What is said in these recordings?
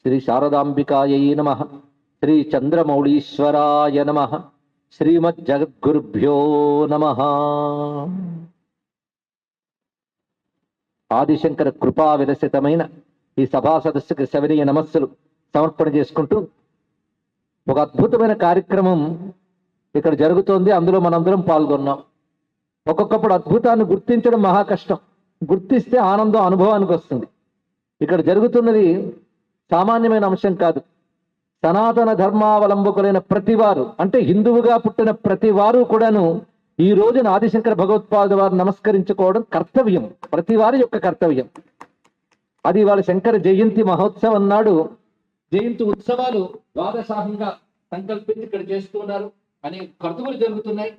శ్రీ శారదాంబికాయై నమః. శ్రీ చంద్రమౌళీశ్వరాయ నమః. శ్రీమజ్జగద్గురుభ్యో నమః. ఆదిశంకర కృపా విరసితమైన ఈ సభా సదస్సుకి శవనీయ నమస్సులు సమర్పణ చేసుకుంటూ ఒక అద్భుతమైన కార్యక్రమం ఇక్కడ జరుగుతోంది. అందులో మనందరం పాల్గొన్నాం. ఒక్కొక్కప్పుడు అద్భుతాన్ని గుర్తించడం మహా కష్టం. గుర్తిస్తే ఆనందం అనుభవానికి వస్తుంది. ఇక్కడ జరుగుతున్నది సామాన్యమైన అంశం కాదు. సనాతన ధర్మావలంబకులైన ప్రతివారు, అంటే హిందువుగా పుట్టిన ప్రతివారు కూడాను ఈ రోజున ఆదిశంకర భగవత్పాద వారు నమస్కరించుకోవడం కర్తవ్యం, ప్రతివారి యొక్క కర్తవ్యం. అది వాళ్ళ శంకర జయంతి మహోత్సవం నాడు జయంతి ఉత్సవాలు ద్వాదశాంగా సంకల్పించి ఇక్కడ చేస్తున్నారు. అనేక కర్తువులు జరుగుతున్నాయి.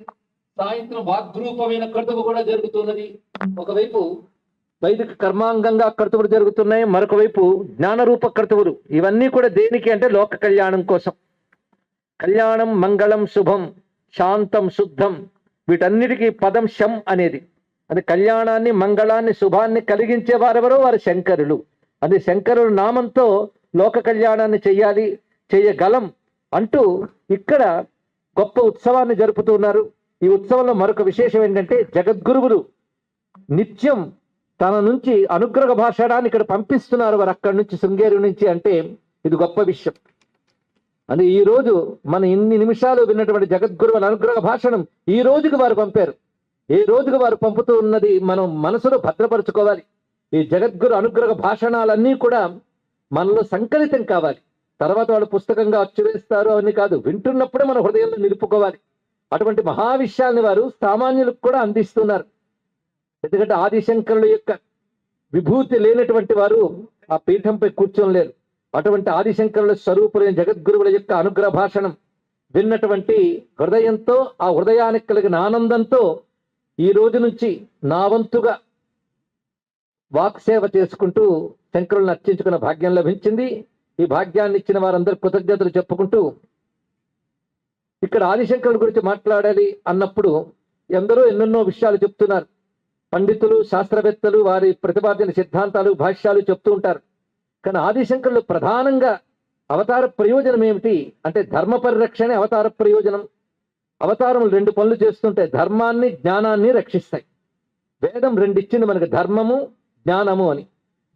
సాయంత్రం వాగ్రూపమైన కర్తువు కూడా జరుగుతున్నది. ఒకవైపు వైదిక కర్మాంగంగా కర్తువులు జరుగుతున్నాయి, మరొక వైపు జ్ఞానరూప కర్తువులు. ఇవన్నీ కూడా దేనికి అంటే లోక కళ్యాణం కోసం. కళ్యాణం మంగళం శుభం శాంతం శుద్ధం, వీటన్నిటికీ పదం శం అనేది. అది కళ్యాణాన్ని మంగళాన్ని శుభాన్ని కలిగించే వారెవరో వారు శంకరులు. అది శంకరుల నామంతో లోక కళ్యాణాన్ని చెయ్యాలి, చెయ్యగలం అంటూ ఇక్కడ గొప్ప ఉత్సవాన్ని జరుపుతున్నారు. ఈ ఉత్సవంలో మరొక విశేషం ఏంటంటే జగద్గురువులు నిత్యం తన నుంచి అనుగ్రహ భాషడాన్ని ఇక్కడ పంపిస్తున్నారు. వారు అక్కడి నుంచి శృంగేరి నుంచి. అంటే ఇది గొప్ప విషయం. అది ఈ రోజు మన ఇన్ని నిమిషాలు విన్నటువంటి జగద్గురువుల అనుగ్రహ భాషణం ఈ రోజుకి వారు పంపారు. ఏ రోజుకి వారు పంపుతూ ఉన్నది మనం మనసులో భద్రపరచుకోవాలి. ఈ జగద్గురు అనుగ్రహ భాషణాలన్నీ కూడా మనలో సంకలితం కావాలి. తర్వాత వాళ్ళు పుస్తకంగా అచ్చువేస్తారు అవన్నీ కాదు, వింటున్నప్పుడే మన హృదయంలో నిలుపుకోవాలి. అటువంటి మహావిషయాల్ని వారు సామాన్యులకు కూడా అందిస్తున్నారు. ఎందుకంటే ఆదిశంకరుల యొక్క విభూతి లేనటువంటి వారు ఆ పీఠంపై కూర్చోలేరు. అటువంటి ఆదిశంకరుల స్వరూపులైన జగద్గురువుల యొక్క అనుగ్రహ భాషణం విన్నటువంటి హృదయంతో, ఆ హృదయానికి కలిగిన ఆనందంతో ఈ రోజు నుంచి నా వంతుగా వాక్సేవ చేసుకుంటూ శంకరులను అర్చించుకున్న భాగ్యం లభించింది. ఈ భాగ్యాన్ని ఇచ్చిన వారందరూ కృతజ్ఞతలు చెప్పుకుంటూ ఇక్కడ ఆదిశంకరుల గురించి మాట్లాడాలి అన్నప్పుడు ఎందరో ఎన్నెన్నో విషయాలు చెప్తున్నారు. పండితులు, శాస్త్రవేత్తలు వారి ప్రతిపాదిత సిద్ధాంతాలు, భాష్యాలు చెప్తూ ఉంటారు. కానీ ఆదిశంకరులు ప్రధానంగా అవతార ప్రయోజనం ఏమిటి అంటే ధర్మ పరిరక్షణ అవతార ప్రయోజనం. అవతారములు రెండు పనులు చేస్తుంటాయి, ధర్మాన్ని జ్ఞానాన్ని రక్షిస్తాయి. వేదం రెండు ఇచ్చింది మనకి, ధర్మము జ్ఞానము అని.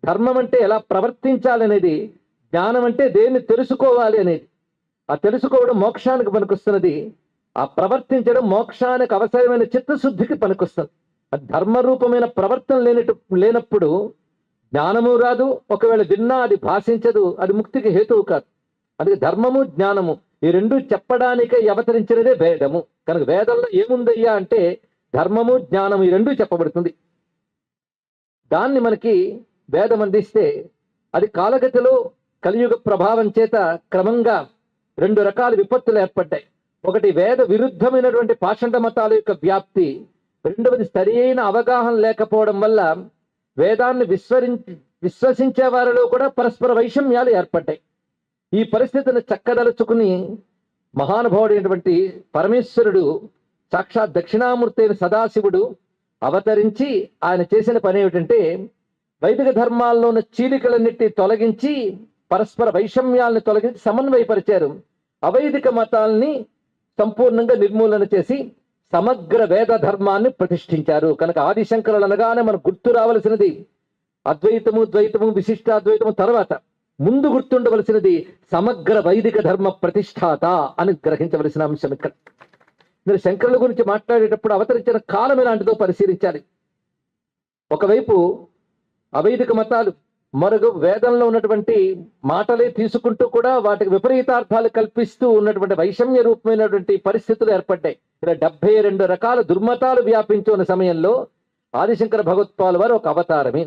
ధర్మం అంటే ఎలా ప్రవర్తించాలనేది, జ్ఞానం అంటే దేన్ని తెలుసుకోవాలి అనేది. ఆ తెలుసుకోవడం మోక్షానికి పనికొస్తున్నది, ఆ ప్రవర్తించడం మోక్షానికి అవసరమైన చిత్తశుద్ధికి పనికొస్తుంది. ధర్మరూపమైన ప్రవర్తన లేనప్పుడు జ్ఞానము రాదు. ఒకవేళ విన్నా అది భాషించదు, అది ముక్తికి హేతువు కాదు. అందుకే ధర్మము జ్ఞానము ఈ రెండు చెప్పడానికే అవతరించినదే వేదము. కనుక వేదంలో ఏముందయ్యా అంటే ధర్మము జ్ఞానము ఈ రెండు చెప్పబడుతుంది. దాన్ని మనకి వేదం అందిస్తే అది కాలగతిలో కలియుగ ప్రభావం చేత క్రమంగా రెండు రకాల విపత్తులు ఏర్పడ్డాయి. ఒకటి వేద విరుద్ధమైనటువంటి పాషండ మతాల యొక్క వ్యాప్తి, రెండవది సరి అయిన అవగాహన లేకపోవడం వల్ల వేదాన్ని విశ్వసించే వారిలో కూడా పరస్పర వైషమ్యాలు ఏర్పడ్డాయి. ఈ పరిస్థితిని చక్కదలుచుకుని మహానుభావుడైనటువంటి పరమేశ్వరుడు, సాక్షాత్ దక్షిణామూర్తి అయిన సదాశివుడు అవతరించి ఆయన చేసిన పని ఏమిటంటే వైదిక ధర్మాల్లో ఉన్న చీలికలన్నిటినీ తొలగించి పరస్పర వైషమ్యాలను తొలగించి సమన్వయపరిచారు. అవైదిక మతాల్ని సంపూర్ణంగా నిర్మూలన చేసి సమగ్ర వేద ధర్మాన్ని ప్రతిష్ఠించారు. కనుక ఆదిశంకరులు అనగానే మనకు గుర్తు రావలసినది అద్వైతము, ద్వైతము, విశిష్టాద్వైతము తర్వాత ముందు గుర్తుండవలసినది సమగ్ర వైదిక ధర్మ ప్రతిష్టాత అని గ్రహించవలసిన అంశం. ఇక్కడ మీరు శంకరుల గురించి మాట్లాడేటప్పుడు అవతరించిన కాలం ఎలాంటిదో పరిశీలించాలి. ఒకవైపు అవైదిక మతాలు, మరొక వేదంలో ఉన్నటువంటి మాటలే తీసుకుంటూ కూడా వాటికి విపరీతార్థాలు కల్పిస్తూ ఉన్నటువంటి వైషమ్య రూపమైనటువంటి పరిస్థితులు ఏర్పడ్డాయి. ఇలా 72 రకాల దుర్మతాలు వ్యాపించున్న సమయంలో ఆదిశంకర భగవత్పాల్ వారు ఒక అవతారమే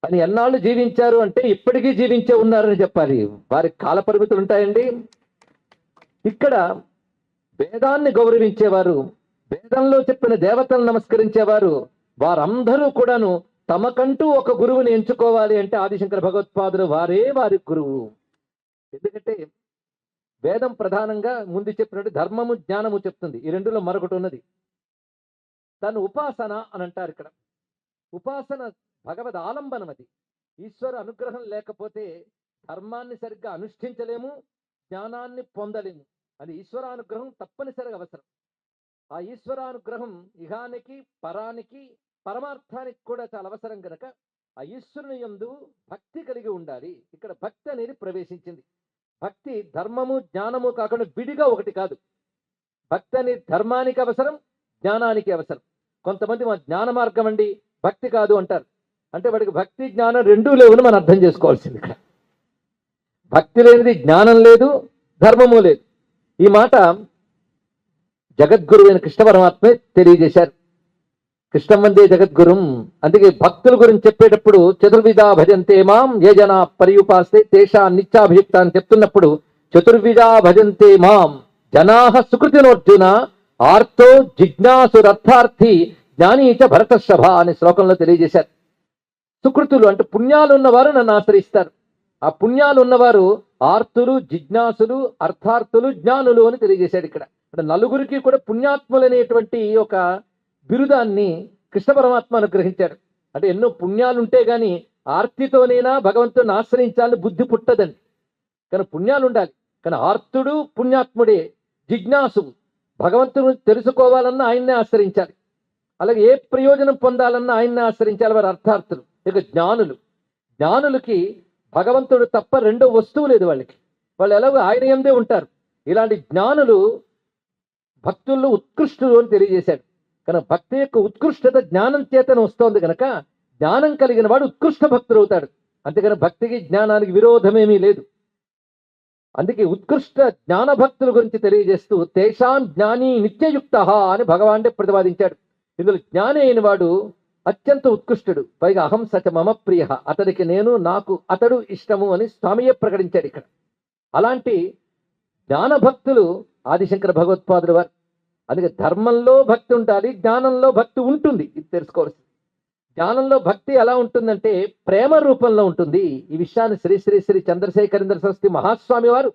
అని ఎన్నాళ్ళు జీవించారు అంటే ఇప్పటికీ జీవించే ఉన్నారని చెప్పాలి. వారికి కాల పరిమితులు ఉంటాయండి. ఇక్కడ వేదాన్ని గౌరవించేవారు, వేదంలో చెప్పిన దేవతలను నమస్కరించేవారు, వారందరూ కూడాను తమకంటూ ఒక గురువుని ఎంచుకోవాలి అంటే ఆదిశంకర భగవత్పాదులు వారే వారి గురువు. ఎందుకంటే వేదం ప్రధానంగా ముందు చెప్పినట్టు ధర్మము జ్ఞానము చెప్తుంది. ఈ రెండులో మరొకటి ఉన్నది, దాన్ని ఉపాసన అని అంటారు. ఇక్కడ ఉపాసన భగవద్ ఆలంబనం. అది ఈశ్వర అనుగ్రహం లేకపోతే ధర్మాన్ని సరిగ్గా అనుష్ఠించలేము, జ్ఞానాన్ని పొందలేము. అది ఈశ్వరానుగ్రహం తప్పనిసరిగా అవసరం. ఆ ఈశ్వరానుగ్రహం ఇహానికి, పరానికి, పరమార్థానికి కూడా చాలా అవసరం గనక ఆ ఈశ్వరుని యందు భక్తి కలిగి ఉండాలి. ఇక్కడ భక్తి అనేది ప్రవేశించింది. భక్తి ధర్మము, జ్ఞానము కాకుండా విడిగా ఒకటి కాదు. భక్తి అనేది ధర్మానికి అవసరం, జ్ఞానానికి అవసరం. కొంతమంది మా జ్ఞాన మార్గం అండి, భక్తి కాదు అంటారు. అంటే వాడికి భక్తి జ్ఞానం రెండూ లేవని మనం అర్థం చేసుకోవాల్సింది. ఇక్కడ భక్తి లేనిది జ్ఞానం లేదు, ధర్మము లేదు. ఈ మాట జగద్గురువైన కృష్ణ పరమాత్మే తెలియజేశారు. కృష్ణం వందే జగద్గురుం. అందుకే భక్తుల గురించి చెప్పేటప్పుడు చతుర్విధా భజంతే మాం ఏ జనా పర్యుపాస్తే తేషా నిత్యాభియుక్త అని చెప్తున్నప్పుడు చతుర్విధా భజంతే మాం జనాహ సుకృతినోర్జున ఆర్తో జిజ్ఞాసురర్థార్థి జ్ఞానీచ భరతర్షభ అనే శ్లోకంలో తెలియజేశారు. సుకృతులు అంటే పుణ్యాలు ఉన్నవారు నన్ను ఆశ్రయిస్తారు. ఆ పుణ్యాలు ఉన్నవారు ఆర్తులు, జిజ్ఞాసులు, అర్థార్థులు, జ్ఞానులు అని తెలియజేశాడు. ఇక్కడ అంటే నలుగురికి కూడా పుణ్యాత్ములనేటువంటి ఒక బిరుదాన్ని కృష్ణ పరమాత్మ అనుగ్రహించాడు. అంటే ఎన్నో పుణ్యాలు ఉంటే గాని ఆర్తితోనైనా భగవంతుని ఆశ్రయించాలని బుద్ధి పుట్టదండి. కానీ పుణ్యాలు ఉండాలి. కానీ ఆర్తుడు పుణ్యాత్ముడే, జిజ్ఞాసు భగవంతుని తెలుసుకోవాలన్నా ఆయన్నే ఆశ్రయించాలి. అలాగే ఏ ప్రయోజనం పొందాలన్నా ఆయన్నే ఆశ్రయించాలి. వారు అర్థార్థులు. ఇక జ్ఞానులకి భగవంతుడు తప్ప రెండో వస్తువు లేదు వాళ్ళకి. వాళ్ళు ఎలాగో ఆయన యందే ఉంటారు. ఇలాంటి జ్ఞానులు భక్తుల్లో ఉత్కృష్టులు అని తెలియజేశాడు. కానీ భక్తి యొక్క ఉత్కృష్టత జ్ఞానం చేతనే వస్తోంది కనుక జ్ఞానం కలిగిన వాడు ఉత్కృష్ట భక్తుడు అవుతాడు. అంతేగాని భక్తికి జ్ఞానానికి విరోధమేమీ లేదు. అందుకే ఉత్కృష్ట జ్ఞాన భక్తుల గురించి తెలియజేస్తూ తేషాం జ్ఞాని నిత్యయుక్త అని భగవానుడే ప్రతిపాదించాడు. ఇందులో జ్ఞాని అయిన వాడు అత్యంత ఉత్కృష్టుడు. పైగా అహం సచ మమ ప్రియ, అతడికి నేను, నాకు అతడు ఇష్టము అని స్వామియే ప్రకటించాడు ఇక్కడ. అలాంటి జ్ఞాన భక్తులు ఆదిశంకర భగవత్పాదులు వారు. అందుకే ధర్మంలో భక్తి ఉండాలి, జ్ఞానంలో భక్తి ఉంటుంది. ఇది తెలుసుకోవాల్సింది. జ్ఞానంలో భక్తి ఎలా ఉంటుందంటే ప్రేమ రూపంలో ఉంటుంది. ఈ విషయాన్ని శ్రీ శ్రీ శ్రీ చంద్రశేఖరేంద్ర సరస్వతి మహాస్వామి వారు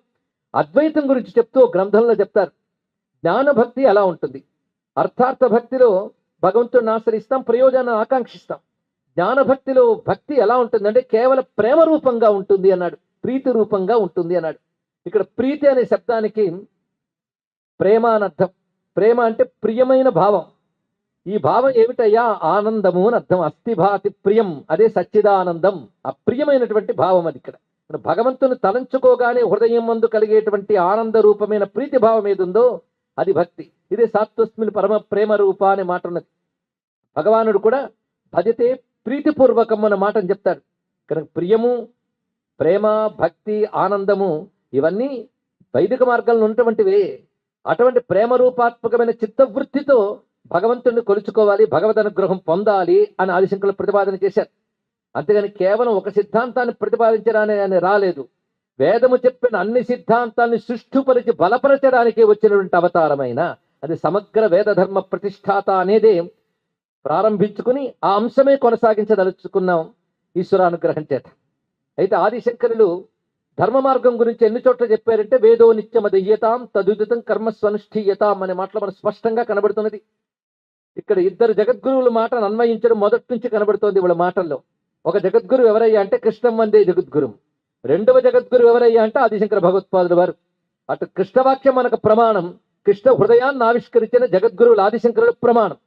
అద్వైతం గురించి చెప్తూ గ్రంథంలో చెప్తారు. జ్ఞాన భక్తి ఎలా ఉంటుంది. అర్థార్థ భక్తిలో భగవంతుడిని ఆశ్రయిస్తాం, ప్రయోజనాన్ని ఆకాంక్షిస్తాం. జ్ఞాన భక్తిలో భక్తి ఎలా ఉంటుందంటే కేవలం ప్రేమ రూపంగా ఉంటుంది అన్నాడు, ప్రీతి రూపంగా ఉంటుంది అన్నాడు. ఇక్కడ ప్రీతి అనే శబ్దానికి ప్రేమ అని అర్థం. ప్రేమ అంటే ప్రియమైన భావం. ఈ భావం ఏమిటయ్యా? ఆనందము అని అర్థం. అస్థిభాతి ప్రియం, అదే సచ్చిదానందం. ఆ ప్రియమైనటువంటి భావం అది. ఇక్కడ భగవంతుని తలంచుకోగానే హృదయం ముందు కలిగేటువంటి ఆనంద రూపమైన ప్రీతి భావం ఏదుందో అది భక్తి. ఇదే సాత్వస్మిన్ పరమ ప్రేమ రూప అనే మాట ఉన్నది. భగవానుడు కూడా భజతే ప్రీతిపూర్వకం అన్న మాటని చెప్తాడు. కనుక ప్రియము, ప్రేమ, భక్తి, ఆనందము ఇవన్నీ వైదిక మార్గంలో ఉన్నటువంటివే. అటువంటి ప్రేమ రూపాత్మకమైన చిత్తవృత్తితో భగవంతుడిని కొలుచుకోవాలి, భగవద్ అనుగ్రహం పొందాలి అని ఆదిశంకరులు ప్రతిపాదన చేశారు. అంతేగాని కేవలం ఒక సిద్ధాంతాన్ని ప్రతిపాదించడానికి ఆయన రాలేదు. వేదము చెప్పిన అన్ని సిద్ధాంతాన్ని సృష్టిపరిచి బలపరచడానికి వచ్చినటువంటి అవతారమైన అది సమగ్ర వేద ధర్మ ప్రతిష్టాత అనేదే ప్రారంభించుకుని ఆ అంశమే కొనసాగించదలుచుకున్నాం ఈశ్వరానుగ్రహం చేత. అయితే ఆదిశంకరులు ధర్మ మార్గం గురించి ఎన్ని చోట్ల చెప్పారంటే వేదో నిత్యమదయ్యతాం తదుదితం కర్మస్వనుష్ఠీయతాం అనే మాటలు మనకు స్పష్టంగా కనబడుతున్నది. ఇక్కడ ఇద్దరు జగద్గురువుల మాటను అన్వయించడం మొదటి నుంచి కనబడుతోంది వాళ్ళ మాటల్లో. ఒక జగద్గురు ఎవరయ్యా అంటే కృష్ణం వందే జగద్గురు. రెండవ జగద్గురు ఎవరయ్యా అంటే ఆదిశంకర భగవత్పాదులు వారు. అటు కృష్ణవాక్యం మనకు ప్రమాణం, కృష్ణ హృదయాన్ని ఆవిష్కరించిన జగద్గురువులు ఆదిశంకరుల ప్రమాణం.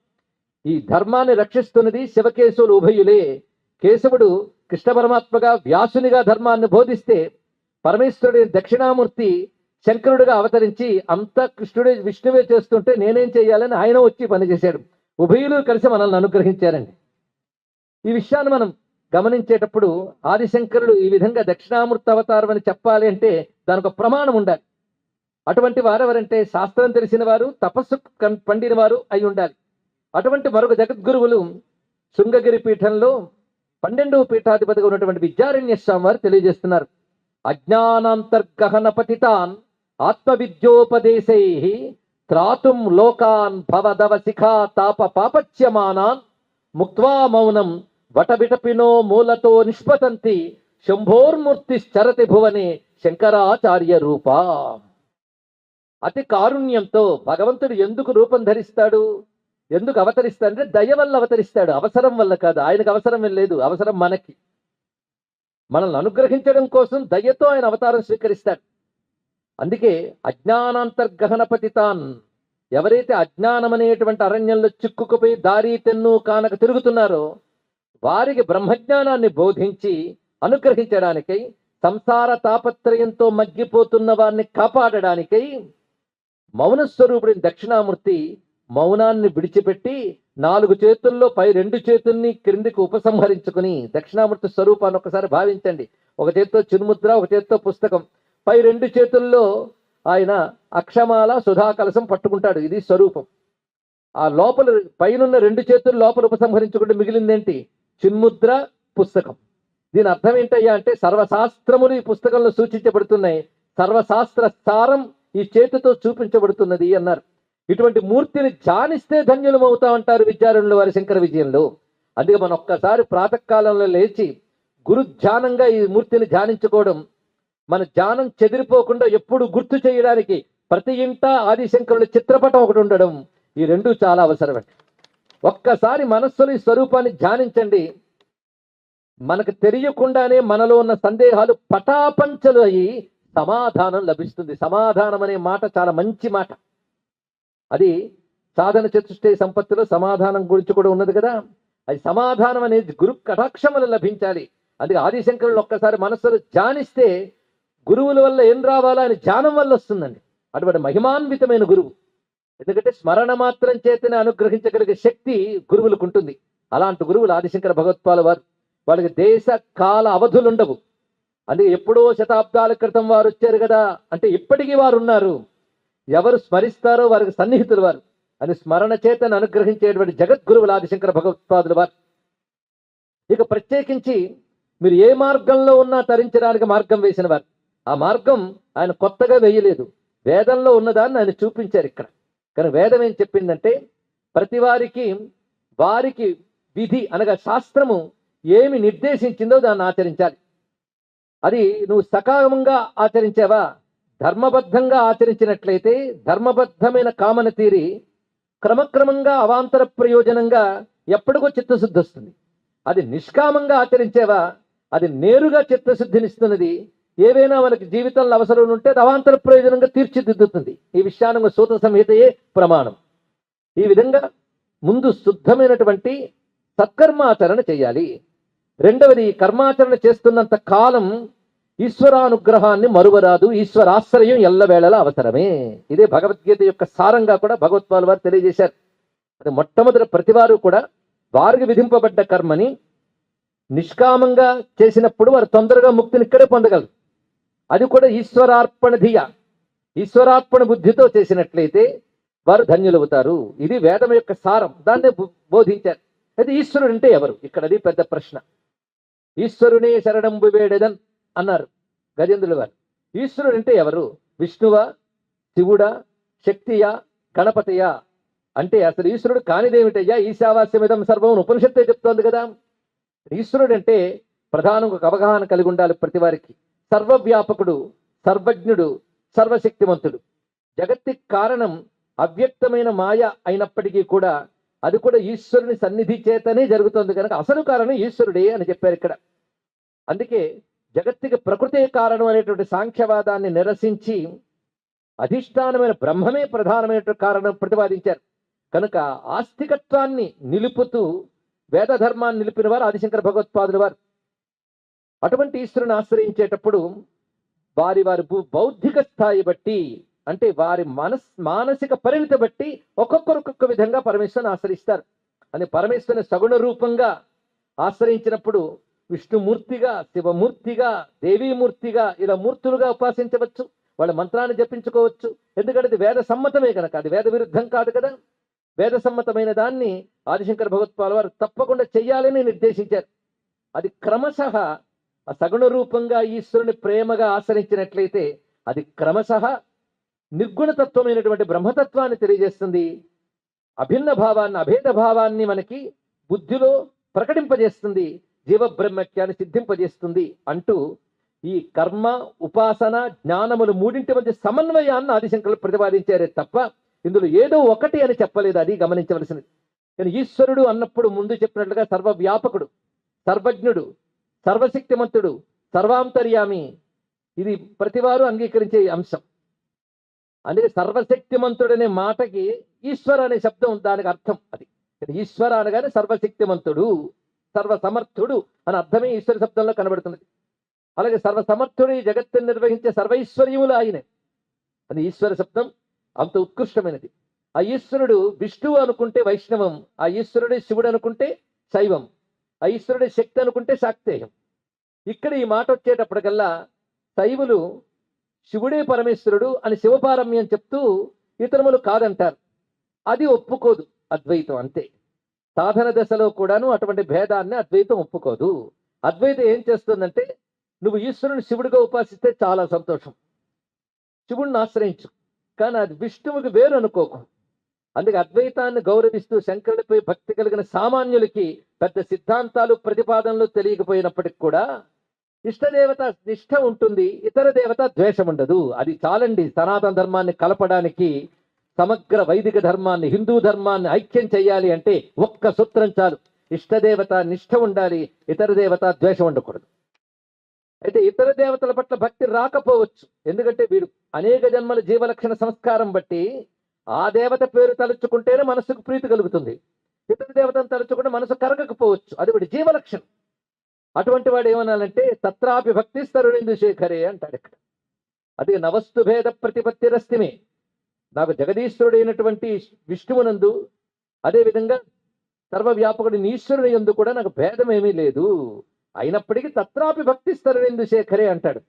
ఈ ధర్మాన్ని రక్షిస్తున్నది శివకేశవులు ఉభయులే. కేశవుడు కృష్ణ పరమాత్మగా వ్యాసునిగా ధర్మాన్ని బోధిస్తే పరమేశ్వరుడి దక్షిణామూర్తి శంకరుడిగా అవతరించి అంతా కృష్ణుడే విష్ణువే చేస్తుంటే నేనేం చేయాలని ఆయన వచ్చి పనిచేశాడు. ఉభయులు కలిసి మనల్ని అనుగ్రహించారండి. ఈ విషయాన్ని మనం గమనించేటప్పుడు ఆదిశంకరుడు ఈ విధంగా దక్షిణామూర్తి అవతారం అని చెప్పాలి అంటే దానికి ఒక ప్రమాణం ఉండాలి. అటువంటి వారెవరంటే శాస్త్రం తెలిసిన వారు, తపస్సు పండిన వారు అయి ఉండాలి. అటువంటి మరొక జగద్గురువులు శృంగగిరి పీఠంలో 12వ పీఠాధిపతిగా ఉన్నటువంటి విద్యారణ్య స్వామి వారు తెలియజేస్తున్నారు. అజ్ఞానాంతర్గహన పతితాన్ ఆత్మవిద్యోపదేశై త్రాతుం లోకాన్ భవదవ శిఖా తాప పాపచ్యమానాన్ ముక్త్వా మౌనం వటవిటపినో మూలతో నిష్పతంతి శంభోర్మూర్తిశ్చరతి భువనే శంకరాచార్య రూప. అతి కారుణ్యంతో భగవంతుడు ఎందుకు రూపం ధరిస్తాడు, ఎందుకు అవతరిస్తాడంటే దయ వల్ల అవతరిస్తాడు, అవసరం వల్ల కాదు. ఆయనకు అవసరం లేదు, అవసరం మనకి. మనల్ని అనుగ్రహించడం కోసం దయతో ఆయన అవతారం స్వీకరిస్తాడు. అందుకే అజ్ఞానాంతర్గహన పతితాన్, ఎవరైతే అజ్ఞానం అనేటువంటి అరణ్యంలో చిక్కుకుపోయి దారి తెన్ను కానక తిరుగుతున్నారో వారికి బ్రహ్మజ్ఞానాన్ని బోధించి అనుగ్రహించడానికై, సంసార తాపత్రయంతో మగ్గిపోతున్న వారిని కాపాడడానికై మౌన స్వరూపుడిని దక్షిణామూర్తి మౌనాన్ని విడిచిపెట్టి 4 చేతుల్లో పై 2 చేతుల్ని క్రిందికి ఉపసంహరించుకుని, దక్షిణామూర్తి స్వరూపాన్ని ఒకసారి భావించండి. ఒక చేత్తో చిన్ముద్ర, ఒక చేత్తో పుస్తకం, పై 2 చేతుల్లో ఆయన అక్షమాల సుధాకలశం పట్టుకుంటాడు. ఇది స్వరూపం. ఆ లోపల పైనున్న 2 చేతులు లోపల ఉపసంహరించుకుంటే మిగిలిందేంటి? చిన్ముద్ర, పుస్తకం. దీని అర్థం ఏంటయ్యా అంటే సర్వశాస్త్రములు ఈ పుస్తకంలో సూచించబడుతున్నాయి, సర్వశాస్త్ర సారం ఈ చేతితో చూపించబడుతున్నది అన్నారు. ఇటువంటి మూర్తిని ధ్యానిస్తే ధన్యులం అవుతా ఉంటారు విద్యారణుల వారి శంకర విజయంలో. అందుకే మనం ఒక్కసారి ప్రాతకాలంలో లేచి గురు ధ్యానంగా ఈ మూర్తిని ధ్యానించుకోవడం, మన ధ్యానం చెదిరిపోకుండా ఎప్పుడు గుర్తు చేయడానికి ప్రతి ఇంట ఆదిశంకరుల చిత్రపటం ఒకటి ఉండడం, ఈ రెండు చాలా అవసరమండి. ఒక్కసారి మనస్సులో ఈ స్వరూపాన్ని ధ్యానించండి, మనకు తెలియకుండానే మనలో ఉన్న సందేహాలు పటాపంచలు అయ్యి సమాధానం లభిస్తుంది. సమాధానం అనే మాట చాలా మంచి మాట. అది సాధన చతుష్టయ సంపత్తిలో సమాధానం గురించి కూడా ఉన్నది కదా. అది సమాధానం అనేది గురు కటాక్షములు లభించాలి. అందుకే ఆదిశంకరులు ఒక్కసారి మనస్సులో ధ్యానిస్తే గురువుల వల్ల ఏం రావాలా అని ధ్యానం వల్ల వస్తుందండి. అటువంటి మహిమాన్వితమైన గురువు. ఎందుకంటే స్మరణ మాత్రం చేతనే అనుగ్రహించగలిగే శక్తి గురువులకు ఉంటుంది. అలాంటి గురువులు ఆదిశంకర భగవత్పాల వారు. వాళ్ళకి దేశ కాల అవధులు ఉండవు. అందుకే ఎప్పుడో శతాబ్దాల క్రితం వారు వచ్చారు కదా అంటే ఇప్పటికీ వారు ఉన్నారు. ఎవరు స్మరిస్తారో వారికి సన్నిహితులు వారు అని స్మరణ చేతను అనుగ్రహించేటువంటి జగద్గురువులు ఆదిశంకర భగవత్పాదులు వారు. ఇక ప్రత్యేకించి మీరు ఏ మార్గంలో ఉన్నా తరించడానికి మార్గం వేసిన వారు. ఆ మార్గం ఆయన కొత్తగా వేయలేదు, వేదంలో ఉన్నదాన్ని ఆయన చూపించారు ఇక్కడ. కానీ వేదం ఏం చెప్పిందంటే ప్రతి వారికి విధి అనగా శాస్త్రము ఏమి నిర్దేశించిందో దాన్ని ఆచరించాలి. అది నువ్వు సకామంగా ఆచరించావా, ధర్మబద్ధంగా ఆచరించినట్లయితే ధర్మబద్ధమైన కామన తీరి క్రమక్రమంగా అవాంతర ప్రయోజనంగా ఎప్పటికో చిత్తశుద్ధి వస్తుంది. అది నిష్కామంగా ఆచరించావా, అది నేరుగా చిత్తశుద్ధినిస్తున్నది. ఏవైనా మనకి జీవితంలో అవసరం ఉంటే అది అవాంతర ప్రయోజనంగా తీర్చిదిద్దుతుంది. ఈ విషయాన్ని సూత్ర సంహితయే ప్రమాణం. ఈ విధంగా ముందు శుద్ధమైనటువంటి సత్కర్మాచరణ చేయాలి. రెండవది, కర్మాచరణ చేస్తున్నంత కాలం ఈశ్వరానుగ్రహాన్ని మరువరాదు, ఈశ్వరాశ్రయం ఎల్లవేళలా అవసరమే. ఇదే భగవద్గీత యొక్క సారంగా కూడా భగవత్పాల్ వారు తెలియజేశారు. అది మొట్టమొదటి ప్రతివారు కూడా వారికి విధింపబడ్డ కర్మని నిష్కామంగా చేసినప్పుడు వారు తొందరగా ముక్తిని ఇక్కడే పొందగలరు. అది కూడా ఈశ్వరార్పణ ధియ, ఈశ్వరార్పణ బుద్ధితో చేసినట్లయితే వారు ధన్యులవుతారు. ఇది వేదం యొక్క సారం, దాన్నే బోధించారు. అయితే ఈశ్వరుడు అంటే ఎవరు? ఇక్కడ అది పెద్ద ప్రశ్న. ఈశ్వరునే శరణంబు వేడెదన్ అన్నారు గజేంద్రుల వారు. ఈశ్వరుడు అంటే ఎవరు? విష్ణువా, శివుడా, శక్తియా, గణపతియా? అంటే అసలు ఈశ్వరుడు కానిదేమిటయ్యా? ఈశావాస్యమిదం సర్వం ఉపనిషత్తే చెప్తోంది కదా. ఈశ్వరుడు అంటే ప్రధానంగా ఒక అవగాహన కలిగి ఉండాలి ప్రతి వారికి. సర్వవ్యాపకుడు, సర్వజ్ఞుడు, సర్వశక్తిమంతుడు. జగత్తుకి కారణం అవ్యక్తమైన మాయ అయినప్పటికీ కూడా అది కూడా ఈశ్వరుని సన్నిధి చేతనే జరుగుతుంది కనుక అసలు కారణం ఈశ్వరుడే అని చెప్పారు ఇక్కడ. అందుకే జగత్తుకి ప్రకృతే కారణం అనేటువంటి సాంఖ్యవాదాన్ని నిరసించి అధిష్టానమైన బ్రహ్మమే ప్రధానమైనటువంటి కారణం ప్రతిపాదించారు. కనుక ఆస్తికత్వాన్ని నిలుపుతూ వేద ధర్మాన్ని నిలిపిన వారు ఆదిశంకర భగవత్పాదుల వారు. అటువంటి ఈశ్వరుని ఆశ్రయించేటప్పుడు వారి బౌద్ధిక స్థాయి బట్టి, అంటే వారి మానసిక పరిణితి బట్టి ఒక్కొక్క విధంగా పరమేశ్వరుని ఆశ్రయిస్తారు. అని పరమేశ్వరుని సగుణ రూపంగా ఆశ్రయించినప్పుడు విష్ణుమూర్తిగా, శివమూర్తిగా, దేవీమూర్తిగా ఇలా మూర్తులుగా ఉపాసించవచ్చు. వాళ్ళ మంత్రాన్ని జపించుకోవచ్చు. ఎందుకంటే అది వేద సమ్మతమే కనుక, అది వేద విరుద్ధం కాదు కదా. వేద సమ్మతమైన దాన్ని ఆదిశంకర భగవత్పాల్ వారు తప్పకుండా చెయ్యాలని నిర్దేశించారు. అది క్రమశః ఆ సగుణ రూపంగా ఈశ్వరుని ప్రేమగా ఆశ్రయించినట్లయితే అది క్రమశః నిర్గుణతత్వమైనటువంటి బ్రహ్మతత్వాన్ని తెలియజేస్తుంది. అభిన్న భావాన్ని, అభేద భావాన్ని మనకి బుద్ధిలో ప్రకటింపజేస్తుంది, జీవబ్రహ్మత్యాన్ని సిద్ధింపజేస్తుంది అంటూ ఈ కర్మ, ఉపాసన, జ్ఞానములు మూడింటి మధ్య సమన్వయాన్ని ఆదిశంకరులు ప్రతిపాదించారే తప్ప ఇందులో ఏదో ఒకటి అని చెప్పలేదు. అది గమనించవలసినది. కానీ ఈశ్వరుడు అన్నప్పుడు ముందు చెప్పినట్లుగా సర్వవ్యాపకుడు, సర్వజ్ఞుడు, సర్వశక్తిమంతుడు, సర్వాంతర్యామి, ఇది ప్రతివారు అంగీకరించే అంశం. అందుకే సర్వశక్తిమంతుడనే మాటకి ఈశ్వర అనే శబ్దం దానికి అర్థం. అది ఈశ్వర అనగానే సర్వశక్తిమంతుడు, సర్వసమర్థుడు అని అర్థమే ఈశ్వర శబ్దంలో కనబడుతున్నది. అలాగే సర్వసమర్థుడు ఈ జగత్తుని నిర్వహించే సర్వైశ్వర్యములు ఆయనే. అది ఈశ్వర శబ్దం అంత ఉత్కృష్టమైనది. ఆ ఈశ్వరుడు విష్ణువు అనుకుంటే వైష్ణవం, ఆ ఈశ్వరుడే శివుడు అనుకుంటే శైవం, ఆ ఈశ్వరుడే శక్తి అనుకుంటే శాక్తేయం. ఇక్కడ ఈ మాట వచ్చేటప్పటికల్లా శైవులు శివుడే పరమేశ్వరుడు అని శివపారమ్యం చెప్తూ ఇతరములు కాదంటారు. అది ఒప్పుకోదు అద్వైతం. అంతే, సాధన దశలో కూడాను అటువంటి భేదాన్ని అద్వైతం ఒప్పుకోదు. అద్వైతం ఏం చేస్తుందంటే, నువ్వు ఈశ్వరుని శివుడిగా ఉపాసిస్తే చాలా సంతోషం, శివుడిని ఆశ్రయించు, కానీ అది విష్ణువుకి వేరు అనుకోకు. అందుకే అద్వైతాన్ని గౌరవిస్తూ శంకరుడిపై భక్తి కలిగిన సామాన్యులకి పెద్ద సిద్ధాంతాలు ప్రతిపాదనలు తెలియకపోయినప్పటికి కూడా ఇష్టదేవత నిష్ఠ ఉంటుంది, ఇతర దేవత ద్వేషం ఉండదు. అది చాలండి సనాతన ధర్మాన్ని కలపడానికి. సమగ్ర వైదిక ధర్మాన్ని, హిందూ ధర్మాన్ని ఐక్యం చేయాలి అంటే ఒక్క సూత్రం చాలు, ఇష్టదేవత నిష్ఠ ఉండాలి, ఇతర దేవత ద్వేషం ఉండకూడదు. అయితే ఇతర దేవతల పట్ల భక్తి రాకపోవచ్చు, ఎందుకంటే వీడు అనేక జన్మల జీవలక్షణ సంస్కారం బట్టి ఆ దేవత పేరు తలుచుకుంటేనే మనసుకు ప్రీతి కలుగుతుంది, ఇతర దేవతను తలుచుకుంటే మనసు కరగకపోవచ్చు, అది వీడి జీవలక్షణం. అటువంటి వాడు ఏమనాలంటే తత్రాపి భక్తి స్తరుణిందు శేఖరే అంటాడు ఇక్కడ. అది నవస్తు భేద ప్రతిపత్తి రస్తిమే, నాకు జగదీశ్వరుడైనటువంటి విష్ణువునందు అదేవిధంగా సర్వవ్యాపకుడి ఈశ్వరుని యందు కూడా నాకు భేదం ఏమీ లేదు, అయినప్పటికీ తత్రాపి భక్తి స్తరుణిందు శేఖరే అంటాడు.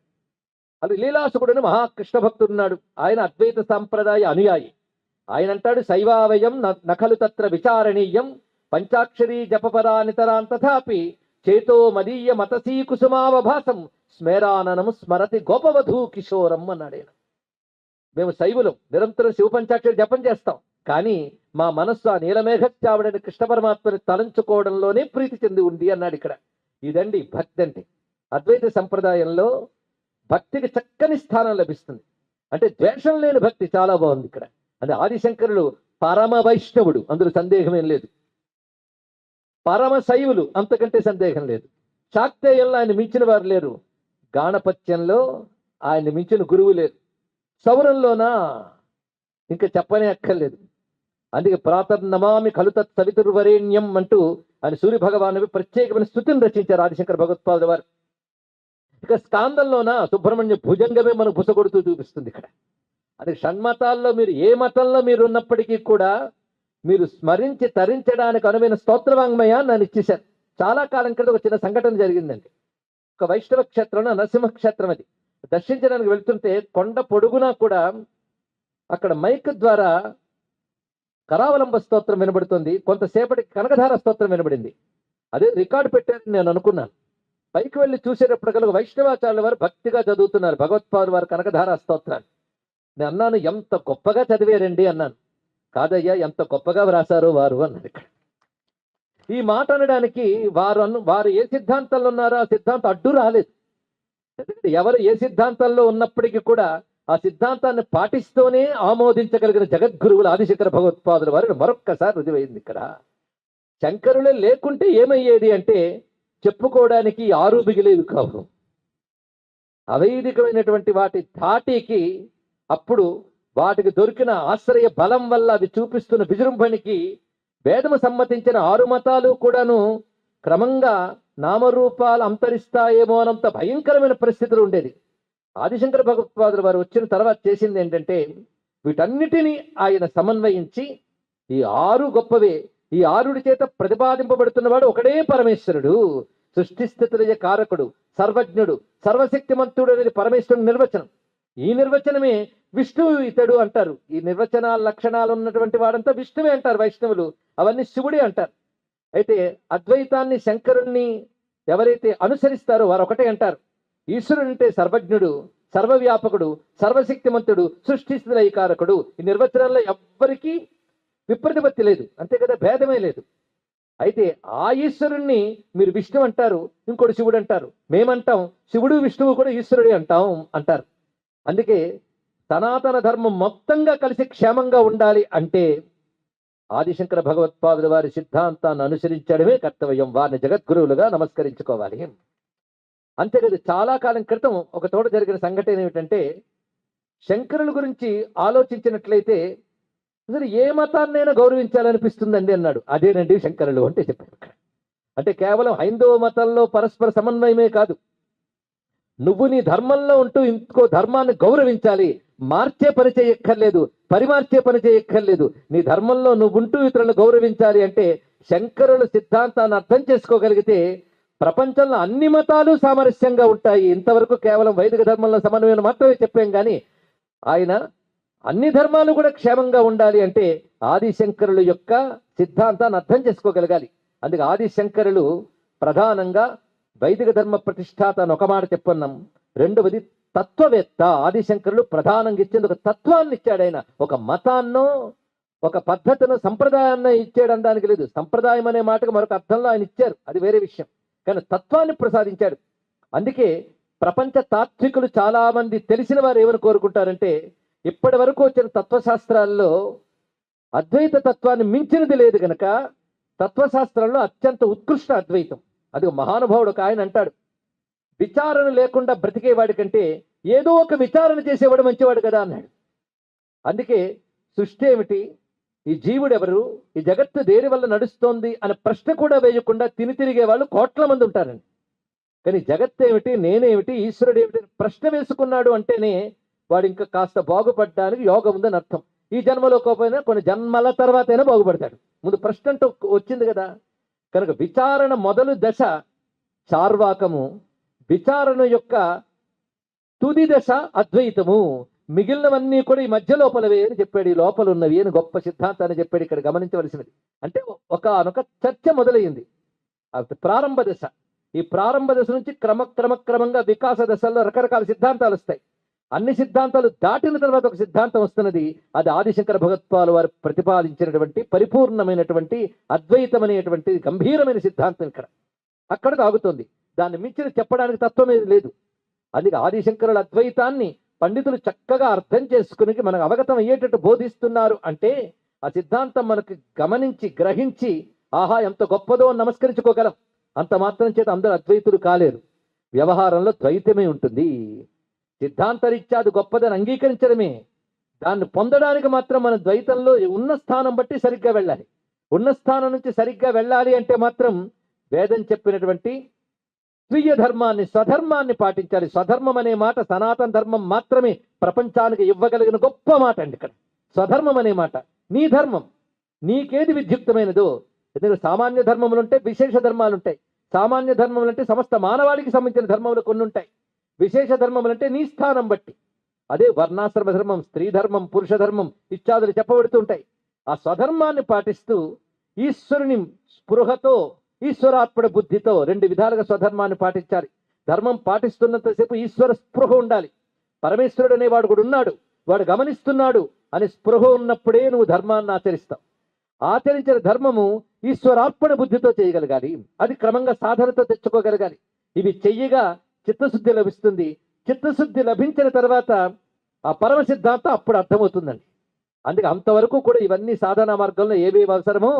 అది లీలాసుకుడని మహాకృష్ణ భక్తుడున్నాడు, ఆయన అద్వైత సాంప్రదాయ అనుయాయి. ఆయన అంటాడు, శైవావయం నఖలు తత్ర విచారణీయం పంచాక్షరీ జపపరానితరాన్ తథాపి చేతో మదీయ మతసీ కుసుమావభాసం స్మేరాననం స్మరతి గోపవధూ కిశోరం అన్నాడు ఆయన. మేము శైవులం, నిరంతరం శివ పంచాక్షరి జపం చేస్తాం, కానీ మా మనస్సు ఆ నీలమేఘశ్యావుడని కృష్ణ పరమాత్మని తలంచుకోవడంలోనే ప్రీతి చెంది ఉంది అన్నాడు ఇక్కడ. ఇదండి భక్తి అంటే. అద్వైత సంప్రదాయంలో భక్తికి చక్కని స్థానం లభిస్తుంది. అంటే ద్వేషం లేని భక్తి చాలా బాగుంది ఇక్కడ. అంటే ఆదిశంకరులు పరమ వైష్ణవుడు, అందులో సందేహమేం లేదు. పరమ శైవులు, అంతకంటే సందేహం లేదు. శాక్తేయంలో ఆయన మించిన వారు లేరు, గాణపత్యంలో ఆయన మించిన గురువు లేరు, సౌరంలోనా ఇంకా చెప్పనే అక్కర్లేదు. అందుకే ప్రాతర్నమామి కలుతత్ సవితుర్వరేణ్యం అంటూ ఆయన సూర్య భగవాను ప్రత్యేకమైన స్థుతిని రచించారు ఆదిశంకర భగవత్పాదుల వారు. ఇక స్కాందంలోన సుబ్రహ్మణ్య భుజంగమే మనకు బుసగొడుతూ చూపిస్తుంది ఇక్కడ. అది షణ్మతాల్లో మీరు ఏ మతంలో మీరు ఉన్నప్పటికీ కూడా మీరు స్మరించి తరించడానికి అనువైన స్తోత్రవాంగ్మయాన్ని నన్ను ఇచ్చేశారు. చాలా కాలం క్రితం ఒక చిన్న సంఘటన జరిగిందండి. ఒక వైష్ణవ క్షేత్రంలో నరసింహ క్షేత్రం, అది దర్శించడానికి వెళ్తుంటే కొండ పొడుగునా కూడా అక్కడ మైక్ ద్వారా కరావలంబ స్తోత్రం వినబడుతుంది, కొంతసేపటికి కనకధార స్తోత్రం వినబడింది. అదే రికార్డు పెట్టారని నేను అనుకున్నాను. పైకి వెళ్ళి చూసేటప్పటికల్లా వైష్ణవాచార్యుల వారు భక్తిగా చదువుతున్నారు భగవత్పాదు వారు కనకధార స్తోత్రాన్ని. నేను అన్నాను, ఎంత గొప్పగా చదివారండి అన్నాను. కాదయ్యా, ఎంత గొప్పగా వ్రాసారో వారు అన్నారు ఇక్కడ. ఈ మాట అనడానికి వారు ఏ సిద్ధాంతంలో ఉన్నారో ఆ సిద్ధాంతం అడ్డు రాలేదు. ఎందుకంటే ఎవరు ఏ సిద్ధాంతంలో ఉన్నప్పటికీ కూడా ఆ సిద్ధాంతాన్ని పాటిస్తూనే ఆమోదించగలిగిన జగద్గురువులు ఆదిశంకర భగవత్పాదుల వారు మరొక్కసారి రుజువైంది ఇక్కడ. శంకరులే లేకుంటే ఏమయ్యేది అంటే చెప్పుకోవడానికి ఆరు మిగిలేవి కావు. అవైదికమైనటువంటి వాటి ధాటికి, అప్పుడు వాటికి దొరికిన ఆశ్రయ బలం వల్ల అవి చూపిస్తున్న విజృంభణికి వేదము సమ్మతించిన ఆరు మతాలు కూడాను క్రమంగా నామరూపాలు అంతరిస్తాయేమో అనంత భయంకరమైన పరిస్థితులు ఉండేది. ఆదిశంకర భగవత్పాదుల వారు వచ్చిన తర్వాత చేసింది ఏంటంటే వీటన్నిటినీ ఆయన సమన్వయించి ఈ ఆరు గొప్పవే, ఈ ఆరుడి చేత ప్రతిపాదింపబడుతున్నవాడు ఒకడే పరమేశ్వరుడు, సృష్టి స్థితులయ కారకుడు, సర్వజ్ఞుడు, సర్వశక్తిమంతుడు అనేది పరమేశ్వరుని నిర్వచనం. ఈ నిర్వచనమే విష్ణువు ఇతడు అంటారు. ఈ నిర్వచనాల లక్షణాలు ఉన్నటువంటి వాడంతా విష్ణువే అంటారు వైష్ణవులు, అవన్నీ శివుడే అంటారు. అయితే అద్వైతాన్ని శంకరుణ్ణి ఎవరైతే అనుసరిస్తారో వారు ఒకటే అంటారు, ఈశ్వరుడు అంటే సర్వజ్ఞుడు, సర్వవ్యాపకుడు, సర్వశక్తిమంతుడు, సృష్టి స్థితిలయకారకుడు. ఈ నిర్వచనాల్లో ఎవ్వరికీ విప్రతిపత్తి లేదు, అంతే కదా, భేదమే లేదు. అయితే ఆ ఈశ్వరుణ్ణి మీరు విష్ణు అంటారు, ఇంకోటి శివుడు అంటారు. మేమంటాం శివుడు విష్ణువు కూడా ఈశ్వరుడే అంటారు. అందుకే సనాతన ధర్మం మొత్తంగా కలిసి క్షేమంగా ఉండాలి అంటే ఆదిశంకర భగవత్పాదుల వారి సిద్ధాంతాన్ని అనుసరించడమే కర్తవ్యం. వారిని జగద్గురువులుగా నమస్కరించుకోవాలి. అంతేకాదు చాలా కాలం క్రితం ఒక తోట జరిగిన సంఘటన ఏమిటంటే, శంకరుల గురించి ఆలోచించినట్లయితే అసలు ఏ మతాన్నైనా గౌరవించాలనిపిస్తుందండి అన్నాడు. అదేనండి శంకరులు అంటే చెప్పారు. అంటే కేవలం హైందవ మతంలో పరస్పర సమన్వయమే కాదు, నువ్వు నీ ధర్మంలో ఉంటూ ఇంకో ధర్మాన్ని గౌరవించాలి. మార్చే పని చేయక్కర్లేదు, పరిమార్చే పని చేయక్కర్లేదు. నీ ధర్మంలో నువ్వు ఉంటూ ఇతరులను గౌరవించాలి అంటే శంకరుల సిద్ధాంతాన్ని అర్థం చేసుకోగలిగితే ప్రపంచంలో అన్ని మతాలు సామరస్యంగా ఉంటాయి. ఇంతవరకు కేవలం వైదిక ధర్మంలో సమన్వయం మాత్రమే చెప్పాం కానీ ఆయన అన్ని ధర్మాలు కూడా క్షేమంగా ఉండాలి అంటే ఆదిశంకరుల యొక్క సిద్ధాంతాన్ని అర్థం చేసుకోగలగాలి. అందుకే ఆదిశంకరులు ప్రధానంగా వైదిక ధర్మ ప్రతిష్టాత అని ఒక మాట చెప్పున్నాం. రెండవది తత్వవేత్త. ఆదిశంకరులు ప్రధానంగా ఇచ్చింది ఒక తత్వాన్ని ఇచ్చాడు. ఆయన ఒక మతాన్నో ఒక పద్ధతిను సంప్రదాయాన్ని ఇచ్చాడనడానికి లేదు. సంప్రదాయం అనే మాటకు మరొక అర్థంలో ఆయన ఇచ్చారు, అది వేరే విషయం. కానీ తత్వాన్ని ప్రసాదించాడు. అందుకే ప్రపంచ తాత్వికులు చాలా మంది తెలిసిన వారు ఏమని కోరుకుంటారంటే, ఇప్పటి వరకు వచ్చిన తత్వశాస్త్రాల్లో అద్వైత తత్వాన్ని మించినది లేదు గనక తత్వశాస్త్రంలో అత్యంత ఉత్కృష్ట అద్వైతం. అది మహానుభావుడు ఒక ఆయన అంటాడు, విచారణ లేకుండా బ్రతికేవాడి కంటే ఏదో ఒక విచారణ చేసేవాడు మంచివాడు కదా అన్నాడు. అందుకే సృష్టి ఏమిటి, ఈ జీవుడు ఎవరు, ఈ జగత్తు దేని వల్ల నడుస్తోంది అనే ప్రశ్న కూడా వేయకుండా తిరిగే వాళ్ళు కోట్ల మంది ఉంటారండి. కానీ జగత్తు ఏమిటి, నేనేమిటి, ఈశ్వరుడు ఏమిటి ప్రశ్న వేసుకున్నాడు అంటేనే వాడు ఇంకా కాస్త బాగుపడడానికి యోగం ఉందని అర్థం. ఈ జన్మలో కోపైనా కొన్ని జన్మల తర్వాత అయినా బాగుపడతాడు. ముందు ప్రశ్న అంటూ వచ్చింది కదా. కనుక విచారణ మొదలు దశ చార్వాకము, విచారణ యొక్క తుది దశ అద్వైతము, మిగిలినవన్నీ కూడా ఈ మధ్య లోపలవే అని చెప్పాడు. ఈ లోపల ఉన్నవి అని గొప్ప సిద్ధాంతాన్ని చెప్పాడు. ఇక్కడ గమనించవలసినది అంటే ఒకనొక చర్చ మొదలైంది, ప్రారంభ దశ. ఈ ప్రారంభ దశ నుంచి క్రమంగా వికాస దశల్లో రకరకాల సిద్ధాంతాలు వస్తాయి. అన్ని సిద్ధాంతాలు దాటిన తర్వాత ఒక సిద్ధాంతం వస్తున్నది, అది ఆదిశంకర భగవత్పాలు వారు ప్రతిపాదించినటువంటి పరిపూర్ణమైనటువంటి అద్వైతం అనేటువంటి గంభీరమైన సిద్ధాంతం ఇక్కడ అక్కడ ఆగుతుంది. దాన్ని మించిన చెప్పడానికి తత్వం ఏది లేదు. అందుకే ఆదిశంకరుల అద్వైతాన్ని పండితులు చక్కగా అర్థం చేసుకుని మనకు అవగతం అయ్యేటట్టు బోధిస్తున్నారు అంటే ఆ సిద్ధాంతం మనకు గమనించి గ్రహించి ఆహా ఎంత గొప్పదో నమస్కరించుకోగలం. అంత మాత్రం చేత అందరూ అద్వైతులు కాలేరు. వ్యవహారంలో ద్వైతమే ఉంటుంది. సిద్ధాంతరీత్యా అది గొప్పదని అంగీకరించడమే. దాన్ని పొందడానికి మాత్రం మన ద్వైతంలో ఉన్న స్థానం బట్టి సరిగ్గా వెళ్ళాలి. ఉన్న స్థానం నుంచి సరిగ్గా వెళ్ళాలి అంటే మాత్రం వేదం చెప్పినటువంటి స్వీయ ధర్మాన్ని, స్వధర్మాన్ని పాటించాలి. స్వధర్మం అనే మాట సనాతన ధర్మం మాత్రమే ప్రపంచానికి ఇవ్వగలిగిన గొప్ప మాట అండి. ఇక్కడ స్వధర్మం అనే మాట నీ ధర్మం, నీకేది విద్యుక్తమైనదో. ఎందుకంటే సామాన్య ధర్మములు ఉంటాయి, విశేష ధర్మాలు ఉంటాయి. సామాన్య ధర్మములు అంటే సమస్త మానవాళికి సంబంధించిన ధర్మములు కొన్ని ఉంటాయి. విశేష ధర్మములు అంటే నీ స్థానం బట్టి. అదే వర్ణాశ్రమ ధర్మం, స్త్రీ ధర్మం, పురుష ధర్మం ఇత్యాదులు చెప్పబడుతుంటాయి. ఆ స్వధర్మాన్ని పాటిస్తూ ఈశ్వరుని స్పృహతో, ఈశ్వరార్పణ బుద్ధితో రెండు విధాలుగా స్వధర్మాన్ని పాటించాలి. ధర్మం పాటిస్తున్నంతసేపు ఈశ్వర స్పృహ ఉండాలి. పరమేశ్వరుడు అనేవాడు కూడా ఉన్నాడు, వాడు గమనిస్తున్నాడు అని స్పృహ ఉన్నప్పుడే నువ్వు ధర్మాన్ని ఆచరిస్తావు. ఆచరించిన ధర్మము ఈశ్వరార్పణ బుద్ధితో చేయగలగాలి. అది క్రమంగా సాధనతో తెచ్చుకోగలగాలి. ఇవి చెయ్యగా చిత్తశుద్ధి లభిస్తుంది. చిత్తశుద్ధి లభించిన తర్వాత ఆ పరమ సిద్ధాంతం అప్పుడు అర్థమవుతుందండి. అందుకే అంతవరకు కూడా ఇవన్నీ సాధనా మార్గంలో ఏవేవి అవసరమో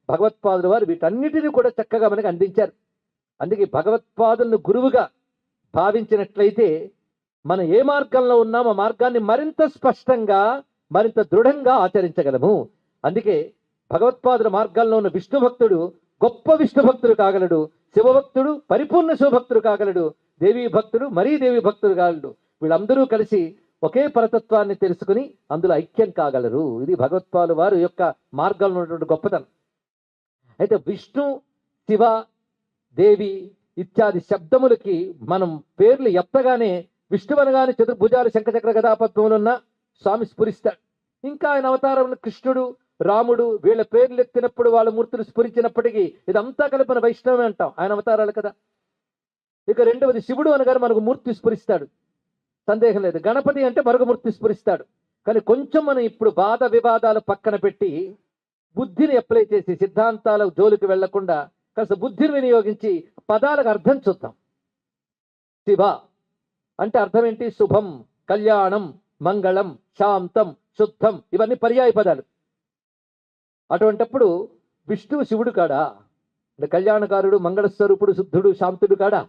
భగవత్పాదుల వారు వీటన్నిటిని కూడా చక్కగా మనకు అందించారు. అందుకే భగవత్పాదులను గురువుగా భావించినట్లయితే మనం ఏ మార్గంలో ఉన్నామో ఆ మార్గాన్ని మరింత స్పష్టంగా, మరింత దృఢంగా ఆచరించగలము. అందుకే భగవత్పాదుల మార్గాల్లో ఉన్న విష్ణు భక్తుడు గొప్ప విష్ణు భక్తుడు కాగలడు, శివభక్తుడు పరిపూర్ణ శివభక్తుడు కాగలడు, దేవీ భక్తుడు మరీ దేవి భక్తుడు కాగలడు. వీళ్ళందరూ కలిసి ఒకే పరతత్వాన్ని తెలుసుకుని అందులో ఐక్యం కాగలరు. ఇది భగవత్పాదుల వారి యొక్క మార్గంలో ఉన్నటువంటి గొప్పతనం. అయితే విష్ణు, శివ, దేవి ఇత్యాది శబ్దములకి మనం పేర్లు ఎత్తగానే విష్ణు అనగానే చతుర్భుజాలు, శంఖచక్ర గదాపద్మములు ఉన్న స్వామి స్ఫురిస్తాడు. ఇంకా ఆయన అవతారంలో కృష్ణుడు, రాముడు వీళ్ళ పేర్లు ఎత్తినప్పుడు వాళ్ళ మూర్తులు స్ఫురించినప్పటికీ ఇదంతా కలిపిన వైష్ణవమే అంటాం, ఆయన అవతారాలు కదా. ఇక రెండవది శివుడు అనగానే మనకు మూర్తి స్ఫురిస్తాడు, సందేహం లేదు. గణపతి అంటే మరొక మూర్తి స్ఫురిస్తాడు. కానీ కొంచెం మనం ఇప్పుడు వాద వివాదాలు పక్కన పెట్టి బుద్ధిని అప్లై చేసి సిద్ధాంతాల జోలికి వెళ్లకుండా కాస్త బుద్ధిని వినియోగించి పదాలకు అర్థం చూద్దాం. శివ అంటే అర్థం ఏంటి? శుభం, కళ్యాణం, మంగళం, శాంతం, శుద్ధం, ఇవన్నీ పర్యాయ పదాలు. అటువంటప్పుడు విష్ణువు శివుడు కాడా? అంటే కళ్యాణకారుడు, మంగళస్వరూపుడు, శుద్ధుడు, శాంతుడు కాడా?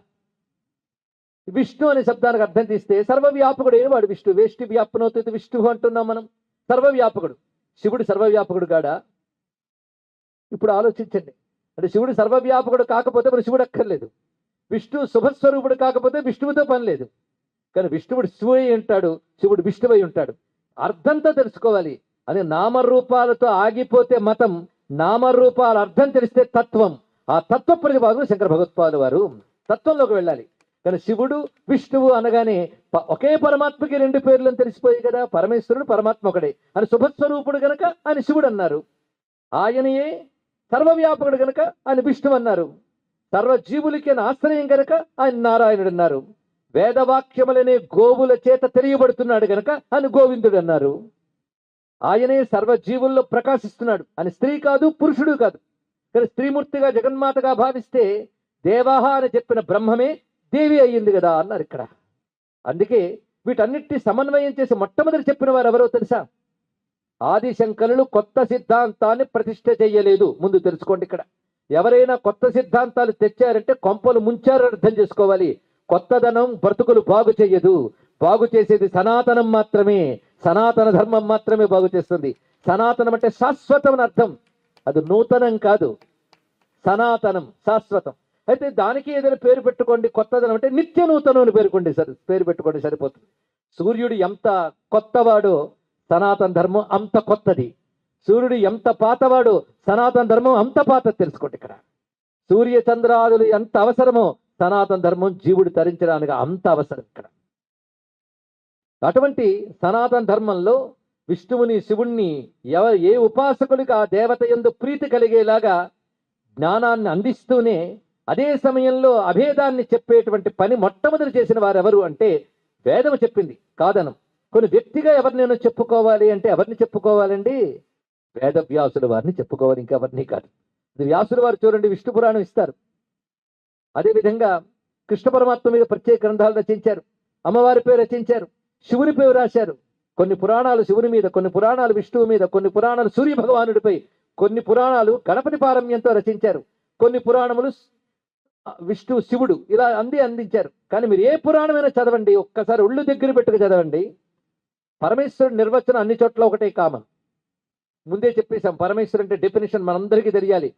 విష్ణు అనే శబ్దానికి అర్థం తీస్తే సర్వవ్యాపకుడు అయిన వాడు విష్ణు. వేష్టి వ్యాపనోతి విష్ణు అంటున్నాం మనం. సర్వవ్యాపకుడు. శివుడు సర్వవ్యాపకుడు కాడా? ఇప్పుడు ఆలోచించండి. అంటే శివుడు సర్వవ్యాపకుడు కాకపోతే మరి శివుడు అక్కర్లేదు. విష్ణు శుభస్వరూపుడు కాకపోతే విష్ణువుతో పని లేదు. కానీ విష్ణువుడు శివుడై ఉంటాడు, శివుడు విష్ణువై ఉంటాడు. అర్థంతో తెలుసుకోవాలి. అని నామరూపాలతో ఆగిపోతే మతం, నామరూపాల అర్థం తెలిస్తే తత్వం. ఆ తత్వ ప్రతిపాదన శంకర భగవత్పాదుల వారు తత్వంలోకి వెళ్ళాలి. కానీ శివుడు విష్ణువు అనగానే ఒకే పరమాత్మకి రెండు పేర్లు అని తెలిసిపోయి కదా. పరమేశ్వరుడు పరమాత్మ ఒకడే అని శుభస్వరూపుడు గనక ఆయన శివుడు అన్నారు. ఆయనయే సర్వవ్యాపకుడు గనక ఆయన విష్ణువు అన్నారు. సర్వజీవులకి ఆశ్రయం గనక ఆయన నారాయణుడు అన్నారు. వేదవాక్యములనే గోవుల చేత తెలియబడుతున్నాడు గనక ఆయన గోవిందుడు అన్నారు. ఆయనే సర్వజీవుల్లో ప్రకాశిస్తున్నాడు. ఆయన స్త్రీ కాదు, పురుషుడు కాదు. కానీ స్త్రీమూర్తిగా జగన్మాతగా భావిస్తే దేవాహ అని చెప్పిన బ్రహ్మమే దేవి అయ్యింది కదా అన్నారు ఇక్కడ. అందుకే వీటన్నిటిని సమన్వయం చేసి మొట్టమొదటి చెప్పిన వారు ఎవరో తెలుసా? ఆదిశంకరులు కొత్త సిద్ధాంతాన్ని ప్రతిష్ఠ చెయ్యలేదు. ముందు తెలుసుకోండి. ఇక్కడ ఎవరైనా కొత్త సిద్ధాంతాలు తెచ్చారంటే కొంపలు ముంచారని అర్థం చేసుకోవాలి. కొత్తదనం బ్రతుకులు బాగు చెయ్యదు. బాగు చేసేది సనాతనం మాత్రమే. సనాతన ధర్మం మాత్రమే బాగు చేస్తుంది. సనాతనం అంటే శాశ్వతం అని అర్థం. అది నూతనం కాదు, సనాతనం శాశ్వతం. అయితే దానికి ఏదైనా పేరు పెట్టుకోండి. కొత్తదనం అంటే నిత్య నూతనం అని పేరు పెట్టుకోండి సరిపోతుంది. సూర్యుడు ఎంత కొత్తవాడో సనాతన ధర్మం అంత కొత్తది. సూర్యుడు ఎంత పాతవాడో సనాతన ధర్మం అంత పాతది. తెలుసుకోండి. ఇక్కడ సూర్య చంద్రాదులు ఎంత అవసరమో సనాతన ధర్మం జీవుడు తరించడానికి అంత అవసరం. ఇక్కడ అటువంటి సనాతన ధర్మంలో విష్ణువుని శివుణ్ణి ఏ ఉపాసకుడికి ఆ దేవత యందు ప్రీతి కలిగేలాగా జ్ఞానాన్ని అందిస్తూనే అదే సమయంలో అభేదాన్ని చెప్పేటువంటి పని మొట్టమొదటి చేసిన వారు ఎవరు అంటే వేదము చెప్పింది కాదనం. కొన్ని వ్యక్తిగా ఎవరినైనా చెప్పుకోవాలి అంటే ఎవరిని చెప్పుకోవాలండి? వేదవ్యాసుల వారిని చెప్పుకోవాలి, ఇంకెవరిని కాదు. ఇది వ్యాసుల వారు చూడండి, విష్ణు పురాణం ఇస్తారు. అదేవిధంగా కృష్ణ పరమాత్మ మీద ప్రత్యేక గ్రంథాలు రచించారు. అమ్మవారి పేరు రచించారు, శివుని పేరు రాశారు. కొన్ని పురాణాలు శివుని మీద, కొన్ని పురాణాలు విష్ణువు మీద, కొన్ని పురాణాలు సూర్య భగవానుడిపై, కొన్ని పురాణాలు గణపతి పారమ్యంతో రచించారు, కొన్ని పురాణములు విష్ణు శివుడు ఇలా అందించారు. కానీ మీరు ఏ పురాణమైనా చదవండి, ఒక్కసారి ఒళ్ళు దగ్గర పెట్టుకు చదవండి. పరమేశ్వరుడు నిర్వచనం అన్ని చోట్ల ఒకటే కామన్. ముందే చెప్పేశాం, పరమేశ్వరుడు అంటే డెఫినేషన్ మనందరికీ తెలియాలి.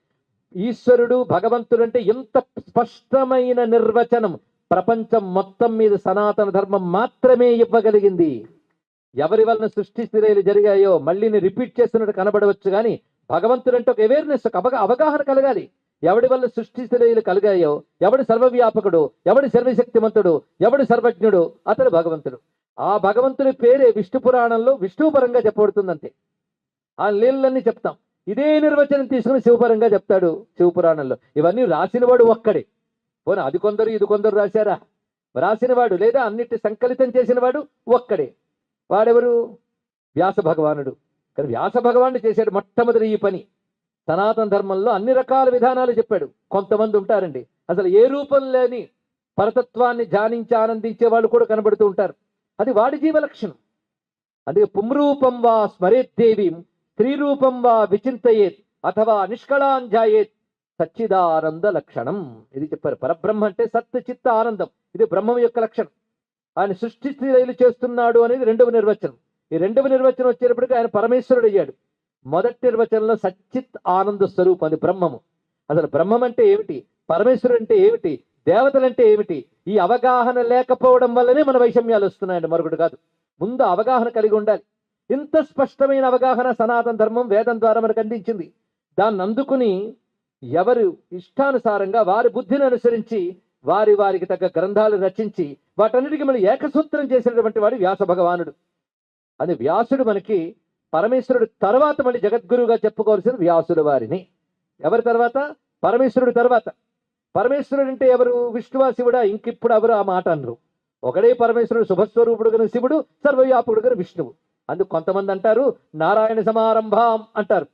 ఈశ్వరుడు భగవంతుడు అంటే ఎంత స్పష్టమైన నిర్వచనం ప్రపంచం మొత్తం మీద సనాతన ధర్మం మాత్రమే ఇవ్వగలిగింది. ఎవరి వలన సృష్టి స్థితులు జరిగాయో మళ్ళీ రిపీట్ చేస్తున్నట్టు కనబడవచ్చు, కానీ భగవంతుడు అంటే ఒక అవేర్నెస్, ఒక అవగాహన కలగాలి. ఎవడి వల్ల సృష్టి స్థితులు కలిగాయో, ఎవడు సర్వవ్యాపకుడు, ఎవడు సర్వశక్తిమంతుడు, ఎవడు సర్వజ్ఞుడు, అతడు భగవంతుడు. ఆ భగవంతుడి పేరే విష్ణు పురాణంలో విష్ణు పరంగా చెప్పబడుతుందంతే. ఆ లీలన్నీ చెప్తాం. ఇదే నిర్వచనం తీసుకుని శివపరంగా చెప్తాడు శివపురాణంలో. ఇవన్నీ రాసినవాడు ఒక్కడే. పోనీ అది కొందరు ఇది కొందరు రాశారా? రాసినవాడు లేదా అన్నిటి సంకలితం చేసినవాడు ఒక్కడే. వాడెవరు? వ్యాస భగవానుడు. కానీ వ్యాస భగవానుడు చేశాడు మొట్టమొదటి ఈ పని. సనాతన ధర్మంలో అన్ని రకాల విధానాలు చెప్పాడు. కొంతమంది ఉంటారండి అసలు ఏ రూపం లేని పరతత్వాన్ని ధ్యానించి ఆనందించే వాళ్ళు కూడా కనబడుతూ ఉంటారు. అది వాడి జీవ లక్షణం. అందుకే పుంరూపం వా స్మరేద్దేవీం స్త్రీరూపం వా విచింతయేత్ అథవా నిష్కళాంజాయేత్ సచ్చిదానంద లక్షణం. ఇది చెప్పారు. పరబ్రహ్మ అంటే సత్ చిత్త ఆనందం. ఇది బ్రహ్మం యొక్క లక్షణం. ఆయన సృష్టి స్థితులు చేస్తున్నాడు అనేది రెండవ నిర్వచనం. ఈ రెండవ నిర్వచనం వచ్చేటప్పటికి ఆయన పరమేశ్వరుడు అయ్యాడు. మొదటి నిర్వచనంలో సచ్చిత్ ఆనంద స్వరూపం, అది బ్రహ్మము. అసలు బ్రహ్మం అంటే ఏమిటి, పరమేశ్వరుడు అంటే ఏమిటి, దేవతలంటే ఏమిటి, ఈ అవగాహన లేకపోవడం వల్లనే మన వైషమ్యాలు వస్తున్నాయండి, మరొకటి కాదు. ముందు అవగాహన కలిగి ఉండాలి. ఇంత స్పష్టమైన అవగాహన సనాతన ధర్మం వేదం ద్వారా మనకు అందించింది. దాన్ని అందుకుని ఎవరు ఇష్టానుసారంగా వారి బుద్ధిని అనుసరించి వారికి తగ్గ గ్రంథాలు రచించి వాటన్నిటికీ మళ్ళీ ఏకసూత్రం చేసినటువంటి వాడు వ్యాస భగవానుడు. అది వ్యాసుడు మనకి పరమేశ్వరుడు తర్వాత మళ్ళీ జగద్గురువుగా చెప్పుకోవాల్సిన వ్యాసుల వారిని. ఎవరి తర్వాత? పరమేశ్వరుడు తర్వాత. పరమేశ్వరుడు అంటే ఎవరు? విష్ణువా శివుడా? ఇంకిప్పుడు ఎవరు ఆ మాట అనరు. ఒకడే పరమేశ్వరుడు, శుభస్వరూపుడు గల శివుడు, సర్వవ్యాపకుడు గల విష్ణువు. అందుకు కొంతమంది అంటారు నారాయణ సమారంభాం అంటారు,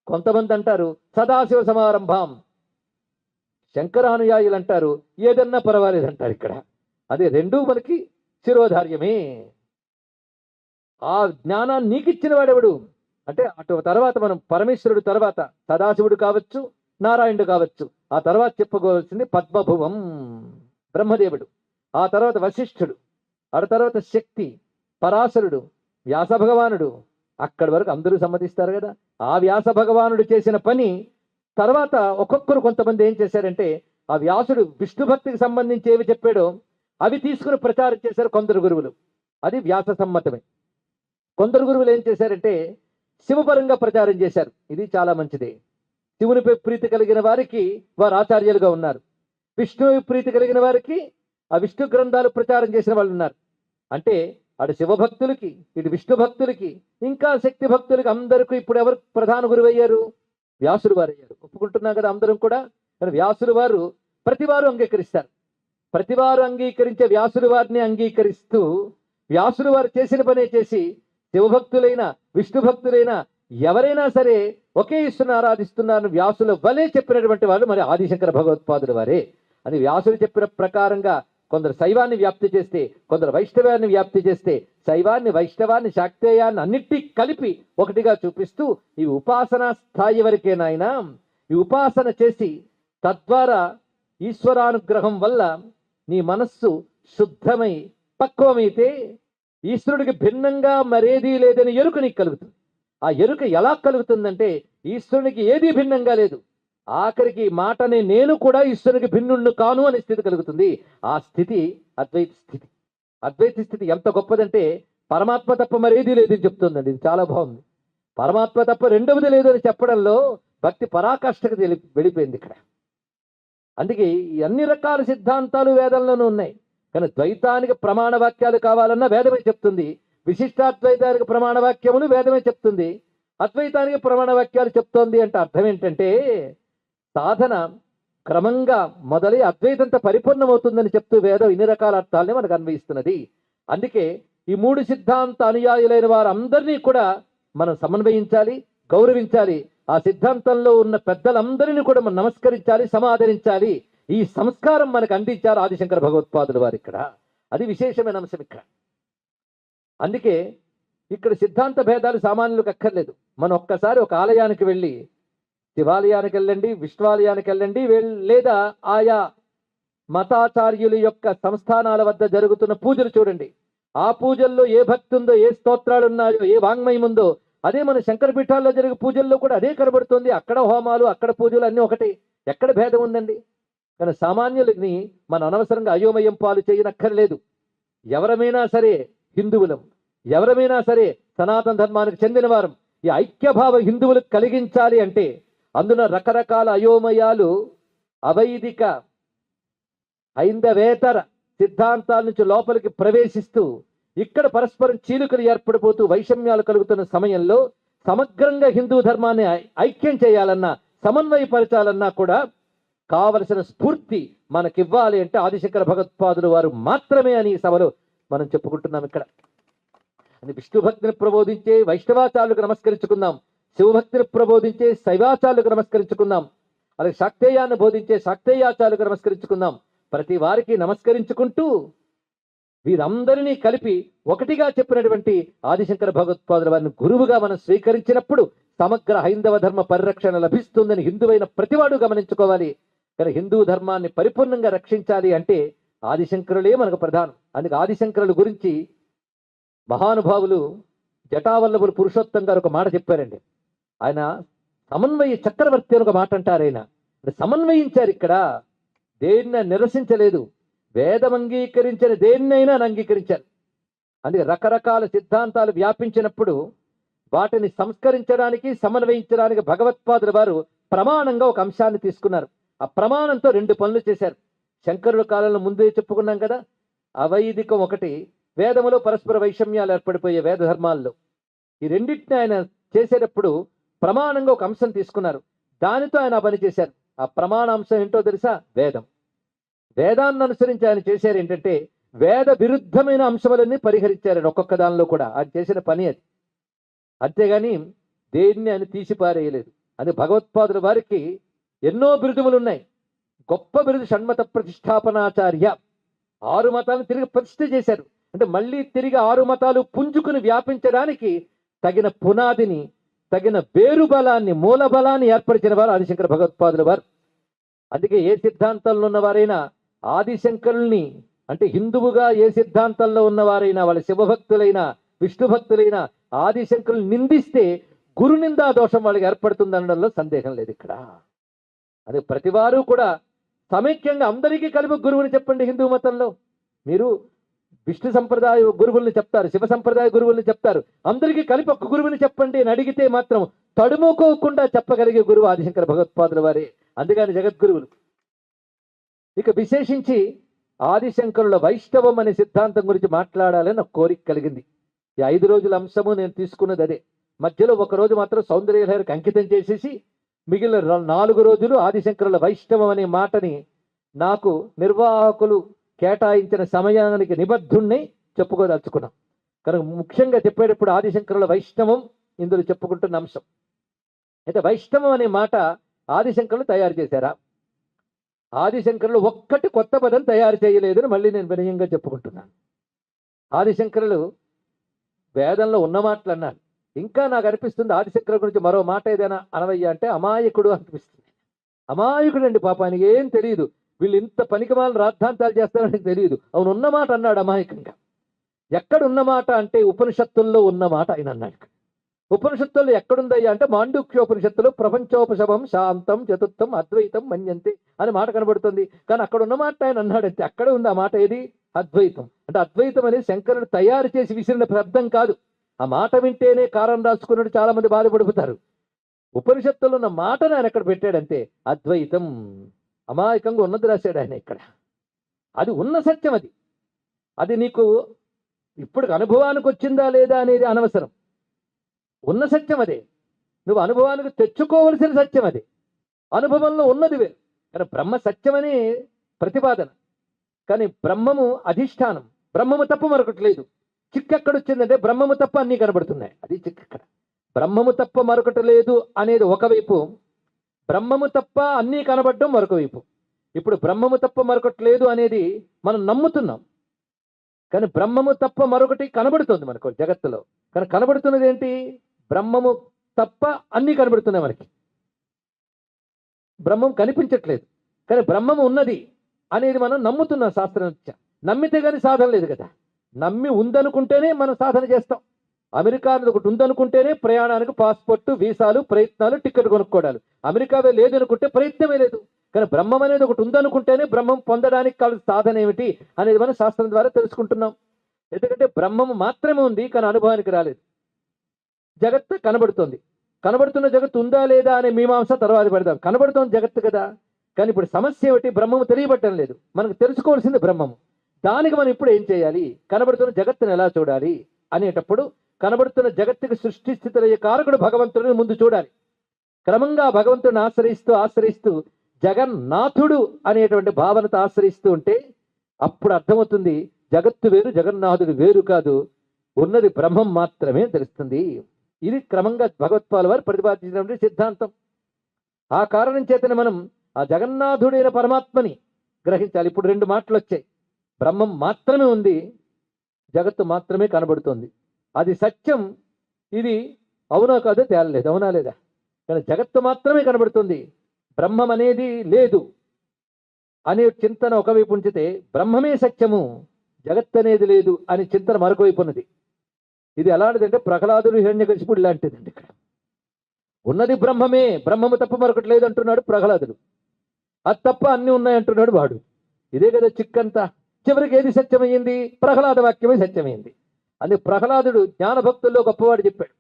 కొంతమంది అంటారు సదాశివ సమారంభాం, శంకరానుయాయులు అంటారు ఏదన్నా పర్వాలేదు అంటారు. ఇక్కడ అదే రెండూ మనకి శిరోధార్యమే. ఆ జ్ఞానాన్ని నీకు ఇచ్చిన వాడెవడు అంటే అటు తర్వాత మనం పరమేశ్వరుడు తర్వాత సదాశివుడు కావచ్చు, నారాయణుడు కావచ్చు. ఆ తర్వాత చెప్పుకోవాల్సింది పద్మభువం బ్రహ్మదేవుడు. ఆ తర్వాత వశిష్ఠుడు, ఆ తర్వాత శక్తి, పరాశరుడు, వ్యాస భగవానుడు, అక్కడి వరకు అందరూ సమ్మతిస్తారు కదా. ఆ వ్యాస భగవానుడు చేసిన పని తర్వాత ఒక్కొక్కరు కొంతమంది ఏం చేశారంటే, ఆ వ్యాసుడు విష్ణు భక్తికి సంబంధించి ఏవి చెప్పాడో అవి తీసుకుని ప్రచారం చేశారు కొందరు గురువులు. అది వ్యాస సమ్మతమే. కొందరు గురువులు ఏం చేశారంటే శివపరంగా ప్రచారం చేశారు. ఇది చాలా మంచిది. శివునిపై ప్రీతి కలిగిన వారికి వారు ఆచార్యులుగా ఉన్నారు. విష్ణువు ప్రీతి కలిగిన వారికి ఆ విష్ణు గ్రంథాలు ప్రచారం చేసిన వాళ్ళు ఉన్నారు. అంటే అటు శివభక్తులకి, ఇటు విష్ణు భక్తులకి, ఇంకా శక్తి భక్తులకి అందరికీ ఇప్పుడు ఎవరు ప్రధాన గురువు అయ్యారు? వ్యాసుడు వారు అయ్యారు. ఒప్పుకుంటున్నాం కదా అందరం కూడా. కానీ వ్యాసుడు వారు ప్రతివారు అంగీకరిస్తారు. ప్రతివారు అంగీకరించే వ్యాసుడు వారిని అంగీకరిస్తూ వ్యాసుడు వారు చేసిన పనే చేసి శివభక్తులైన విష్ణు భక్తులైన ఎవరైనా సరే ఒకే ఈశ్వరుని ఆరాధిస్తున్నారని వ్యాసుల వలే చెప్పినటువంటి వాళ్ళు మరి ఆదిశంకర భగవత్పాదుల వారే. అని వ్యాసుడు చెప్పిన ప్రకారంగా కొందరు శైవాన్ని వ్యాప్తి చేస్తే, కొందరు వైష్ణవాన్ని వ్యాప్తి చేస్తే, శైవాన్ని, వైష్ణవాన్ని, శాక్తేయాన్ని అన్నిటి కలిపి ఒకటిగా చూపిస్తూ ఈ ఉపాసనా స్థాయి వరకేనాయనా, ఈ ఉపాసన చేసి తద్వారా ఈశ్వరానుగ్రహం వల్ల నీ మనస్సు శుద్ధమై పక్వమైతే ఈశ్వరుడికి భిన్నంగా మరేదీ లేదని ఎరుక నీకు కలుగుతుంది. ఆ ఎరుక ఎలా కలుగుతుందంటే ఈశ్వరునికి ఏదీ భిన్నంగా లేదు. ఆఖరికి మాటనే నేను కూడా ఈశ్వరునికి భిన్నుణ్ణి కాను అనే స్థితి కలుగుతుంది. ఆ స్థితి అద్వైత స్థితి. అద్వైత స్థితి ఎంత గొప్పదంటే పరమాత్మ తప్ప మరేదీ లేదని చెప్తుందండి. ఇది చాలా బాగుంది. పరమాత్మ తప్ప రెండవది లేదని చెప్పడంలో భక్తి పరాకాష్ఠకు వెళ్ళిపోయింది ఇక్కడ. అందుకే ఈ అన్ని రకాల సిద్ధాంతాలు వేదంలోనూ ఉన్నాయి. కానీ ద్వైతానికి ప్రమాణ వాక్యాలు కావాలన్నా వేదమే చెప్తుంది. విశిష్టాద్వైతానికి ప్రమాణ వాక్యములు వేదమే చెప్తుంది. అద్వైతానికి ప్రమాణ వాక్యాలు చెప్తోంది అంటే అర్థం ఏంటంటే సాధన క్రమంగా మొదలై అద్వైతంత పరిపూర్ణమవుతుందని చెప్తూ వేదం ఇన్ని రకాల అర్థాలని మనకు అన్వయిస్తున్నది. అందుకే ఈ మూడు సిద్ధాంత అనుయాయులైన వారందరినీ కూడా మనం సమన్వయించాలి, గౌరవించాలి. ఆ సిద్ధాంతంలో ఉన్న పెద్దలందరినీ కూడా మనం నమస్కరించాలి, సమాదరించాలి. ఈ సంస్కారం మనకు అందించారు ఆదిశంకర భగవత్పాదులు వారు ఇక్కడ. అది విశేషమైన అంశం ఇక్కడ. అందుకే ఇక్కడ సిద్ధాంత భేదాలు సామాన్యులకు అక్కర్లేదు. మనం ఒక్కసారి ఒక ఆలయానికి వెళ్ళి, శివాలయానికి వెళ్ళండి, విష్ణువాలయానికి వెళ్ళండి, లేదా ఆయా మతాచార్యుల యొక్క సంస్థానాల వద్ద జరుగుతున్న పూజలు చూడండి. ఆ పూజల్లో ఏ భక్తి ఉందో, ఏ స్తోత్రాలు ఉన్నాయో, ఏ వాంగ్మయం ఉందో అదే మన శంకర పీఠాల్లో జరిగే పూజల్లో కూడా అదే కనబడుతుంది. అక్కడ హోమాలు, అక్కడ పూజలు అన్నీ ఒకటి. ఎక్కడ భేదం ఉందండి? కానీ సామాన్యులని మన అనవసరంగా అయోమయం పాలు చేయనక్కర్లేదు. ఎవరమైనా సరే హిందువులం, ఎవరమైనా సరే సనాతన ధర్మానికి చెందిన వారం. ఈ ఐక్యభావ హిందువులకు కలిగించాలి అంటే అందులో రకరకాల అయోమయాలు, అవైదిక హైందవేతర సిద్ధాంతాల నుంచి లోపలికి ప్రవేశిస్తూ ఇక్కడ పరస్పరం చీలుకలు ఏర్పడిపోతూ వైషమ్యాలు కలుగుతున్న సమయంలో సమగ్రంగా హిందూ ధర్మాన్ని ఐక్యం చేయాలన్నా, సమన్వయపరచాలన్నా కూడా కావలసిన స్ఫూర్తి మనకివ్వాలి అంటే ఆదిశంకర భగవత్పాదులు వారు మాత్రమే అని ఈ సభలో మనం చెప్పుకుంటున్నాం. ఇక్కడ అని విష్ణు భక్తిని ప్రబోధించే వైష్ణవాచార్యులకు నమస్కరించుకుందాం, శివభక్తిని ప్రబోధించే శైవాచార్యులకు నమస్కరించుకుందాం, అలాగే శాక్తేయాన్ని బోధించే శాక్తేయాచార్యులకు నమస్కరించుకుందాం. ప్రతి వారికి నమస్కరించుకుంటూ వీరందరినీ కలిపి ఒకటిగా చెప్పినటువంటి ఆదిశంకర భగవత్పాదుల వారిని గురువుగా మనం స్వీకరించినప్పుడు సమగ్ర హైందవ ధర్మ పరిరక్షణ లభిస్తుందని హిందువైన ప్రతివాడు గమనించుకోవాలి. కానీ హిందూ ధర్మాన్ని పరిపూర్ణంగా రక్షించాలి అంటే ఆదిశంకరులే మనకు ప్రధానం. అందుకే ఆదిశంకరుల గురించి మహానుభావులు జటావల్లభులు పురుషోత్తం గారు ఒక మాట చెప్పారండి. ఆయన సమన్వయ చక్రవర్తి అని ఒక మాట అంటారు. ఆయన సమన్వయించారు. ఇక్కడ దేన్ని నిరసించలేదు. వేదం అంగీకరించిన దేన్నైనా అంగీకరించారు. అందుకే రకరకాల సిద్ధాంతాలు వ్యాపించినప్పుడు వాటిని సంస్కరించడానికి, సమన్వయించడానికి భగవత్పాదుల వారు ప్రమాణంగా ఒక అంశాన్ని తీసుకున్నారు. ఆ ప్రమాణంతో రెండు పనులు చేశారు. శంకరుల కాలంలో ముందే చెప్పుకున్నాం కదా, అవైదికం ఒకటి, వేదములో పరస్పర వైషమ్యాలు ఏర్పడిపోయే వేద ధర్మాల్లో. ఈ రెండింటిని ఆయన చేసేటప్పుడు ప్రమాణంగా ఒక అంశం తీసుకున్నారు. దానితో ఆయన పని చేశారు. ఆ ప్రమాణాంశం ఏంటో తెలుసా? వేదం. వేదాన్ని అనుసరించి ఆయన చేశారు ఏంటంటే వేద విరుద్ధమైన అంశములన్నీ పరిహరించారు ఒక్కొక్క దానిలో కూడా. ఆయన చేసిన పని అది. అంతేగాని దేన్ని ఆయన తీసిపారేయలేదు. అది భగవత్పాదుల వారికి ఎన్నో బిరుదుములు ఉన్నాయి. గొప్ప బిరుదు షణ్మత ప్రతిష్టాపనాచార్య. 6 మతాలను తిరిగి ప్రతిష్ఠ చేశారు. అంటే మళ్ళీ తిరిగి 6 మతాలు పుంజుకుని వ్యాపించడానికి తగిన పునాదిని, తగిన వేరు బలాన్ని, మూల బలాన్ని ఏర్పరిచిన వారు ఆదిశంకర భగవత్పాదుల వారు. అందుకే ఏ సిద్ధాంతంలో ఉన్నవారైనా ఆదిశంకరుల్ని అంటే హిందువుగా ఏ సిద్ధాంతంలో ఉన్నవారైనా, వాళ్ళ శివభక్తులైనా విష్ణు భక్తులైనా ఆదిశంకరులు నిందిస్తే గురు నిందా దోషం వాళ్ళకి ఏర్పడుతుంది అనడంలో సందేహం లేదు ఇక్కడ. అది ప్రతివారు కూడా సమైక్యంగా అందరికీ కలిపి గురువుని చెప్పండి. హిందూ మతంలో మీరు విష్ణు సంప్రదాయ గురువుల్ని చెప్తారు, శివ సంప్రదాయ గురువుల్ని చెప్తారు, అందరికీ కలిపి ఒక్క గురువుని చెప్పండి అని అడిగితే మాత్రం తడుముకోకుండా చెప్పగలిగే గురువు ఆదిశంకర భగవత్పాదుల వారే. అందుకని జగద్గురువులు. ఇక విశేషించి ఆదిశంకరుల వైష్ణవం అనే సిద్ధాంతం గురించి మాట్లాడాలని నాకు కోరిక కలిగింది. ఈ 5 రోజుల అంశము నేను తీసుకున్నది అదే. మధ్యలో ఒక రోజు మాత్రం సౌందర్యలహరికి అంకితం చేసేసి మిగిలిన 4 రోజులు ఆదిశంకరుల వైష్ణవం అనే మాటని నాకు నిర్వాహకులు కేటాయించిన సమయానికి నిబద్ధుణ్ణి చెప్పుకోదలుచుకున్నాం. కనుక ముఖ్యంగా చెప్పేటప్పుడు ఆదిశంకరుల వైష్ణవం ఇందులో చెప్పుకుంటున్న అంశం. అయితే వైష్ణవం అనే మాట ఆదిశంకరులు తయారు చేశారా? ఆదిశంకరులు ఒక్కటి కొత్త పదం తయారు చేయలేదని మళ్ళీ నేను వినయంగా చెప్పుకుంటున్నాను. ఆదిశంకరులు వేదంలో ఉన్న మాటలు అన్నారు. ఇంకా నాకు అనిపిస్తుంది ఆదిశంకరుల గురించి మరో మాట ఏదైనా అనవయ్యా అంటే అమాయకుడు అనిపిస్తుంది. అమాయకుడు అండి, పాప ఆయనకి ఏం తెలియదు. వీళ్ళు ఇంత పనికిమాలను రాద్ధాంతాలు చేస్తారని తెలియదు. అవును, ఉన్న మాట అన్నాడు అమాయకంగా. ఎక్కడ ఉన్న మాట అంటే ఉపనిషత్తుల్లో ఉన్న మాట ఆయన అన్నాడు. ఉపనిషత్తుల్లో ఎక్కడుందయ్యా అంటే మాండుక్యోపనిషత్తులో ప్రపంచోపశమం శాంతం చతుర్థం అద్వైతం మన్యంతే అనే మాట కనబడుతుంది. కానీ అక్కడ ఉన్న మాట ఆయన అన్నాడంటే అక్కడ ఉంది ఆ మాట. ఏది? అద్వైతం. అంటే అద్వైతం అనేది శంకరుడు తయారు చేసి విసిరిన శబ్దం కాదు. ఆ మాట వింటేనే కారం రాసుకున్నట్టు చాలా మంది బాధపడిపోతారు. ఉపనిషత్తుల్లో ఉన్న మాటను ఆయన ఎక్కడ పెట్టాడంటే అద్వైతం. అమాయకంగా ఉన్నది రాశాడు ఆయన ఇక్కడ. అది ఉన్న సత్యం. అది అది నీకు ఇప్పుడు అనుభవానికి వచ్చిందా లేదా అనేది అనవసరం. ఉన్న సత్యం అదే. నువ్వు అనుభవానికి తెచ్చుకోవలసిన సత్యం అది. అనుభవంలో ఉన్నది వేరు. కానీ బ్రహ్మ సత్యమని ప్రతిపాదన. కానీ బ్రహ్మము అధిష్టానం. బ్రహ్మము తప్ప మరొకటి లేదు. చిక్కెక్కడొచ్చిందంటే బ్రహ్మము తప్ప అన్నీ కనబడుతున్నాయి. అది చిక్కెక్కడ. బ్రహ్మము తప్ప మరొకటి లేదు అనేది ఒకవైపు, బ్రహ్మము తప్ప అన్నీ కనబడడం మరొక వైపు. ఇప్పుడు బ్రహ్మము తప్ప మరొకటి లేదు అనేది మనం నమ్ముతున్నాం. కానీ బ్రహ్మము తప్ప మరొకటి కనబడుతుంది మనకు జగత్తులో. కానీ కనబడుతున్నది ఏంటి? బ్రహ్మము తప్ప అన్నీ కనబడుతున్నాయి మనకి. బ్రహ్మం కనిపించట్లేదు. కానీ బ్రహ్మము ఉన్నది అనేది మనం నమ్ముతున్నాం శాస్త్రరీత్యా. నమ్మితే కానీ సాధన లేదు కదా. నమ్మి ఉందనుకుంటేనే మనం సాధన చేస్తాం. అమెరికా అనేది ఒకటి ఉందనుకుంటేనే ప్రయాణానికి పాస్పోర్ట్, వీసాలు, ప్రయత్నాలు, టికెట్ కొనుక్కోవడాలు. అమెరికావే లేదనుకుంటే ప్రయత్నమే లేదు. కానీ బ్రహ్మం అనేది ఒకటి ఉందనుకుంటేనే బ్రహ్మం పొందడానికి కావాల్సిన సాధన ఏమిటి అనేది మనం శాస్త్రం ద్వారా తెలుసుకుంటున్నాం. ఎందుకంటే బ్రహ్మము మాత్రమే ఉంది, కానీ అనుభవానికి రాలేదు. జగత్తు కనబడుతుంది. కనబడుతున్న జగత్తు ఉందా లేదా అనే మీమాంస తర్వాత పెడదాం. కనబడుతోంది జగత్తు కదా. కానీ ఇప్పుడు సమస్య ఏమిటి? బ్రహ్మము తెలియబట్టం లేదు. మనకు తెలుసుకోవాల్సింది బ్రహ్మము. దానికి మనం ఇప్పుడు ఏం చేయాలి? కనబడుతున్న జగత్తును ఎలా చూడాలి అనేటప్పుడు కనబడుతున్న జగత్తుకి సృష్టి స్థితులయ్యే కారకుడు భగవంతుడిని ముందు చూడాలి. క్రమంగా భగవంతుడిని ఆశ్రయిస్తూ జగన్నాథుడు అనేటువంటి భావనతో ఆశ్రయిస్తూ ఉంటే అప్పుడు అర్థమవుతుంది జగత్తు వేరు, జగన్నాథుడు వేరు కాదు, ఉన్నది బ్రహ్మం మాత్రమే తెలుస్తుంది. ఇది క్రమంగా భగవత్పాదుల వారు ప్రతిపాదించినటువంటి సిద్ధాంతం. ఆ కారణం చేతనే మనం ఆ జగన్నాథుడైన పరమాత్మని గ్రహించాలి. ఇప్పుడు 2 మాటలు వచ్చాయి. బ్రహ్మం మాత్రమే ఉంది, జగత్తు మాత్రమే కనబడుతుంది. అది సత్యం. ఇది అవునా కాదో తేలలేదు. అవునా లేదా? కానీ జగత్తు మాత్రమే కనబడుతుంది, బ్రహ్మం అనేది లేదు అనే చింతన ఒకవైపు ఉంచితే బ్రహ్మమే సత్యము, జగత్ అనేది లేదు అని చింతన మరొక వైపు ఉన్నది. ఇది ఎలాంటిదంటే ప్రహ్లాదుడు హిరణ్యకశిపుడు లాంటిదండి. ఇక్కడ ఉన్నది బ్రహ్మమే, బ్రహ్మము తప్ప మరొకటి లేదు అంటున్నాడు ప్రహ్లాదుడు. అది తప్ప అన్ని ఉన్నాయి అంటున్నాడు వాడు. ఇదే కదా చిక్కంతా. చివరికి ఏది సత్యమైంది? ప్రహ్లాద వాక్యమే సత్యమైంది. అందుకే ప్రహ్లాదుడు జ్ఞానభక్తుల్లో గొప్పవాడు చెప్పాడు.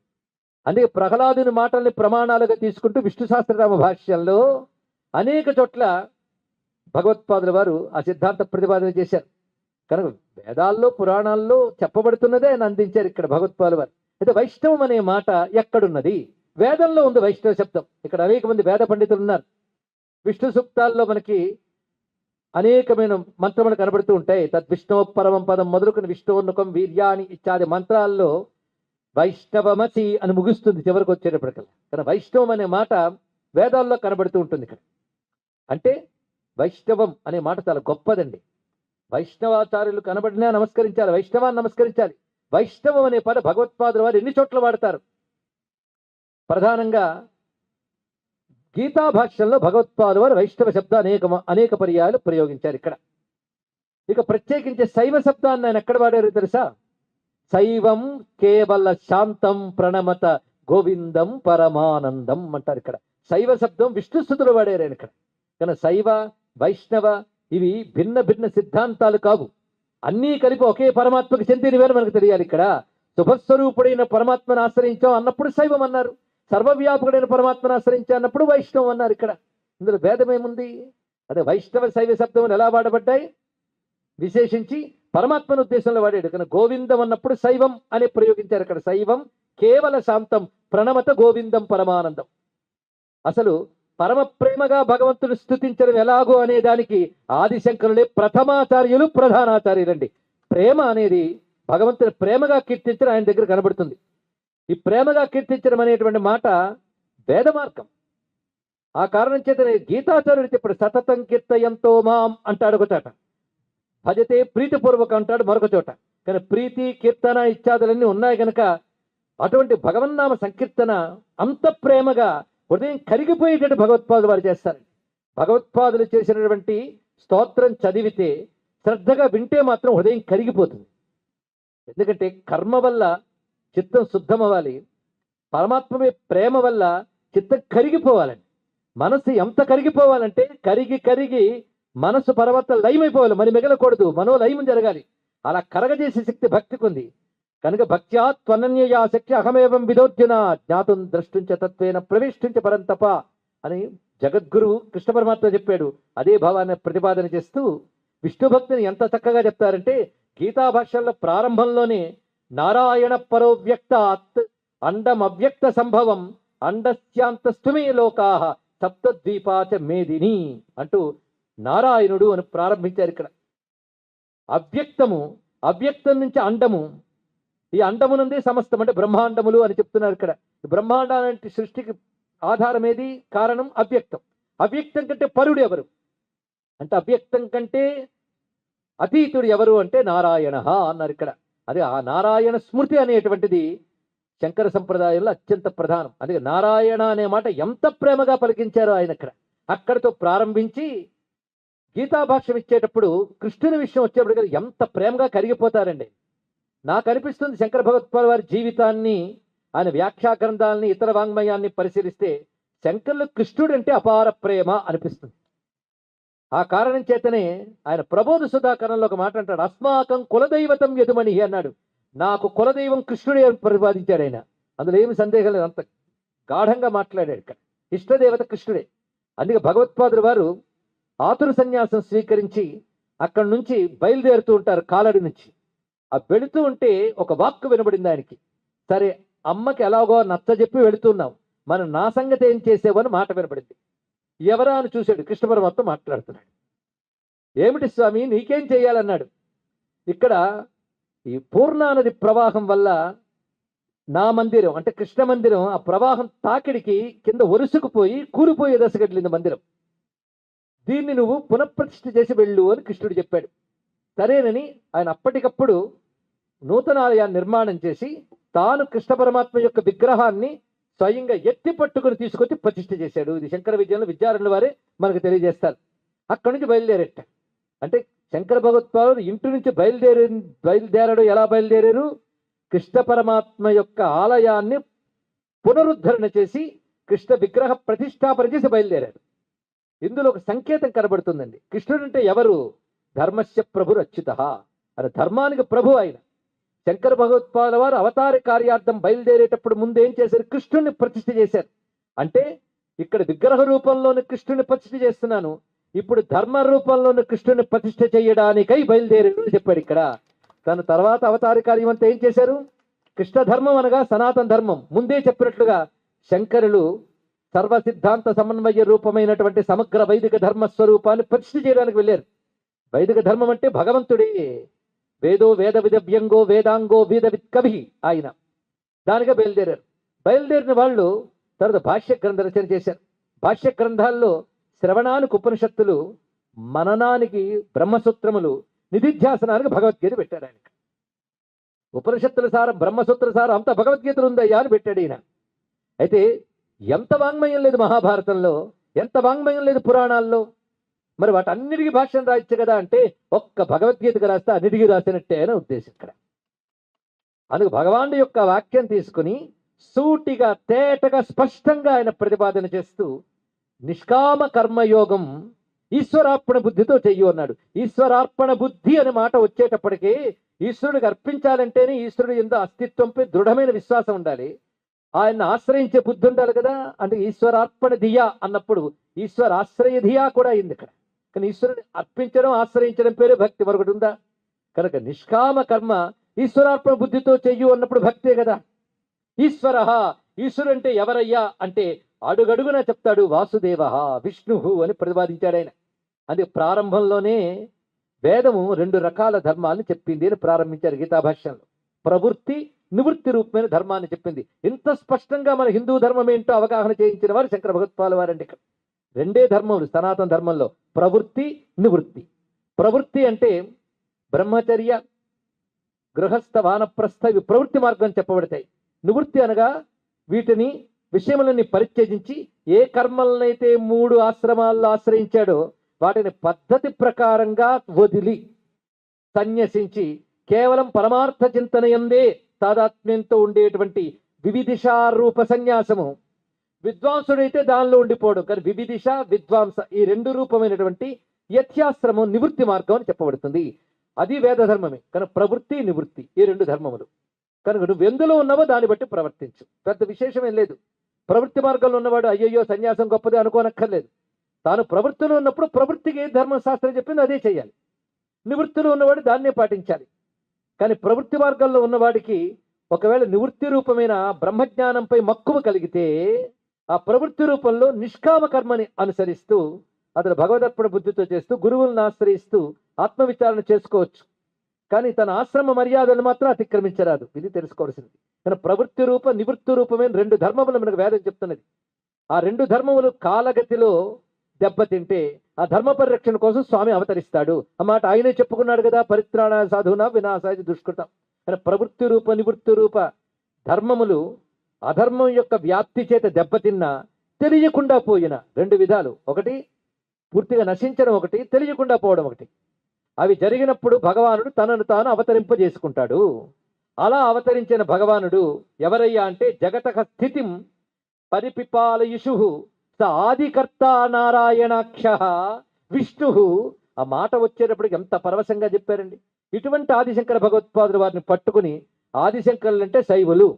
అందుకే ప్రహ్లాదుని మాటల్ని ప్రమాణాలుగా తీసుకుంటూ విష్ణు సహస్రనామ భాష్యంలో అనేక చోట్ల భగవత్పాదుల వారు ఆ సిద్ధాంత ప్రతిపాదన చేశారు. కనుక వేదాల్లో పురాణాల్లో చెప్పబడుతున్నదే ఆయన అందించారు ఇక్కడ భగవత్పాదుల వారు. అయితే వైష్ణవం అనే మాట ఎక్కడున్నది? వేదంలో ఉంది వైష్ణవ శబ్దం. ఇక్కడ అనేక మంది వేద పండితులు ఉన్నారు. విష్ణు సూక్తాల్లో మనకి అనేకమైన మంత్రములు కనబడుతూ ఉంటాయి. తద్విష్ణవ పరమం పదం మొదలుకొని విష్ణువున్నకం వీర్యాని ఇత్యాది మంత్రాల్లో వైష్ణవమసి అని ముగుస్తుంది చివరికి వచ్చేటప్పటికల్లా. కానీ వైష్ణవం అనే మాట వేదాల్లో కనబడుతూ ఉంటుంది ఇక్కడ. అంటే వైష్ణవం అనే మాట చాలా గొప్పదండి. వైష్ణవాచార్యులు కనబడినా నమస్కరించాలి, వైష్ణవాన్ని నమస్కరించాలి. వైష్ణవం అనే పద భగవత్పాదుల వారు ఎన్ని చోట్ల వాడతారు? ప్రధానంగా గీతా భాష్యంలో భగవత్పాదుల వారు వైష్ణవ శబ్ద అనేక పర్యాయాలు ప్రయోగించారు ఇక్కడ. ఇక ప్రత్యేకించి శైవ శబ్దాన్ని ఆయన ఎక్కడ వాడారు తెలుసా? శైవం కేవల శాంతం ప్రణమత గోవిందం పరమానందం అంటారు. ఇక్కడ శైవ శబ్దం విష్ణు స్తుతులు వాడారు ఆయన ఇక్కడ. కానీ శైవ వైష్ణవ ఇవి భిన్న భిన్న సిద్ధాంతాలు కావు, అన్నీ కలిపి ఒకే పరమాత్మకు చెందినవని మనకు తెలియాలి. ఇక్కడ శుభస్వరూపుడైన పరమాత్మను ఆశ్రయించాం అన్నప్పుడు శైవం అన్నారు, సర్వవ్యాపకుడైన పరమాత్మను ఆశ్రయించా అన్నప్పుడు వైష్ణవం అన్నారు. ఇక్కడ ఇందులో భేదం ఏముంది? అదే వైష్ణవ శైవ శబ్దం ఎలా వాడబడ్డాయి? విశేషించి పరమాత్మను ఉద్దేశంలో వాడాడు. కానీ గోవిందం అన్నప్పుడు శైవం అని ప్రయోగించారు. ఇక్కడ శైవం కేవల శాంతం ప్రణమత గోవిందం పరమానందం. అసలు పరమ ప్రేమగా భగవంతుడు స్తుతించడం ఎలాగో అనే దానికి ఆదిశంకరులే ప్రథమాచార్యులు, ప్రధానాచార్యులండి. ప్రేమ అనేది భగవంతుని ప్రేమగా కీర్తించడం ఆయన దగ్గర కనబడుతుంది. ఈ ప్రేమగా కీర్తించడం అనేటువంటి మాట వేద మార్గం. ఆ కారణం చేతనే గీతాచార్యుడు చెప్పాడు, సతతం కీర్తయంతో మాం అంటాడు ఒక చోట, భజతే ప్రీతిపూర్వకం అంటాడు మరొక చోట. కానీ ప్రీతి కీర్తన ఇత్యాదులన్నీ ఉన్నాయి కనుక అటువంటి భగవన్నామ సంకీర్తన అంత ప్రేమగా హృదయం కరిగిపోయేటట్టు భగవత్పాదులు వారు చేస్తారు. భగవత్పాదులు చేసినటువంటి స్తోత్రం చదివితే శ్రద్ధగా వింటే మాత్రం హృదయం కరిగిపోతుంది. ఎందుకంటే కర్మ వల్ల చిత్తం శుద్ధమవ్వాలి, పరమాత్మమే ప్రేమ వల్ల చిత్తం కరిగిపోవాలండి. మనసు ఎంత కరిగిపోవాలంటే కరిగి కరిగి మనసు పరమాత్మ లయమైపోవాలి, మరి మిగలకూడదు, మనోలయం జరగాలి. అలా కరగజేసే శక్తి భక్తికి ఉంది కనుక భక్త్యా త్వనన్యయా శక్తి అహమేవం విదోర్జున జ్ఞాతుం ద్రష్టుంచ తత్వేన ప్రవిష్టుంచ పరంతప అని జగద్గురువు కృష్ణ పరమాత్మ చెప్పాడు. అదే భావాన్ని ప్రతిపాదన చేస్తూ విష్ణు భక్తిని ఎంత చక్కగా చెప్తారంటే గీతా భాష్యంలో ప్రారంభంలోనే నారాయణ పరోవ్యక్తాత్ అండం అవ్యక్త సంభవం అండస్యాంతస్తుమే లోకాహ సప్తద్వీపాచ మేదిని అంటూ నారాయణుడు అని ప్రారంభించారు. ఇక్కడ అవ్యక్తము, అవ్యక్తం నుంచి అండము, ఈ అండము నుండి సమస్తం అంటే బ్రహ్మాండములు అని చెప్తున్నారు. ఇక్కడ బ్రహ్మాండాలంటే సృష్టికి ఆధారం ఏది? కారణం అవ్యక్తం. అవ్యక్తం కంటే పరుడు ఎవరు అంటే అవ్యక్తం కంటే అతీతుడు ఎవరు అంటే నారాయణ అన్నారు. ఇక్కడ అదే ఆ నారాయణ స్మృతి అనేటువంటిది శంకర సంప్రదాయంలో అత్యంత ప్రధానం. అందుకే నారాయణ అనే మాట ఎంత ప్రేమగా పలికించారో ఆయన ఇక్కడ. అక్కడితో ప్రారంభించి గీతాభాష్యం ఇచ్చేటప్పుడు కృష్ణుని విషయం వచ్చేప్పుడు ఎంత ప్రేమగా కరిగిపోతారండి. నాకు అనిపిస్తుంది శంకర భగవత్పాల్ వారి జీవితాన్ని, ఆయన వ్యాఖ్యా గ్రంథాలని, ఇతర వాంగ్మయాన్ని పరిశీలిస్తే శంకరులు కృష్ణుడు అంటే అపార ప్రేమ అనిపిస్తుంది. ఆ కారణం చేతనే ఆయన ప్రబోధ సుధాకరణంలో ఒక మాట అంటాడు, అస్మాకం కులదైవతం యదుమణి అన్నాడు. నాకు కులదైవం కృష్ణుడే ప్రతిపాదించాడు ఆయన. అందులో ఏమి సందేహం లేదు, అంత గాఢంగా మాట్లాడాడు. ఇక్కడ ఇష్టదేవత కృష్ణుడే. అందుకే భగవత్పాదులు వారు ఆతుర సన్యాసం స్వీకరించి అక్కడి నుంచి బయలుదేరుతూ ఉంటారు. కాలడి నుంచి ఆ వెళుతూ ఉంటే ఒక వాక్కు వినబడింది ఆయనకి. సరే అమ్మకి ఎలాగో నచ్చజెప్పి వెళుతున్నాం, మనం నా సంగతి ఏం చేసేవని మాట వినబడింది. ఎవరా అని చూశాడు, కృష్ణ పరమాత్మ మాట్లాడుతున్నాడు. ఏమిటి స్వామి నీకేం చేయాలన్నాడు. ఇక్కడ ఈ పూర్ణానది ప్రవాహం వల్ల నా మందిరం అంటే కృష్ణ మందిరం ఆ ప్రవాహం తాకిడికి కింద ఒరుసుకుపోయి కూలిపోయే దశగట్లింది మందిరం, దీన్ని నువ్వు పునఃప్రతిష్ఠ చేసి వెళ్ళు అని కృష్ణుడు చెప్పాడు. సరేనని ఆయన అప్పటికప్పుడు నూతనాలయాన్ని నిర్మాణం చేసి తాను కృష్ణ పరమాత్మ యొక్క విగ్రహాన్ని స్వయంగా ఎత్తి పట్టుకుని తీసుకొచ్చి ప్రతిష్ఠ చేశాడు. ఇది శంకర విజయంలో విద్యారణుల వారే మనకు అక్కడి నుంచి బయలుదేరట. అంటే శంకర భగవత్పాదులు ఇంటి నుంచి బయలుదేరడం ఎలా బయలుదేరారు? కృష్ణ పరమాత్మ యొక్క ఆలయాన్ని పునరుద్ధరణ చేసి కృష్ణ విగ్రహ ప్రతిష్టాపన చేసి బయలుదేరారు. ఇందులో ఒక సంకేతం కనబడుతుందండి. కృష్ణుడు అంటే ఎవరు? ధర్మస్య ప్రభురు అచ్యుతః అని, ధర్మానికి ప్రభు ఆయన. శంకర భగవత్పాదుల వారు అవతార కార్యార్థం బయలుదేరేటప్పుడు ముందు ఏం చేశారు? కృష్ణుడిని ప్రతిష్ఠ చేశారు. అంటే ఇక్కడ విగ్రహ రూపంలోని కృష్ణుడిని ప్రతిష్ఠ చేస్తున్నాను, ఇప్పుడు ధర్మ రూపంలోని కృష్ణుడిని ప్రతిష్ఠ చేయడానికై బయలుదేరారు చెప్పాడు. ఇక్కడ తన తర్వాత అవతార కార్యం అంతా ఏం చేశారు? కృష్ణ ధర్మం అనగా సనాతన ధర్మం. ముందే చెప్పినట్లుగా శంకరులు సర్వ సిద్ధాంత సమన్వయ రూపమైనటువంటి సమగ్ర వైదిక ధర్మ స్వరూపాన్ని ప్రతిష్ఠ చేయడానికి వెళ్ళారు. వైదిక ధర్మం అంటే భగవంతుడే. వేదో వేద విదవ్యంగో వేదాంగో వేద విత్కవి ఆయన. దానిగా బయలుదేరారు. బయలుదేరిన వాళ్ళు తర్వాత భాష్య గ్రంథ రచన చేశారు. భాష్య గ్రంథాల్లో శ్రవణానికి ఉపనిషత్తులు, మననానికి బ్రహ్మసూత్రములు, నిధిధ్యాసనానికి భగవద్గీత పెట్టాడు ఆయన. ఉపనిషత్తుల సారం, బ్రహ్మసూత్ర సారం అంతా భగవద్గీతలు ఉందయ్యా అని పెట్టాడు ఈయన. అయితే ఎంత వాంగ్మయం లేదు మహాభారతంలో, ఎంత వాంగ్మయం లేదు పురాణాల్లో. మరి వాటన్నిటికీ భాష్యం రాయొచ్చు కదా అంటే ఒక్క భగవద్గీతకు రాస్తే అన్నిటికీ రాసినట్టే అని ఉద్దేశం ఇక్కడ. అందుకు భగవానుడి యొక్క వాక్యం తీసుకుని సూటిగా తేటగా స్పష్టంగా ఆయన ప్రతిపాదన చేస్తూ నిష్కామ కర్మయోగం ఈశ్వరార్పణ బుద్ధితో చెయ్యు అన్నాడు. ఈశ్వరార్పణ బుద్ధి అనే మాట వచ్చేటప్పటికీ ఈశ్వరుడికి అర్పించాలంటేనే ఈశ్వరుడు ఎందు అస్తిత్వంపై దృఢమైన విశ్వాసం ఉండాలి, ఆయన్ని ఆశ్రయించే బుద్ధి ఉండాలి కదా. అంటే ఈశ్వరార్పణ ధియా అన్నప్పుడు ఈశ్వరాశ్రయ ధియా కూడా అయింది ఇక్కడ. కానీ ఈశ్వరుని అర్పించడం ఆశ్రయించడం పేరే భక్తి, మరొకటి ఉందా? కనుక నిష్కామ కర్మ ఈశ్వరార్పణ బుద్ధితో చెయ్యు అన్నప్పుడు భక్తే కదా. ఈశ్వర, ఈశ్వరుడు అంటే ఎవరయ్యా అంటే అడుగడుగున చెప్తాడు వాసుదేవ విష్ణు అని ప్రతిపాదించాడు ఆయన. అది ప్రారంభంలోనే వేదము 2 రకాల ధర్మాలను చెప్పింది అని ప్రారంభించారు గీతాభాష్యంలో. ప్రవృత్తి నివృత్తి రూపమైన ధర్మాన్ని చెప్పింది. ఇంత స్పష్టంగా మన హిందూ ధర్మం ఏంటో అవగాహన చేయించిన వారు శంకర భగవత్పాదుల వారండి. ఇక్కడ 2 ధర్మములు సనాతన ధర్మంలో, ప్రవృత్తి నివృత్తి. ప్రవృత్తి అంటే బ్రహ్మచర్య గృహస్థ వానప్రస్థ ఇవి ప్రవృత్తి మార్గం చెప్పబడతాయి. నివృత్తి అనగా వీటిని విషయములని పరిత్యజించి ఏ కర్మలనైతే 3 ఆశ్రమాల్లో ఆశ్రయించాడో వాటిని పద్ధతి ప్రకారంగా వదిలి సన్యసించి కేవలం పరమార్థ చింతనయందే తాదాత్మ్యంతో ఉండేటువంటి వివిధిషారూప సన్యాసము. విద్వాంసుడైతే దానిలో ఉండిపోవడం, కానీ వివిధిష విద్వాంస ఈ 2 రూపమైనటువంటి యథ్యాశ్రమం నివృత్తి మార్గం అని చెప్పబడుతుంది. అది వేద ధర్మమే. కనుక ప్రవృత్తి నివృత్తి ఈ 2 ధర్మములు. కనుక నువ్వు ఎందులో ఉన్నావో దాన్ని బట్టి ప్రవర్తించు, పెద్ద విశేషమేం లేదు. ప్రవృత్తి మార్గంలో ఉన్నవాడు అయ్యయ్యో సన్యాసం గొప్పదే అనుకోనక్కర్లేదు. తాను ప్రవృత్తిలో ఉన్నప్పుడు ప్రవృత్తికి ఏ ధర్మశాస్త్రం చెప్పింది అదే చేయాలి. నివృత్తిలో ఉన్నవాడు దాన్నే పాటించాలి. కానీ ప్రవృత్తి మార్గంలో ఉన్నవాడికి ఒకవేళ నివృత్తి రూపమైన బ్రహ్మజ్ఞానంపై మక్కువ కలిగితే ఆ ప్రవృత్తి రూపంలో నిష్కామ కర్మని అనుసరిస్తూ అతను భగవదర్పణ బుద్ధితో చేస్తూ గురువులను ఆశ్రయిస్తూ ఆత్మవిచారణ చేసుకోవచ్చు. కానీ తన ఆశ్రమ మర్యాదలు మాత్రం అతిక్రమించరాదు. ఇది తెలుసుకోవాల్సింది. కానీ ప్రవృత్తి రూప నివృత్తి రూపమైన 2 ధర్మములు మనకు వేదం చెప్తున్నది. ఆ 2 ధర్మములు కాలగతిలో దెబ్బతింటే ఆ ధర్మ పరిరక్షణ కోసం స్వామి అవతరిస్తాడు అన్నమాట. ఆయనే చెప్పుకున్నాడు కదా, పరిత్రాణ సాధున వినాశాయ దుష్కృతం. కానీ ప్రవృత్తి రూప నివృత్తి రూప ధర్మములు అధర్మం యొక్క వ్యాప్తి చేత దెబ్బతిన్నా తెలియకుండా పోయిన 2 విధాలు. ఒకటి పూర్తిగా నశించడం, ఒకటి తెలియకుండా పోవడం ఒకటి. అవి జరిగినప్పుడు భగవానుడు తనను తాను అవతరింపజేసుకుంటాడు. అలా అవతరించిన భగవానుడు ఎవరయ్యా అంటే జగతః స్థితిం పరిపిపాలయుషు స ఆదికర్త నారాయణాక్ష విష్ణు. ఆ మాట వచ్చేటప్పటికి ఎంత పరవశంగా చెప్పారండి. ఇటువంటి ఆదిశంకర భగవత్పాదులు వారిని పట్టుకుని, ఆదిశంకరులు అంటే శైవులు,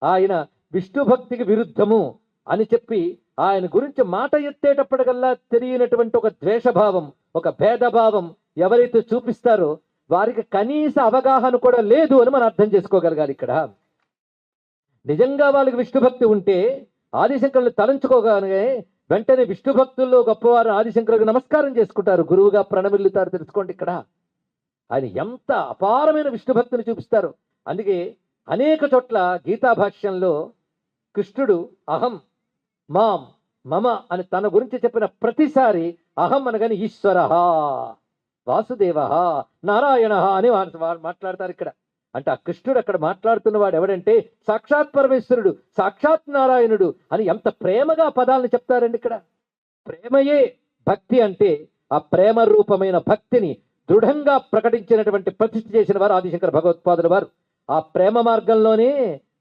ఆయన విష్ణు భక్తికి విరుద్ధము అని చెప్పి ఆయన గురించి మాట ఎత్తేటప్పటికల్లా తెలియనటువంటి ఒక ద్వేషభావం, ఒక భేదభావం ఎవరైతే చూపిస్తారో వారికి కనీస అవగాహన కూడా లేదు అని మనం అర్థం చేసుకోగలగాలి. ఇక్కడ నిజంగా వాళ్ళకి విష్ణు భక్తి ఉంటే ఆదిశంకరులు తలంచుకోగానే వెంటనే విష్ణు భక్తుల్లో గొప్పవారు ఆదిశంకరులకు నమస్కారం చేసుకుంటారు, గురువుగా ప్రణమిల్లుతారు. తెలుసుకోండి ఇక్కడ ఆయన ఎంత అపారమైన విష్ణు భక్తిని చూపిస్తారు. అందుకే అనేక చోట్ల గీతా భాష్యంలో కృష్ణుడు అహం మాం మమ అని తన గురించి చెప్పిన ప్రతిసారి అహం అనగానే ఈశ్వర వాసుదేవ నారాయణ అని మాట్లాడతారు ఇక్కడ. అంటే ఆ కృష్ణుడు అక్కడ మాట్లాడుతున్నవాడు ఎవడంటే సాక్షాత్ పరమేశ్వరుడు, సాక్షాత్ నారాయణుడు అని ఎంత ప్రేమగా పదాలను చెప్తారండి. ఇక్కడ ప్రేమయే భక్తి అంటే ఆ ప్రేమ రూపమైన భక్తిని దృఢంగా ప్రకటించినటువంటి ప్రతిష్ఠ చేసిన వారు ఆదిశంకర భగవత్పాదుల వారు. ఆ ప్రేమ మార్గంలోనే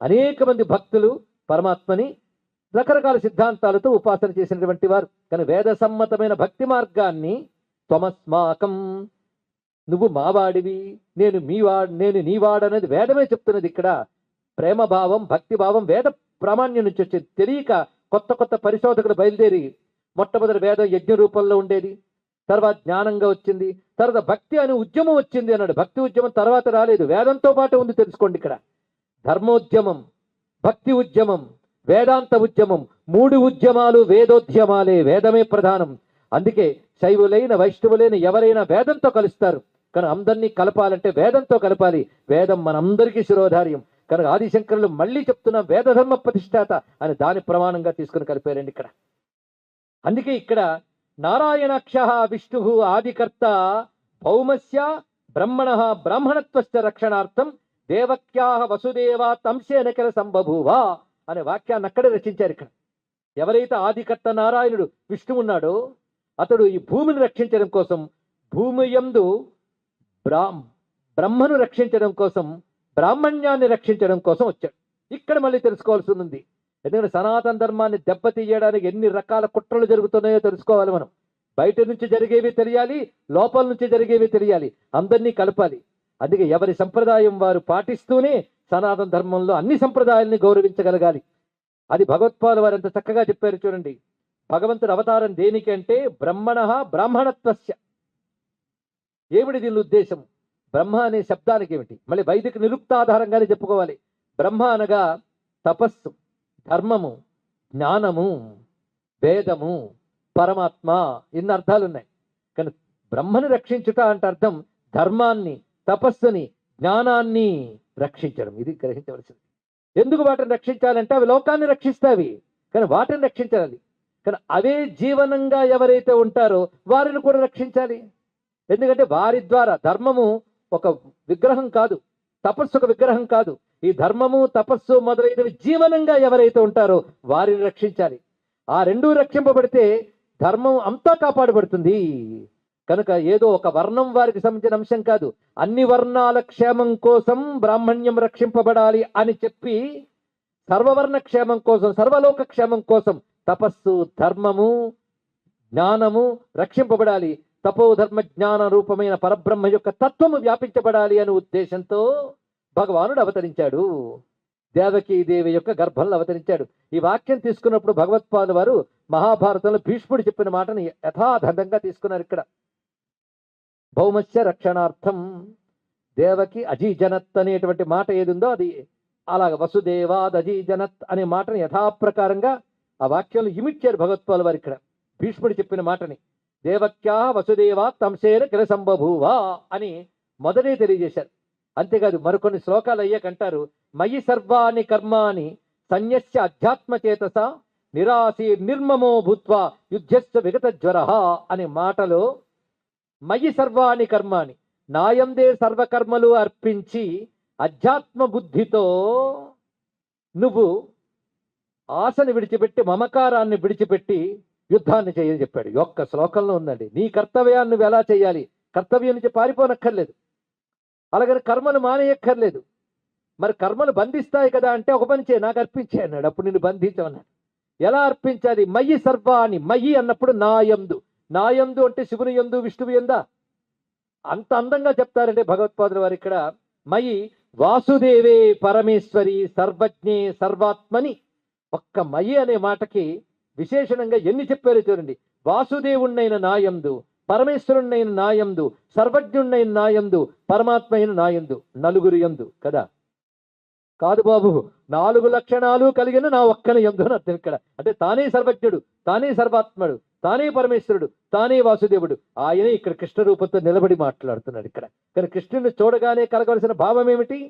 అనేక మంది భక్తులు పరమాత్మని రకరకాల సిద్ధాంతాలతో ఉపాసన చేసినటువంటి వారు. కానీ వేద సమ్మతమైన భక్తి మార్గాన్ని త్వమస్మాకం, నువ్వు మావాడివి, నేను నీవాడు అనేది వేదమే చెప్తున్నది. ఇక్కడ ప్రేమ భావం భక్తి భావం వేద ప్రామాణ్యం నుంచి వచ్చేది. తెలియక కొత్త కొత్త పరిశోధకులు బయలుదేరి మొట్టమొదటి వేదం యజ్ఞ రూపంలో ఉండేది, తర్వాత జ్ఞానంగా వచ్చింది, తర్వాత భక్తి అనే ఉద్యమం వచ్చింది అన్నాడు. భక్తి ఉద్యమం తర్వాత రాలేదు, వేదంతో పాటు ఉంది. తెలుసుకోండి ఇక్కడ ధర్మోద్యమం, భక్తి ఉద్యమం, వేదాంత ఉద్యమం, 3 ఉద్యమాలు వేదోద్యమాలే. వేదమే ప్రధానం. అందుకే శైవులైన వైష్ణవులైన ఎవరైనా వేదంతో కలుస్తారు. కానీ అందరినీ కలపాలంటే వేదంతో కలపాలి. వేదం మనందరికీ శిరోధార్యం. కనుక ఆదిశంకరులు మళ్ళీ చెప్తున్న వేదధర్మ ప్రతిష్టాత అని దాని ప్రమాణంగా తీసుకుని కలిపారండి ఇక్కడ. అందుకే ఇక్కడ నారాయణాక్ష విష్ణు ఆదికర్త భౌమస్య బ్రహ్మణ బ్రాహ్మణత్వశ్చ రక్షణార్థం దేవక్యా వసుదేవ తంశేన కిల సంబభూవ అనే వాక్యాన్ని అక్కడే రచించారు. ఇక్కడ ఎవరైతే ఆదికర్త నారాయణుడు విష్ణు ఉన్నాడో అతడు ఈ భూమిని రక్షించడం కోసం, భూమి యందు బ్రహ్మను రక్షించడం కోసం, బ్రాహ్మణ్యాన్ని రక్షించడం కోసం వచ్చాడు. ఇక్కడ మళ్ళీ తెలుసుకోవాల్సి ఉంది. ఎందుకంటే సనాతన ధర్మాన్ని దెబ్బతీయడానికి ఎన్ని రకాల కుట్రలు జరుగుతున్నాయో తెలుసుకోవాలి మనం. బయట నుంచి జరిగేవి తెలియాలి, లోపల నుంచి జరిగేవి తెలియాలి, అందరినీ కలపాలి. అందుకే ఎవరి సంప్రదాయం వారు పాటిస్తూనే సనాతన ధర్మంలో అన్ని సంప్రదాయాల్ని గౌరవించగలగాలి. అది భగవత్పాలు వారు ఎంత చక్కగా చెప్పారు చూడండి. భగవంతుడు అవతారం దేనికంటే బ్రహ్మణః బ్రాహ్మణత్వస్య. ఏమిటి దీని ఉద్దేశం? బ్రహ్మ అనే శబ్దానికి ఏమిటి? మళ్ళీ వైదిక నిరుక్తాధారంగానే చెప్పుకోవాలి. బ్రహ్మ అనగా తపస్సు, ధర్మము, జ్ఞానము, వేదము, పరమాత్మ, ఇన్ని అర్థాలు ఉన్నాయి. కానీ బ్రహ్మని రక్షించుట అంటే అర్థం ధర్మాన్ని, తపస్సుని, జ్ఞానాన్ని రక్షించడం. ఇది గ్రహించవలసింది. ఎందుకు వాటిని రక్షించాలంటే అవి లోకాన్ని రక్షిస్తావి, కానీ వాటిని రక్షించాలి. కానీ అవే జీవనంగా ఎవరైతే ఉంటారో వారిని కూడా రక్షించాలి. ఎందుకంటే వారి ద్వారా ధర్మము ఒక విగ్రహం కాదు, తపస్సు ఒక విగ్రహం కాదు. ఈ ధర్మము, తపస్సు మొదలైనవి జీవనంగా ఎవరైతే ఉంటారో వారిని రక్షించాలి. ఆ రెండూ రక్షింపబడితే ధర్మం అంతా కాపాడబడుతుంది. కనుక ఏదో ఒక వర్ణం వారికి సంబంధించిన అంశం కాదు, అన్ని వర్ణాల క్షేమం కోసం బ్రాహ్మణ్యం రక్షింపబడాలి అని చెప్పి సర్వవర్ణ క్షేమం కోసం, సర్వలోక క్షేమం కోసం తపస్సు, ధర్మము, జ్ఞానము రక్షింపబడాలి. తపోధర్మ జ్ఞాన రూపమైన పరబ్రహ్మ యొక్క తత్వము వ్యాపించబడాలి అనే ఉద్దేశంతో భగవానుడు అవతరించాడు. దేవకీదేవి యొక్క గర్భంలో అవతరించాడు. ఈ వాక్యం తీసుకున్నప్పుడు భగవత్పాదుల వారు మహాభారతంలో భీష్ముడు చెప్పిన మాటని యథాతథంగా తీసుకున్నారు. ఇక్కడ భౌమస్య రక్షణార్థం దేవకి అజీజనత్ అనేటువంటి మాట ఏది ఉందో అది అలాగ వసుదేవాద్ అజీజనత్ అనే మాటని యథాప్రకారంగా ఆ వాక్యంలో ఇమిడ్చారు భగవత్పాదుల వారు. ఇక్కడ భీష్ముడు చెప్పిన మాటని దేవక్యా వసుదేవా తంసేన కిల సంబభూవా అని మొదటే తెలియజేశారు. అంతేకాదు మరికొన్ని శ్లోకాలు అయ్యాకంటారు, మయి సర్వాణి కర్మాని సన్యస్య అధ్యాత్మచేతస నిరాశీ నిర్మమో భూత్వా యుద్ధస్య విగత జ్వర అనే మాటలో మయి సర్వాణి కర్మాని, నాయందే సర్వకర్మలు అర్పించి అధ్యాత్మ బుద్ధితో నువ్వు ఆశని విడిచిపెట్టి, మమకారాన్ని విడిచిపెట్టి యుద్ధాన్ని చేయని చెప్పాడు. ఒక్క శ్లోకంలో ఉందండి. నీ కర్తవ్యాన్ని నువ్వు ఎలా చేయాలి? కర్తవ్యం నుంచి పారిపోనక్కర్లేదు, అలాగని కర్మలు మానేయక్కర్లేదు. మరి కర్మలు బంధిస్తాయి కదా అంటే ఒక పని చేయి, నాకు అర్పించే అన్నాడు. అప్పుడు నిన్ను బంధించమన్నాడు. ఎలా అర్పించాలి? మయి సర్వాణి, మయి అన్నప్పుడు నాయందు. నాయందు అంటే శివుని యందు, విష్ణువు యందా? అంత అందంగా చెప్తారంటే భగవత్పాదుల వారు ఇక్కడ మయి వాసుదేవే పరమేశ్వరి సర్వజ్ఞే సర్వాత్మని. ఒక్క మయి అనే మాటకి విశేషణంగా ఎన్ని చెప్పారో చూడండి. వాసుదేవుణ్ణైన నాయందు, పరమేశ్వరుణ్ణైన నాయందు, సర్వజ్ఞుణ్ణైన నాయందు, పరమాత్మ అయిన నాయందు, నలుగురు యందు కదా. కాదు బాబు, 4 లక్షణాలు కలిగిన నా ఒక్కని యందు అని అర్థం ఇక్కడ. అంటే తానే సర్వజ్ఞుడు, తానే సర్వాత్ముడు, తానే పరమేశ్వరుడు, తానే వాసుదేవుడు. ఆయనే ఇక్కడ కృష్ణ రూపంతో నిలబడి మాట్లాడుతున్నాడు ఇక్కడ. కానీ కృష్ణుని చూడగానే కలగవలసిన భావం ఏమిటి?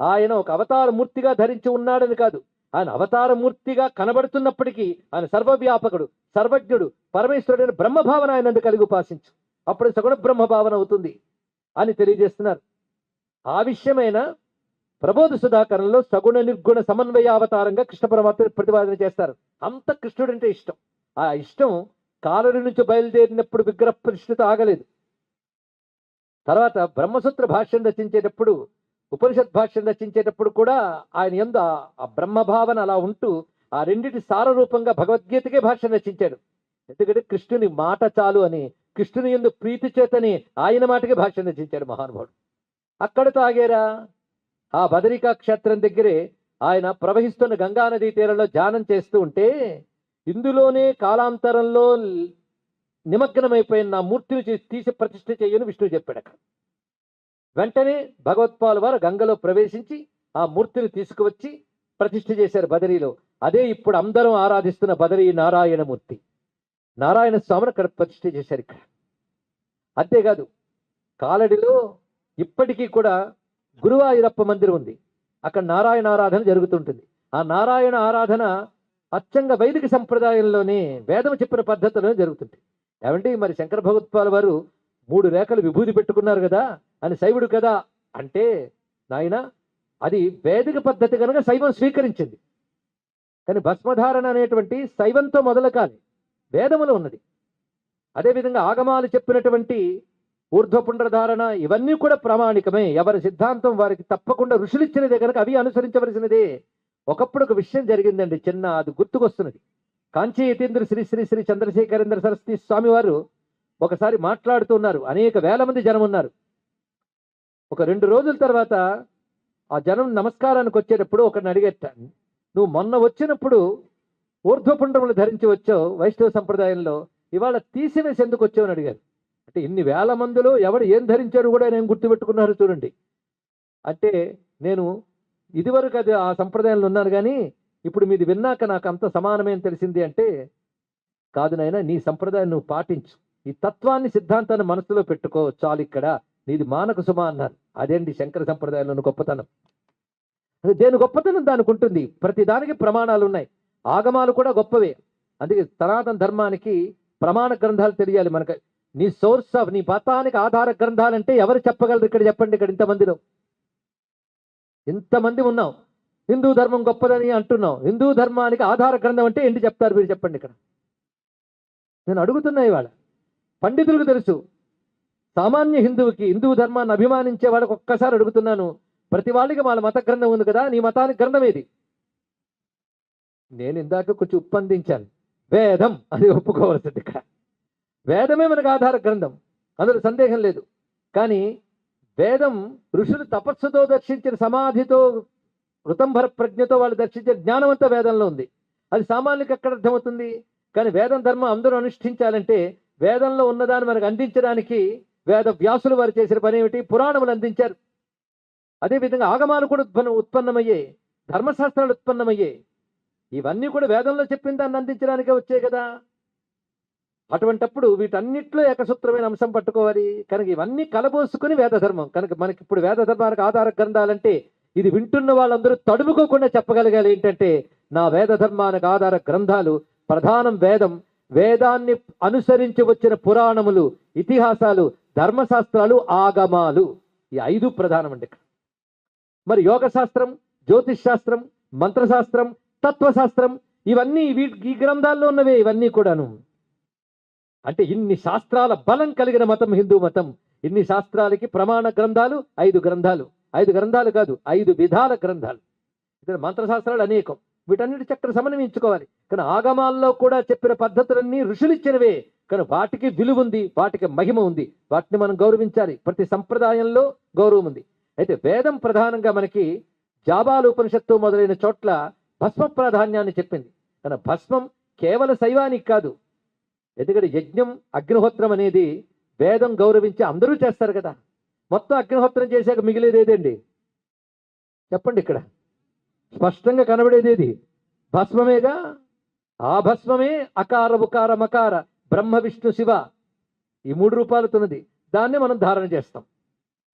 ఆయన ఒక అవతార మూర్తిగా ధరించి ఉన్నాడని కాదు, ఆయన అవతార మూర్తిగా కనబడుతున్నప్పటికీ ఆయన సర్వవ్యాపకుడు, సర్వజ్ఞుడు, పరమేశ్వరుడైన బ్రహ్మభావన ఆయన కలిగి ఉపాసించు, అప్పుడు సగుణ బ్రహ్మభావన అవుతుంది అని తెలియజేస్తున్నారు. ఆ విషయమైన ప్రబోధ సుధాకరంలో సగుణ నిర్గుణ సమన్వయ అవతారంగా కృష్ణ పరమాత్మ ప్రతిపాదన చేస్తారు. అంత కృష్ణుడంటే ఇష్టం. ఆ ఇష్టం కాలడి నుంచి బయలుదేరినప్పుడు విగ్రహ ప్రతిష్ఠిత ఆగలేదు. తర్వాత బ్రహ్మసూత్ర భాష్యం రచించేటప్పుడు, ఉపనిషత్ భాష్యం రచించేటప్పుడు కూడా ఆయన యందు ఆ బ్రహ్మభావన అలా ఉంటూ ఆ రెండింటి సారరూపంగా భగవద్గీతకే భాష్యం రచించాడు. ఎందుకంటే కృష్ణుని మాట చాలు అని, కృష్ణుని యందు ప్రీతి చేతని ఆయన మాటకే భాష్యం రచించాడు మహానుభావుడు. అక్కడతో ఆగేరా? ఆ బదరికా క్షేత్రం దగ్గరే ఆయన ప్రవహిస్తున్న గంగానదీ తీరంలో ధ్యానం చేస్తూ ఉంటే ఇందులోనే కాలాంతరంలో నిమగ్నమైపోయిన నా మూర్తిని తీసి ప్రతిష్ఠ చేయని విష్ణువు చెప్పాడు. అక్కడ వెంటనే భగవత్పాల్ వారు గంగలో ప్రవేశించి ఆ మూర్తిని తీసుకువచ్చి ప్రతిష్ఠ చేశారు బదరీలో. అదే ఇప్పుడు అందరం ఆరాధిస్తున్న బదరీ నారాయణమూర్తి. నారాయణ స్వామిని అక్కడ ప్రతిష్ఠ చేశారు ఇక్కడ. అంతేకాదు కాలడిలో ఇప్పటికీ కూడా గురువాయూరప్ప మందిరం ఉంది. అక్కడ నారాయణ ఆరాధన జరుగుతుంటుంది. ఆ నారాయణ ఆరాధన అచ్చంగా వైదిక సంప్రదాయంలోనే వేదము చెప్పిన పద్ధతిలోనే జరుగుతుంది. ఏమంటే మరి శంకర భగవత్పాల్ వారు 3 రేఖలు విభూతి పెట్టుకున్నారు కదా అని శైవుడు కదా అంటే, నాయన అది వేదిక పద్ధతి కనుక శైవం స్వీకరించింది. కానీ భస్మధారణ అనేటువంటి శైవంతో మొదలు కాదు, వేదములో ఉన్నది. అదేవిధంగా ఆగమాలు చెప్పినటువంటి ఊర్ధ్వపుండ్రధారణ ఇవన్నీ కూడా ప్రామాణికమే. ఎవరి సిద్ధాంతం వారికి తప్పకుండా ఋషులు ఇచ్చినదే కనుక అవి అనుసరించవలసినదే. ఒకప్పుడు ఒక విషయం జరిగిందండి, చిన్న అది గుర్తుకొస్తున్నది. కాంచీ యతీంద్ర శ్రీ శ్రీ శ్రీ చంద్రశేఖరేంద్ర సరస్వతి స్వామి వారు ఒకసారి మాట్లాడుతున్నారు. అనేక వేల మంది జనం ఉన్నారు. ఒక 2 రోజుల తర్వాత ఆ జనం నమస్కారానికి వచ్చేటప్పుడు ఒకరిని అడిగేటాను, నువ్వు మొన్న వచ్చినప్పుడు ఊర్ధ్వపుండ్రములు ధరించి వచ్చావు వైష్ణవ సంప్రదాయంలో, ఇవాళ తీసివేసి ఎందుకు వచ్చావు అని అడిగారు. అంటే ఇన్ని వేల మందిలో ఎవడు ఏం ధరించారు కూడా నేను గుర్తుపెట్టుకున్నారు చూడండి. అంటే నేను ఇదివరకు అది ఆ సంప్రదాయంలో ఉన్నాను, కానీ ఇప్పుడు మీది విన్నాక నాకు అంత సమానమేం తెలిసింది అంటే, కాదు నాయనా, నీ సంప్రదాయం నువ్వు పాటించు, ఈ తత్వాన్ని సిద్ధాంతాన్ని మనసులో పెట్టుకో చాలు, ఇక్కడ నీది మానక సుమ అన్నారు. అదేంటి శంకర సంప్రదాయంలోని గొప్పతనం. దేని గొప్పతనం దానికి ఉంటుంది. ప్రతి దానికి ప్రమాణాలు ఉన్నాయి. ఆగమాలు కూడా గొప్పవే. అందుకే సనాతన ధర్మానికి ప్రమాణ గ్రంథాలు తెలియాలి మనకు. నీ సోర్స్ ఆఫ్, నీ మతానికి ఆధార గ్రంథాలంటే ఎవరు చెప్పగలరు ఇక్కడ చెప్పండి. ఇక్కడ ఇంతమందిలో ఇంతమంది ఉన్నాం, హిందూ ధర్మం గొప్పదని అంటున్నాం. హిందూ ధర్మానికి ఆధార గ్రంథం అంటే ఏంటి చెప్తారు మీరు చెప్పండి. ఇక్కడ నేను అడుగుతున్నా, ఇవాళ పండితులకు తెలుసు, సామాన్య హిందువుకి, హిందూ ధర్మాన్ని అభిమానించే వాళ్ళకి ఒక్కసారి అడుగుతున్నాను, ప్రతి వాళ్ళకి వాళ్ళ మత గ్రంథం ఉంది కదా, నీ మతానికి గ్రంథం ఏది? నేను ఇందాక కొంచెం ఉప్పందించాను, వేదం. అది ఒప్పుకోవాల్సింది. ఇక్కడ వేదమే మనకు ఆధార గ్రంథం, అందులో సందేహం లేదు. కానీ వేదం ఋషులు తపస్సుతో దర్శించిన, సమాధితో ఋతంభర ప్రజ్ఞతో వాళ్ళు దర్శించిన జ్ఞానం అంతా వేదంలో ఉంది. అది సామాన్యులకు ఎక్కడ అర్థమవుతుంది? కానీ వేదం ధర్మం అందరూ అనుష్ఠించాలంటే వేదంలో ఉన్నదాన్ని మనకు అందించడానికి వేద వ్యాసులు వారు చేసిన పని ఏమిటి? పురాణములు అందించారు. అదేవిధంగా ఆగమాలు కూడా ఉత్పన్నమయ్యే, ధర్మశాస్త్రాలు ఉత్పన్నమయ్యే. ఇవన్నీ కూడా వేదంలో చెప్పిన దాన్ని అందించడానికే వచ్చాయి కదా. అటువంటప్పుడు వీటన్నిటిలో ఏకసూత్రమైన అంశం పట్టుకోవాలి. కనుక ఇవన్నీ కలబోసుకుని వేద ధర్మం. కనుక మనకి ఇప్పుడు వేద ధర్మానికి ఆధార గ్రంథాలంటే ఇది వింటున్న వాళ్ళందరూ తడుముకోకుండా చెప్పగలగాలి ఏంటంటే, నా వేద ధర్మానికి ఆధార గ్రంథాలు ప్రధానం వేదం, వేదాన్ని అనుసరించి వచ్చిన పురాణములు, ఇతిహాసాలు, ధర్మశాస్త్రాలు, ఆగమాలు. ఈ 5 ప్రధానం అండి. మరి యోగ శాస్త్రం, జ్యోతిష్ శాస్త్రం, మంత్రశాస్త్రం, తత్వశాస్త్రం ఇవన్నీ ఈ గ్రంథాల్లో ఉన్నవే. ఇవన్నీ కూడాను అంటే ఇన్ని శాస్త్రాల బలం కలిగిన మతం హిందూ మతం. ఇన్ని శాస్త్రాలకి ప్రమాణ గ్రంథాలు 5 గ్రంథాలు. 5 గ్రంథాలు కాదు, 5 విధాల గ్రంథాలు. ఇక్కడ మంత్రశాస్త్రాలు అనేకం. వీటన్నిటి చక్ర సమన్వయించుకోవాలి. కానీ ఆగమాల్లో కూడా చెప్పిన పద్ధతులన్నీ ఋషులు ఇచ్చినవే. కానీ వాటికి విలువ ఉంది, వాటికి మహిమ ఉంది. వాటిని మనం గౌరవించాలి. ప్రతి సంప్రదాయంలో గౌరవం ఉంది. అయితే వేదం ప్రధానంగా మనకి జాబాలు ఉపనిషత్తు మొదలైన చోట్ల భస్మ ప్రాధాన్యాన్ని చెప్పింది. కానీ భస్మం కేవల శైవానికి కాదు. ఎందుకంటే యజ్ఞం, అగ్నిహోత్రం అనేది వేదం గౌరవించి అందరూ చేస్తారు కదా. మొత్తం అగ్నిహోత్రం చేశాక మిగిలేది ఏదండి చెప్పండి? ఇక్కడ స్పష్టంగా కనబడేది ఏది? భస్మమేగా. ఆ భస్మమే అకార ఉకార మకార బ్రహ్మ విష్ణు శివ ఈ 3 రూపాలతున్నది. దాన్ని మనం ధారణ చేస్తాం.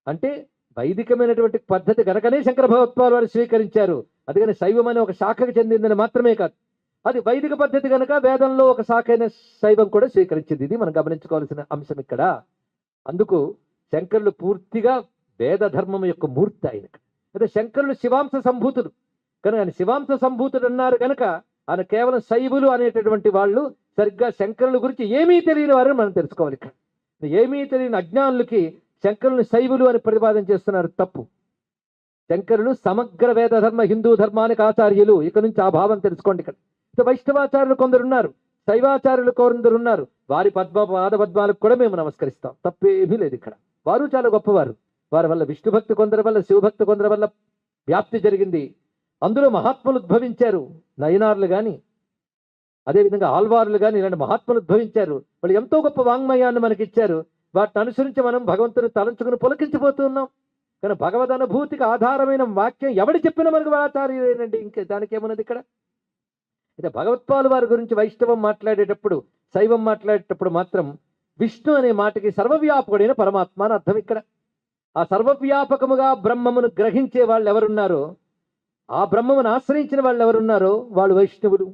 అంటే వైదికమైనటువంటి పద్ధతి కనుకనే శంకర భగవత్పాల్ వారు స్వీకరించారు. అందుకని శైవం అనే ఒక శాఖకు చెందిందని మాత్రమే కాదు, అది వైదిక పద్ధతి కనుక వేదంలో ఒక శాఖ అయిన శైవం కూడా స్వీకరించింది. ఇది మనం గమనించుకోవాల్సిన అంశం ఇక్కడ. అందుకు శంకరులు పూర్తిగా వేద ధర్మం యొక్క మూర్తి ఆయన. అయితే శంకరులు శివాంశ సంభూతులు కనుక ఆయన శివాంశ సంభూతుడు అన్నారు కనుక ఆయన కేవలం శైవులు అనేటటువంటి వాళ్ళు సరిగ్గా శంకరుల గురించి ఏమీ తెలియని వారని మనం తెలుసుకోవాలి. ఇక్కడ ఏమీ తెలియని అజ్ఞానులకి శంకరులు శైవులు అని ప్రతిపాదన చేస్తున్నారు. తప్పు. శంకరులు సమగ్ర వేద ధర్మ హిందూ ధర్మానికి ఆచార్యులు. ఇక నుంచి ఆ భావం తెలుసుకోండి. ఇక్కడ వైష్ణవాచార్యులు కొందరున్నారు, శైవాచార్యులు కొందరున్నారు. వారి పాదపద్మాలకు కూడా మేము నమస్కరిస్తాం. తప్పేమీ లేదు. ఇక్కడ వారు చాలా గొప్పవారు. వారి వల్ల విష్ణుభక్తి కొందరి వల్ల, శివభక్తి కొందరి వల్ల వ్యాప్తి జరిగింది. అందులో మహాత్ములు ఉద్భవించారు. నయనార్లు కానీ, అదేవిధంగా ఆల్వార్లు కానీ ఇలాంటి మహాత్ములు ఉద్భవించారు. వాళ్ళు ఎంతో గొప్ప వాంగ్మయాన్ని మనకి ఇచ్చారు. వాటిని అనుసరించి మనం భగవంతుని తలంచుకుని పులకించిపోతున్నాం. కానీ భగవద్ అనుభూతికి ఆధారమైన వాక్యం ఎవడు చెప్పినా మనకు ఆచార్యులేనండి. ఇంకా దానికి ఏమున్నది ఇక్కడ? అయితే భగవత్పాలు వారి గురించి వైష్ణవం మాట్లాడేటప్పుడు, శైవం మాట్లాడేటప్పుడు మాత్రం విష్ణు అనే మాటకి సర్వవ్యాపకుడైన పరమాత్మ అని అర్థం. ఇక్కడ ఆ సర్వవ్యాపకముగా బ్రహ్మమును గ్రహించే వాళ్ళు ఎవరున్నారో, ఆ బ్రహ్మమును ఆశ్రయించిన వాళ్ళు ఎవరున్నారో వాళ్ళు వైష్ణవులు.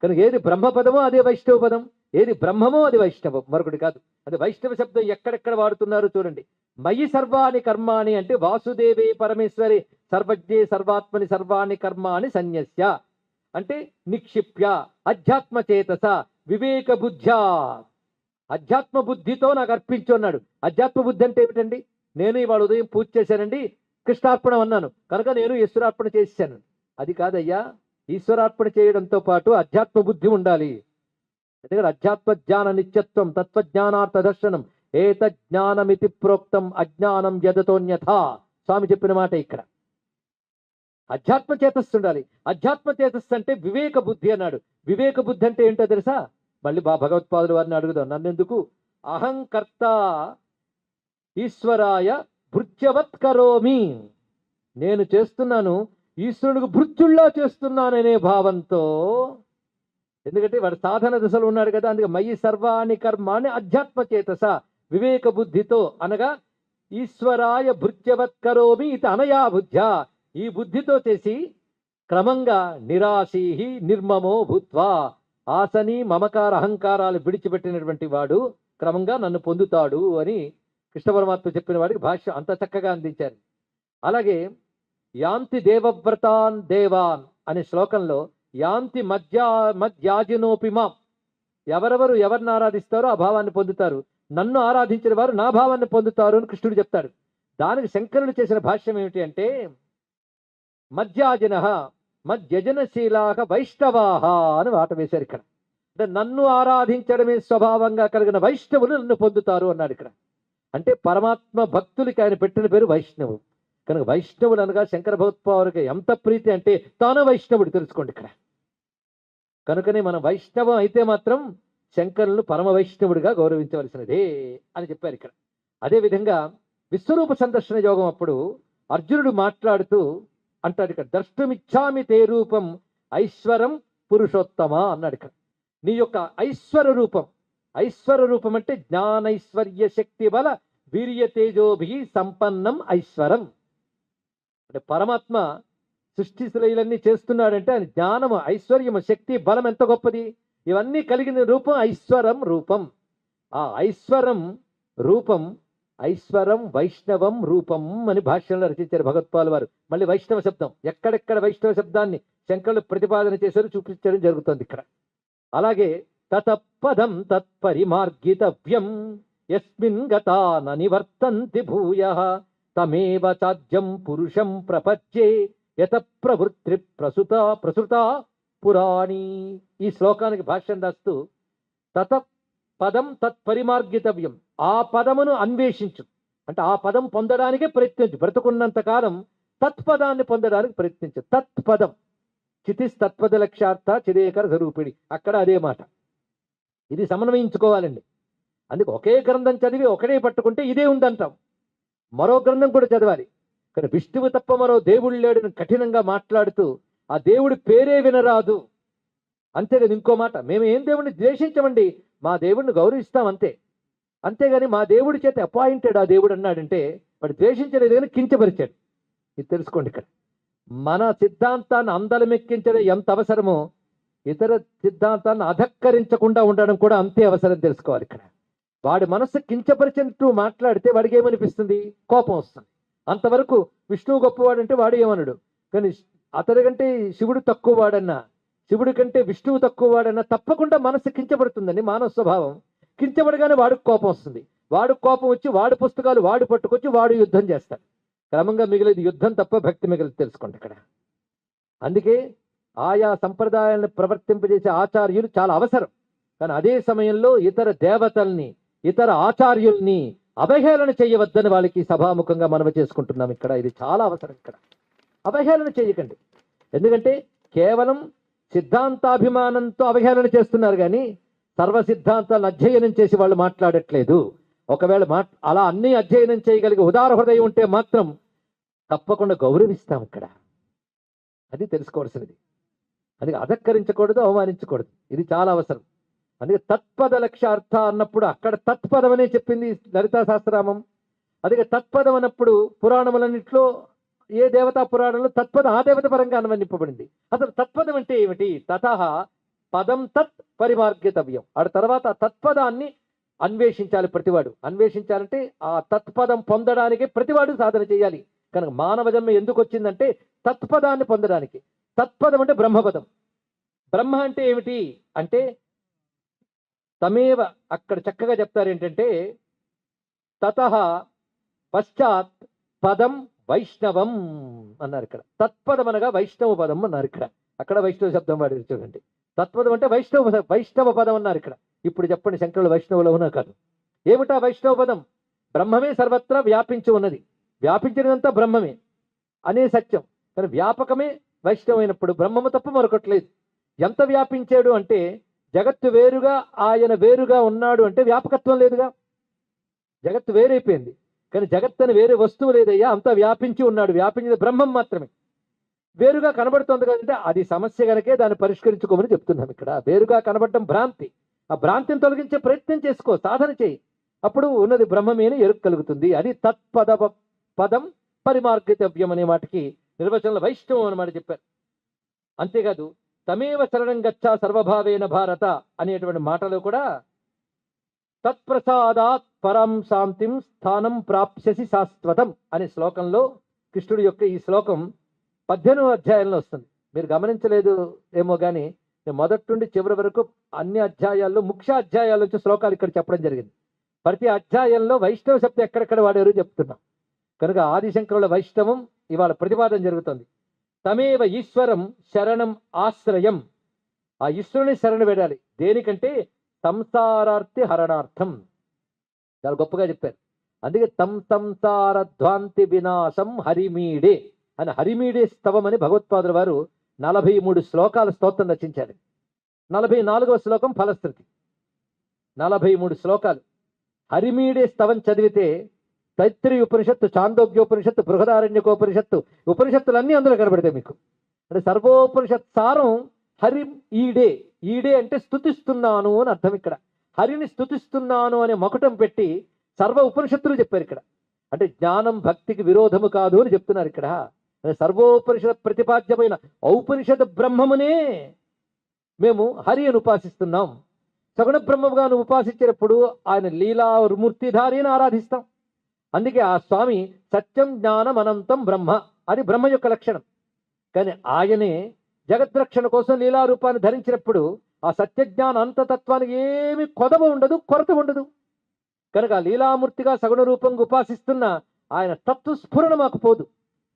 కనుక ఏది బ్రహ్మపదమో అదే వైష్ణవ పదం, ఏది బ్రహ్మమో అది వైష్ణవం, మరొకటి కాదు. అది వైష్ణవ శబ్దం ఎక్కడెక్కడ వాడుతున్నారో చూడండి. మయి సర్వాణి కర్మాణి అంటే వాసుదేవే పరమేశ్వరి సర్వజ్ఞే సర్వాత్మని సర్వాణి కర్మాణి సన్యస్య అంటే నిక్షిప్య అధ్యాత్మ చేతస వివేక బుద్ధ్యా. అధ్యాత్మ బుద్ధితో నాకు అర్పించు అన్నాడు. అధ్యాత్మ బుద్ధి అంటే ఏమిటండి? నేను ఇవాళ ఉదయం పూజ చేశానండి, కృష్ణార్పణ అన్నాను కనుక నేను ఈశ్వరార్పణ చేశాను. అది కాదయ్యా, ఈశ్వరార్పణ చేయడంతో పాటు అధ్యాత్మ బుద్ధి ఉండాలి. ఎందుకంటే అధ్యాత్మ జ్ఞాన నిత్యత్వం తత్వజ్ఞానార్థ దర్శనం ఏత జ్ఞానమితి ప్రోక్తం అజ్ఞానం యదతోన్యథా. స్వామి చెప్పిన మాట ఇక్కడ. అధ్యాత్మ చేతస్సు ఉండాలి. అధ్యాత్మ చేతస్సు అంటే వివేక బుద్ధి అన్నాడు. వివేక బుద్ధి అంటే ఏంటో తెలుసా? మళ్ళీ భగవత్పాదుల వారిని అడుగుదాం, నన్నెందుకు. అహంకర్త ఈశ్వరాయ భృత్యవత్ కరోమి. నేను చేస్తున్నాను, ఈశ్వరుడికి భృత్యుల్లా చేస్తున్నాననే భావంతో. ఎందుకంటే వాడు సాధన దశలో ఉన్నాడు కదా, అందుకే మయి సర్వాణి కర్మాణి అధ్యాత్మ చేతస, వివేక బుద్ధితో అనగా ఈశ్వరాయ భృత్యవత్ కరోమి ఇది అనయా బుద్ధ్య. ఈ బుద్ధితో చేసి క్రమంగా నిరాశీహి నిర్మమో భూత్వా, ఆసని మమకార అహంకారాలు విడిచిపెట్టినటువంటి వాడు క్రమంగా నన్ను పొందుతాడు అని కృష్ణ పరమాత్మ చెప్పిన వాడికి భాష్యం అంత చక్కగా అందించారు. అలాగే యాంతి దేవవ్రతాన్ దేవాన్ అనే శ్లోకంలో యాంతి మధ్యాజినోపిమా, ఎవరెవరు ఎవరిని ఆరాధిస్తారో ఆ భావాన్ని పొందుతారు, నన్ను ఆరాధించిన వారు నా భావాన్ని పొందుతారు అని కృష్ణుడు చెప్తాడు. దానికి శంకరుడు చేసిన భాష్యం ఏమిటి అంటే మధ్యాజిన మధ్యజనశీలాక వైష్ణవాహ అని వాట వేశారు ఇక్కడ. అంటే నన్ను ఆరాధించడమే స్వభావంగా కలిగిన వైష్ణవులు నన్ను పొందుతారు అన్నాడు ఇక్కడ. అంటే పరమాత్మ భక్తులకి ఆయన పెట్టిన పేరు వైష్ణవు కనుక వైష్ణవుడు అనగా శంకర భగవత్పాదుడికి ఎంత ప్రీతి అంటే తాను వైష్ణవుడు, తెలుసుకోండి ఇక్కడ. కనుకనే మనం వైష్ణవం అయితే మాత్రం శంకరులను పరమ వైష్ణవుడిగా గౌరవించవలసినదే అని చెప్పారు ఇక్కడ. అదేవిధంగా విశ్వరూప సందర్శన యోగం అప్పుడు అర్జునుడు మాట్లాడుతూ అంటాడు ఇక్కడ, ద్రష్టుమిచ్చామి తే రూపం ఐశ్వరం పురుషోత్తమ అన్నాడు ఇక్కడ. నీ యొక్క ఐశ్వర రూపం, ఐశ్వర రూపం అంటే జ్ఞానైశ్వర్య శక్తి బల వీర్య తేజోభి సంపన్నం ఐశ్వరం. అంటే పరమాత్మ సృష్టి శ్రేయులన్నీ చేస్తున్నాడంటే ఆయన జ్ఞానము ఐశ్వర్యము శక్తి బలం ఎంత గొప్పది. ఇవన్నీ కలిగిన రూపం ఐశ్వరం రూపం. ఆ ఐశ్వరం రూపం, ఐశ్వరం వైష్ణవం రూపం అని భాష్యంలో రచించారు భగవత్పాల్ వారు. మళ్ళీ వైష్ణవ శబ్దం ఎక్కడెక్కడ వైష్ణవ శబ్దాన్ని శంకరులు ప్రతిపాదన చేశారు, చూపించడం జరుగుతుంది ఇక్కడ. అలాగే తతపదం తత్పరిమార్గితవ్యం యస్మిన్ గతాన నివర్తంతి భూయః తమేవ చాజ్యం పురుషం ప్రపంచే యత ప్రవృత్తి ప్రసృత పురాణి. ఈ శ్లోకానికి భాష్యం రాస్తూ తత పదం తత్పరిమార్గితవ్యం, ఆ పదమును అన్వేషించు అంటే ఆ పదం పొందడానికే ప్రయత్నించు, బ్రతుకున్నంత కాలం తత్పదాన్ని పొందడానికి ప్రయత్నించు. తత్పదం చితిస్ తత్పద లక్ష్యార్థ చిరేకర స్వరూపిణి, అక్కడ అదే మాట. ఇది సమన్వయించుకోవాలండి. అందుకే ఒకే గ్రంథం చదివి ఒకటే పట్టుకుంటే ఇదే ఉందంటాం, మరో గ్రంథం కూడా చదవాలి. కానీ విష్ణువు తప్ప మరో దేవుడు లేడని కఠినంగా మాట్లాడుతూ ఆ దేవుడి పేరే వినరాదు. అంతేగాని ఇంకో మాట, మేము ఏం దేవుడిని ద్వేషించమండి, మా దేవుడిని గౌరవిస్తాం అంతే. అంతేగాని మా దేవుడి చేత అపాయింటెడ్ ఆ దేవుడు అన్నాడంటే వాడు ద్వేషించలేదు కానీ కించపరిచాడు. ఇది తెలుసుకోండి ఇక్కడ. మన సిద్ధాంతాన్ని అందలమెక్కించడం ఎంత అవసరమో ఇతర సిద్ధాంతాన్ని అధక్కరించకుండా ఉండడం కూడా అంతే అవసరం తెలుసుకోవాలి ఇక్కడ. వాడి మనస్సు కించపరిచినట్టు మాట్లాడితే వాడికి ఏమనిపిస్తుంది? కోపం వస్తుంది. అంతవరకు విష్ణువు గొప్పవాడంటే వాడు ఏమనడు, కానీ అతడి కంటే శివుడు తక్కువ వాడన్నా, శివుడి కంటే విష్ణువు తక్కువ వాడన్నా తప్పకుండా మనస్సు కించబడుతుందండి. మానవ స్వభావం కించబడగానే వాడికి కోపం వస్తుంది. వాడు కోపం వచ్చి వాడి పుస్తకాలు వాడు పట్టుకొచ్చి వాడు యుద్ధం చేస్తాడు. క్రమంగా మిగిలేదు యుద్ధం తప్ప భక్తి మిగిలిది, తెలుసుకోండి ఇక్కడ. అందుకే ఆయా సంప్రదాయాలను ప్రవర్తింపజేసే ఆచార్యులు చాలా అవసరం. కానీ అదే సమయంలో ఇతర దేవతల్ని ఇతర ఆచార్యుల్ని అవహేళన చేయవద్దని వాళ్ళకి సభాముఖంగా మనవి చేసుకుంటున్నాం ఇక్కడ. ఇది చాలా అవసరం ఇక్కడ. అవహేళన చేయకండి. ఎందుకంటే కేవలం సిద్ధాంతాభిమానంతో అవహేళన చేస్తున్నారు కానీ సర్వ సిద్ధాంతాలను అధ్యయనం చేసి వాళ్ళు మాట్లాడట్లేదు. ఒకవేళ అలా అన్ని అధ్యయనం చేయగలిగే ఉదార హృదయం ఉంటే మాత్రం తప్పకుండా గౌరవిస్తాం ఇక్కడ. అది తెలుసుకోవాల్సినది. అందుకే అధక్కరించకూడదు, అవమానించకూడదు. ఇది చాలా అవసరం. అందుకే తత్పద లక్ష్యార్థ అన్నప్పుడు అక్కడ తత్పదం అనే చెప్పింది లలితా సహస్రనామం. అందుకే తత్పదం అన్నప్పుడు పురాణములన్నింటిలో ఏ దేవతా పురాణంలో తత్పదం ఆ దేవత పరంగా అనువర్ణింపబడింది. అసలు తత్పదం అంటే ఏమిటి? తతః పదం తత్ పరిమార్గితవ్యం. ఆ తర్వాత తత్పదాన్ని అన్వేషించాలి ప్రతివాడు. అన్వేషించాలంటే ఆ తత్పదం పొందడానికి ప్రతివాడు సాధన చేయాలి. కనుక మానవ జన్మ ఎందుకు వచ్చిందంటే తత్పదాన్ని పొందడానికి. తత్పదం అంటే బ్రహ్మపదం. బ్రహ్మ అంటే ఏమిటి అంటే తమేవ అక్కడ చక్కగా చెప్తారు ఏంటంటే, తతః పశ్చాత్ పదం వైష్ణవం అన్నారు ఇక్కడ. తత్పదం అనగా వైష్ణవ పదం అన్నారు ఇక్కడ. అక్కడ వైష్ణవ శబ్దం వాడారు చూడండి. తత్పదం అంటే వైష్ణవ పదం అన్నారు ఇక్కడ. ఇప్పుడు చెప్పండి, శంకరులు వైష్ణవులు అవునా కాదు? ఏమిటా వైష్ణవ పదం? బ్రహ్మమే సర్వత్రా వ్యాపించి ఉన్నది, వ్యాపించినంతా బ్రహ్మమే అనే సత్యం. కానీ వ్యాపకమే వైష్ణవమైనప్పుడు బ్రహ్మము తప్ప మరొకట్లేదు. ఎంత వ్యాపించాడు అంటే, జగత్తు వేరుగా ఆయన వేరుగా ఉన్నాడు అంటే వ్యాపకత్వం లేదుగా. జగత్తు వేరైపోయింది, కానీ జగత్తు అని వేరే వస్తువు లేదయ్యా, అంతా వ్యాపించి ఉన్నాడు. వ్యాపించింది బ్రహ్మం మాత్రమే. వేరుగా కనబడుతుంది కదంటే అది సమస్య కనుకే దాన్ని పరిష్కరించుకోమని చెప్తున్నాం ఇక్కడ. వేరుగా కనబడటం భ్రాంతి. ఆ భ్రాంతిని తొలగించే ప్రయత్నం చేసుకో, సాధన చేయి, అప్పుడు ఉన్నది బ్రహ్మమే అని ఎరుక కలుగుతుంది. అది పదం పరిమార్గితవ్యం అనే మాటకి నిర్వచనంలో వైష్ణవం అన్నమాట చెప్పారు. అంతేకాదు, తమేవ శరణం గచ్చా సర్వభావేన భారత అనేటువంటి మాటలో కూడా తత్ప్రసాదాత్ పరం శాంతిం స్థానం ప్రాప్స్యసి శాశ్వతం అనే శ్లోకంలో, కృష్ణుడి యొక్క ఈ శ్లోకం 18వ అధ్యాయంలో వస్తుంది. మీరు గమనించలేదు ఏమో కానీ, నేను మొదటి నుండి చివరి వరకు అన్ని అధ్యాయాల్లో ముఖ్య అధ్యాయాల నుంచి శ్లోకాలు ఇక్కడ చెప్పడం జరిగింది. ప్రతి అధ్యాయంలో వైష్ణవ శబ్దం ఎక్కడెక్కడ వాడారు చెప్తున్నాం. కనుక ఆదిశంకరుల వైష్ణవం ఇవాళ ప్రతిపాదన జరుగుతుంది. తమేవ ఈశ్వరం శరణం ఆశ్రయం. ఆ ఈశ్వరుని శరణ వేడాలి. దేనికంటే సంసారార్థి హరణార్థం. చాలా గొప్పగా చెప్పారు. అందుకే సంసారధ్వాంతి వినాశం హరిమీడే అని హరిమీడే స్తవం అని భగవత్పాదుల వారు 43 శ్లోకాల స్తోత్రం రచించారు. 44వ శ్లోకం ఫలశ్రుతి. 43 శ్లోకాలు హరిమీడే స్తవం చదివితే తైత్తిరీయ ఉపనిషత్తు, చాందోగ్యోపనిషత్తు, బృహదారణ్యకోపనిషత్తు, ఉపనిషత్తులన్నీ అందులో కనబడతాయి మీకు. అంటే సర్వోపనిషత్ సారం హరి ఈడే. ఈడే అంటే స్తుతిస్తున్నాను అని అర్థం. ఇక్కడ హరిని స్తుతిస్తున్నాను అనే మకుటం పెట్టి సర్వ ఉపనిషత్తులు చెప్పారు ఇక్కడ. అంటే జ్ఞానం భక్తికి విరోధము కాదు అని చెప్తున్నారు ఇక్కడ. సర్వోపనిషత్ ప్రతిపాద్యమైన ఔపనిషత్ బ్రహ్మమునే మేము హరి అని ఉపాసిస్తున్నాం. సగుణ బ్రహ్మముగా ఉపాసించినప్పుడు ఆయన లీలామూర్తిధారిని ఆరాధిస్తాం. అందుకే ఆ స్వామి సత్యం జ్ఞానం అనంతం బ్రహ్మ, అది బ్రహ్మ యొక్క లక్షణం. కానీ ఆయనే జగద్రక్షణ కోసం లీలారూపాన్ని ధరించినప్పుడు ఆ సత్యజ్ఞాన అంతతత్వానికి ఏమి కొదవ ఉండదు, కొరత ఉండదు. కనుక లీలామూర్తిగా సగుణ రూపంగా ఉపాసిస్తున్న ఆయన తత్వస్ఫురణ మాకు పోదు.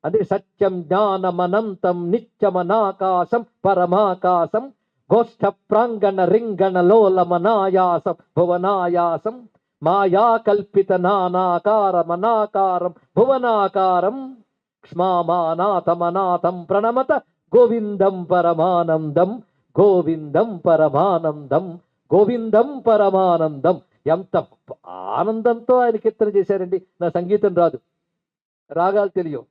అందుకే సత్యం జ్ఞానమనంతం నిత్యమనాకాశం పరమాకాశం గోష్ఠ ప్రాంగణ రింగణ లోలమనాయాసం భువనాయాసం మాయా కల్పిత నానాకారమనాకారం భువనాకారం క్ష్మామానాథమనాథం ప్రణమత గోవిందం పరమానందం గోవిందం పరమానందం గోవిందం పరమానందం. ఎంత ఆనందంతో ఆయన కీర్తన చేశారండి. నా సంగీతం రాదు, రాగాలు తెలియవు,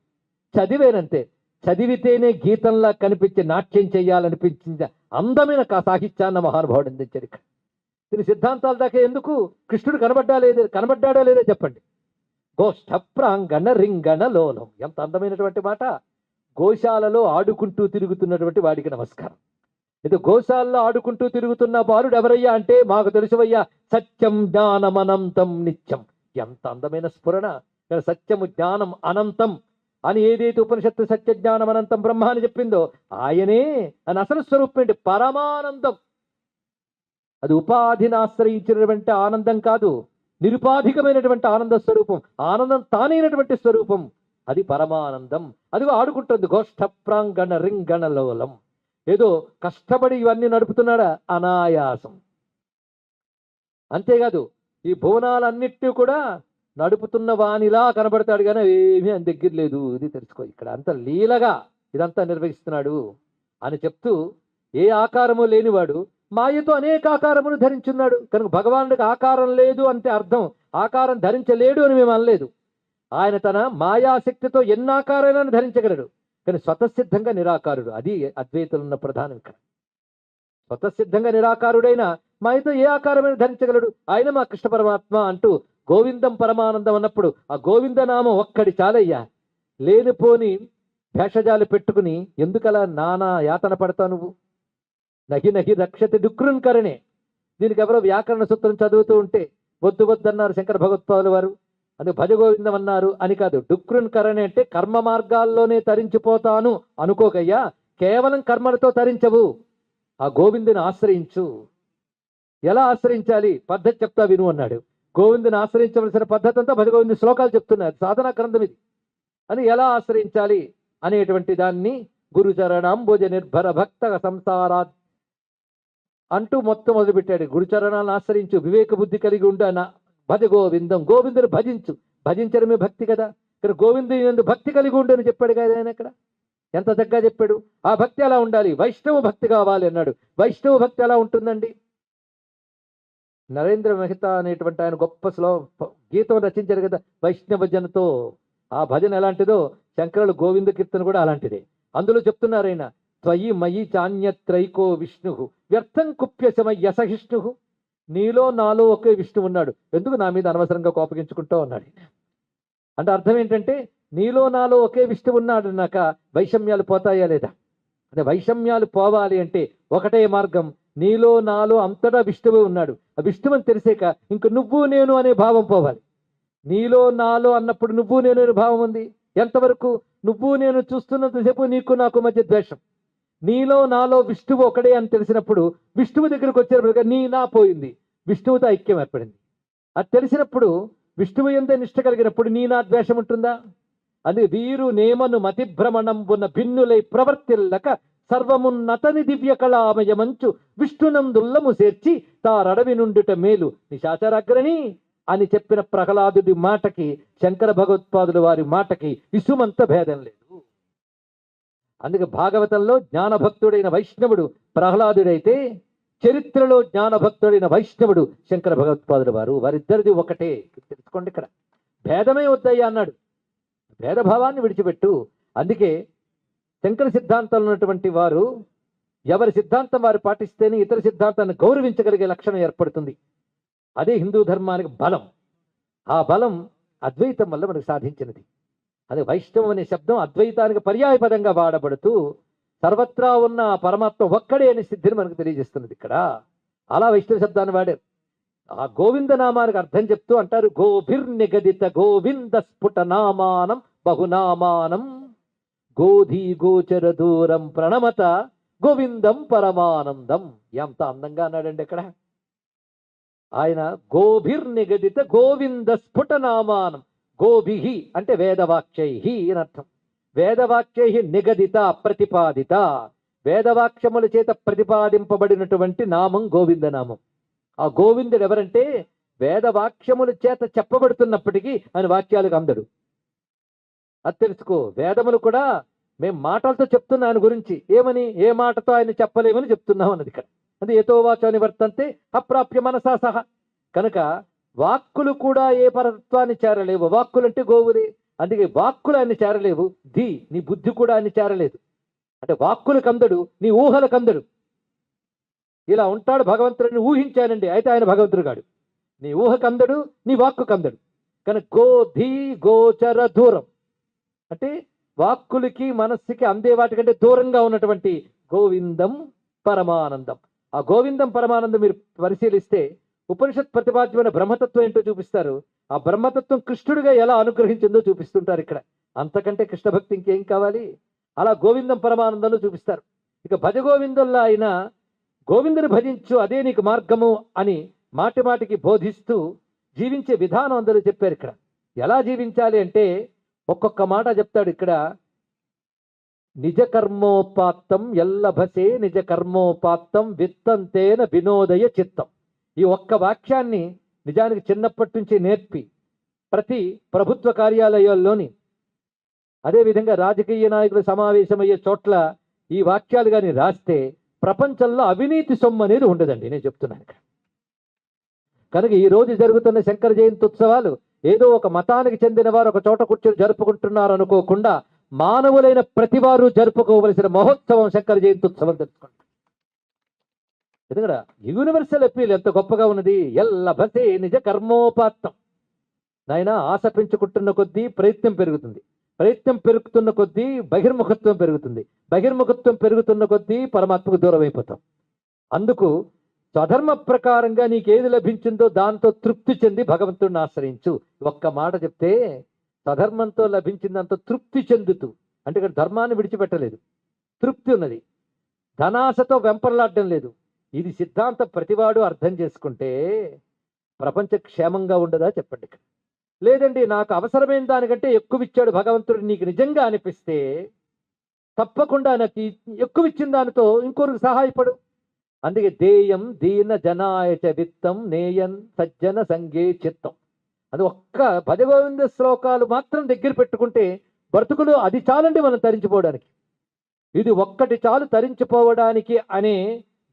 చదివేనంతే. చదివితేనే గీతంలా కనిపించి నాట్యం చేయాలనిపించింది అందమైన సాహిత్యాన్ని మహానుభావుడు అందించారు ఇక్కడ. దీని సిద్ధాంతాల దాకా ఎందుకు? కృష్ణుడు కనబడ్డాడా లేదో చెప్పండి. గోష్ఠ ప్రాంగణ రింగణ లోలం. ఎంత అందమైనటువంటి మాట. గోశాలలో ఆడుకుంటూ తిరుగుతున్నటువంటి వాడికి నమస్కారం. ఇది గోశాలలో ఆడుకుంటూ తిరుగుతున్న బాలుడు ఎవరయ్యా అంటే, మాకు తెలుసువయ్యా, సత్యం జ్ఞానమనంతం నిత్యం. ఎంత అందమైన స్ఫురణ. సత్యము జ్ఞానం అనంతం అని ఏదైతే ఉపనిషత్తు సత్య జ్ఞానం అనంతం బ్రహ్మ అని చెప్పిందో ఆయనే అని అసలు స్వరూపం ఏంటి? పరమానందం. అది ఉపాధిని ఆశ్రయించినటువంటి ఆనందం కాదు, నిరుపాధికమైనటువంటి ఆనంద స్వరూపం, ఆనందం తానైనటువంటి స్వరూపం. అది పరమానందం. అదిగో ఆడుకుంటుంది. గోష్ఠ ప్రాంగణ రింగణ లోలం. ఏదో కష్టపడి ఇవన్నీ నడుపుతున్నాడా? అనాయాసం. అంతేకాదు, ఈ భువనాలన్నిటి కూడా నడుపుతున్న వానిలా కనబడతాడు, కానీ ఏమీ ఆయన దగ్గర లేదు. ఇది తెలుసుకో. ఇక్కడ అంత లీలగా ఇదంతా నిర్వహిస్తున్నాడు అని చెప్తూ, ఏ ఆకారము లేనివాడు మాయతో అనేక ఆకారమును ధరించున్నాడు. కనుక భగవానుడికి ఆకారం లేదు అంటే అర్థం ఆకారం ధరించలేడు అని మేము అనలేదు. ఆయన తన మాయాశక్తితో ఎన్ని ఆకారాలను ధరించగలడు, కానీ స్వతసిద్ధంగా నిరాకారుడు. అది అద్వైతులున్న ప్రధానం ఇక్కడ. స్వతసిద్ధంగా నిరాకారుడైన మాయతో ఏ ఆకారమైన ధరించగలడు. ఆయన మా కృష్ణ పరమాత్మ అంటూ గోవిందం పరమానందం అన్నప్పుడు ఆ గోవిందనామం ఒక్కడి చాలయ్యా. లేనిపోని భేషజాలు పెట్టుకుని ఎందుకలా నానా యాతన పడతావు నువ్వు? నహి నహి రక్షతి డుక్రున్కరణే. దీనికి ఎవరో వ్యాకరణ సూత్రం చదువుతూ ఉంటే వద్దు వద్దన్నారు శంకర భగవత్పాదుల వారు. అందుకు భజగోవిందం అన్నారు అని కాదు. డుక్రున్కరణే అంటే కర్మ మార్గాల్లోనే తరించిపోతాను అనుకోకయ్యా. కేవలం కర్మలతో తరించవు, ఆ గోవిందుని ఆశ్రయించు. ఎలా ఆశ్రయించాలి పద్ధతి చెప్తా విను అన్నాడు. గోవిందుని ఆశ్రయించవలసిన పద్ధతి అంతా భజగోవిందు శ్లోకాలు చెప్తున్నారు, సాధనా గ్రంథం ఇది. అని ఎలా ఆశ్రయించాలి అనేటువంటి దాన్ని గురుచరణాంబుజ నిర్భర భక్త సంసారా అంటూ మొత్తం మొదలుపెట్టాడు. గురుచరణాలను ఆశ్రయించు, వివేక బుద్ధి కలిగి ఉండ భజ గోవిందం, గోవిందుని భజించు. భజించడమే భక్తి కదా. ఇక్కడ గోవిందుని యందు భక్తి కలిగి ఉండు అని చెప్పాడు కదా ఆయన. ఇక్కడ ఎంత చక్కగా చెప్పాడు. ఆ భక్తి ఎలా ఉండాలి? వైష్ణవ భక్తి కావాలి అన్నాడు. వైష్ణవ భక్తి ఎలా ఉంటుందండి? నరేంద్ర మెహతా అనేటువంటి ఆయన గొప్ప గీతం రచించారు కదా వైష్ణవ జనతో. ఆ భజన ఎలాంటిదో శంకరులు గోవింద కీర్తన కూడా అలాంటిదే. అందులో చెప్తున్నారు ఆయన, త్వయి మయి చాన్యత్రైకో విష్ణు వ్యర్థం కుప్యశమయ్య సహిష్ణు. నీలో నాలో ఒకే విష్ణు ఉన్నాడు, ఎందుకు నా మీద అనవసరంగా కోపగించుకుంటావు అన్నాడు. అంటే అర్థం ఏంటంటే నీలో నాలో ఒకే విష్ణు ఉన్నాడు అన్నాక వైషమ్యాలు పోతాయా లేదా? అంటే వైషమ్యాలు పోవాలి అంటే ఒకటే మార్గం, నీలో నాలో అంతటా విష్ణువే ఉన్నాడు. ఆ విష్ణువని తెలిసాక ఇంక నువ్వు నేను అనే భావం పోవాలి. నీలో నాలో అన్నప్పుడు నువ్వు నేను అనే భావం ఉంది. ఎంతవరకు? నువ్వు నేను చూస్తున్నంతసేపు నీకు నాకు మధ్య ద్వేషం. నీలో నాలో విష్ణువు ఒకడే అని తెలిసినప్పుడు విష్ణువు దగ్గరకు వచ్చేటప్పుడు నీ నా పోయింది, విష్ణువుతో ఐక్యం ఏర్పడింది. అది తెలిసినప్పుడు విష్ణువు ఎందే నిష్ట కలిగినప్పుడు నీ నా ద్వేషం ఉంటుందా? అది వీరు నేమను మతిభ్రమణంబున భిన్నులై ప్రవర్తిల్లక సర్వమున్నతని దివ్య కళామయమంచు విష్ణునందుల్లము చేర్చి తారడవి నుండుట మేలు నిశాచరాగ్రణి అని చెప్పిన ప్రహ్లాదుడి మాటకి శంకర భగవత్పాదుల వారి మాటకి ఇసుమంత భేదం లేదు. అందుకే భాగవతంలో జ్ఞానభక్తుడైన వైష్ణవుడు ప్రహ్లాదుడైతే చరిత్రలో జ్ఞానభక్తుడైన వైష్ణవుడు శంకర భగవత్పాదుల వారు. వారిద్దరిది ఒకటే. తెలుసుకోండి, ఇక్కడ భేదమే వద్దయ్యా అన్నాడు. భేదభావాన్ని విడిచిపెట్టు. అందుకే శంకర సిద్ధాంతంలో ఉన్నటువంటి వారు ఎవరి సిద్ధాంతం వారు పాటిస్తేనే ఇతర సిద్ధాంతాన్ని గౌరవించగలిగే లక్షణం ఏర్పడుతుంది. అదే హిందూ ధర్మానికి బలం. ఆ బలం అద్వైతం వల్ల మనకు సాధించినది. అదే వైష్ణవం అనే శబ్దం అద్వైతానికి పర్యాయపదంగా వాడబడుతూ సర్వత్రా ఉన్న పరమాత్మ ఒక్కడే అనే సిద్ధిని మనకు తెలియజేస్తున్నది ఇక్కడ. అలా వైష్ణవ శబ్దాన్ని వాడారు. ఆ గోవింద నామానికి అర్థం చెప్తూ అంటారు, గోభిర్నిగదిత గోవింద స్ఫుట నామానం బహునామానం గోధీ గోచర దూరం ప్రణమత గోవిందం పరమానందం. ఎంత అందంగా అన్నాడండి ఇక్కడ ఆయన. గోభిర్నిగదిత గోవింద స్ఫుట నామానం. గోభిహి అంటే వేదవాక్యై అని అర్థం. వేదవాక్యై నిగదిత ప్రతిపాదిత, వేదవాక్యముల చేత ప్రతిపాదింపబడినటువంటి నామం గోవింద నామం. ఆ గోవిందుడు ఎవరంటే వేదవాక్యముల చేత చెప్పబడుతున్నప్పటికీ ఆయన వాక్యాలకు అందడు. అది తెలుసుకో. వేదములు కూడా మేము మాటలతో చెప్తున్నా ఆయన గురించి, ఏమని ఏ మాటతో ఆయన చెప్పలేమని చెప్తున్నాం అన్నది ఇక్కడ. అది ఏతో వాచో నివర్తంతే అప్రాప్య మనసా సహా. కనుక వాక్కులు కూడా ఏ పరత్వాన్ని చేరలేవు. వాక్కులు అంటే గోవులే. అందుకే వాక్కులు ఆయన చేరలేవు. నీ బుద్ధి కూడా ఆయన చేరలేదు. అంటే వాక్కులకు అందడు, నీ ఊహలకు అందడు. ఇలా ఉంటాడు భగవంతుడిని ఊహించానండి, అయితే ఆయన భగవంతుడు కాడు. నీ ఊహకు అందడు, నీ వాక్కుకు అందడు. కనుక గోధీ గోచర దూరం అంటే వాక్కులకి మనస్సుకి అందే వాటికంటే దూరంగా ఉన్నటువంటి గోవిందం పరమానందం. ఆ గోవిందం పరమానందం మీరు పరిశీలిస్తే ఉపనిషత్ ప్రతిపాద్యమైన బ్రహ్మతత్వం ఏంటో చూపిస్తారు. ఆ బ్రహ్మతత్వం కృష్ణుడిగా ఎలా అనుగ్రహించిందో చూపిస్తుంటారు ఇక్కడ. అంతకంటే కృష్ణ భక్తి ఇంకేం కావాలి? అలా గోవిందం పరమానందంలో చూపిస్తారు. ఇక భజ గోవిందంలో ఆయన గోవిందుని భజించు, అదే నీకు మార్గము అని మాటి మాటికి బోధిస్తూ జీవించే విధానం అందరూ చెప్పారు. ఇక్కడ ఎలా జీవించాలి అంటే ఒక్కొక్క మాట చెప్తాడు ఇక్కడ. నిజ కర్మోపాత్తం ఎల్లభసే నిజ కర్మోపాత్తం విత్తంతేన వినోదయ చిత్తం. ఈ ఒక్క వాక్యాన్ని నిజానికి చిన్నప్పటి నుంచి నేర్పి ప్రతి ప్రభుత్వ కార్యాలయాల్లోని అదేవిధంగా రాజకీయ నాయకులు సమావేశమయ్యే చోట్ల ఈ వాక్యాలు కానీ రాస్తే ప్రపంచంలో అవినీతి సొమ్ము అనేది ఉండదండి. నేను చెప్తున్నాను. కనుక ఈ రోజు జరుగుతున్న శంకర జయంతి ఉత్సవాలు ఏదో ఒక మతానికి చెందిన వారు ఒక చోట కూర్చొని జరుపుకుంటున్నారు అనుకోకుండా మానవులైన ప్రతి వారు జరుపుకోవలసిన మహోత్సవం శంకర జయంతి ఉత్సవం తెలుసుకోండి. ఎందుకంటే యూనివర్సల్ అపీల్ ఎంత గొప్పగా ఉన్నది. ఎల్లభసే నిజ కర్మోపాత్తం. నాయన ఆశ పెంచుకుంటున్న కొద్దీ ప్రయత్నం పెరుగుతుంది, ప్రయత్నం పెరుగుతున్న కొద్దీ బహిర్ముఖత్వం పెరుగుతుంది, బహిర్ముఖత్వం పెరుగుతున్న కొద్దీ పరమాత్మకు దూరం అయిపోతాం. అందుకు స్వధర్మ ప్రకారంగా నీకేది లభించిందో దాంతో తృప్తి చెంది భగవంతుడిని ఆశ్రయించు. ఒక్క మాట చెప్తే స్వధర్మంతో లభించిందంత తృప్తి చెందుతూ, అంటే ఇక్కడ ధర్మాన్ని విడిచిపెట్టలేదు, తృప్తి ఉన్నది. ధనాశతో వెంపర్లాడడం లేదు, ఇది సిద్ధాంతం ప్రతివాడు అర్థం చేసుకుంటే ప్రపంచ క్షేమంగా ఉండదా చెప్పండి. లేదండి, నాకు అవసరమైన దానికంటే ఎక్కువ ఇచ్చాడు భగవంతుడు నీకు నిజంగా అనిపిస్తే తప్పకుండా నాకు ఎక్కువ ఇచ్చిన దానితో ఇంకొకరికి సహాయపడు. అందుకే దేయం దీన జనాయచ విత్తం నేయన్ సజ్జన సంగే చిత్తం. అది ఒక్క భజగోవింద శ్లోకాలు మాత్రం దగ్గర పెట్టుకుంటే బ్రతుకులు అది చాలండి మనం తరించిపోవడానికి. ఇది ఒక్కటి చాలు తరించిపోవడానికి అనే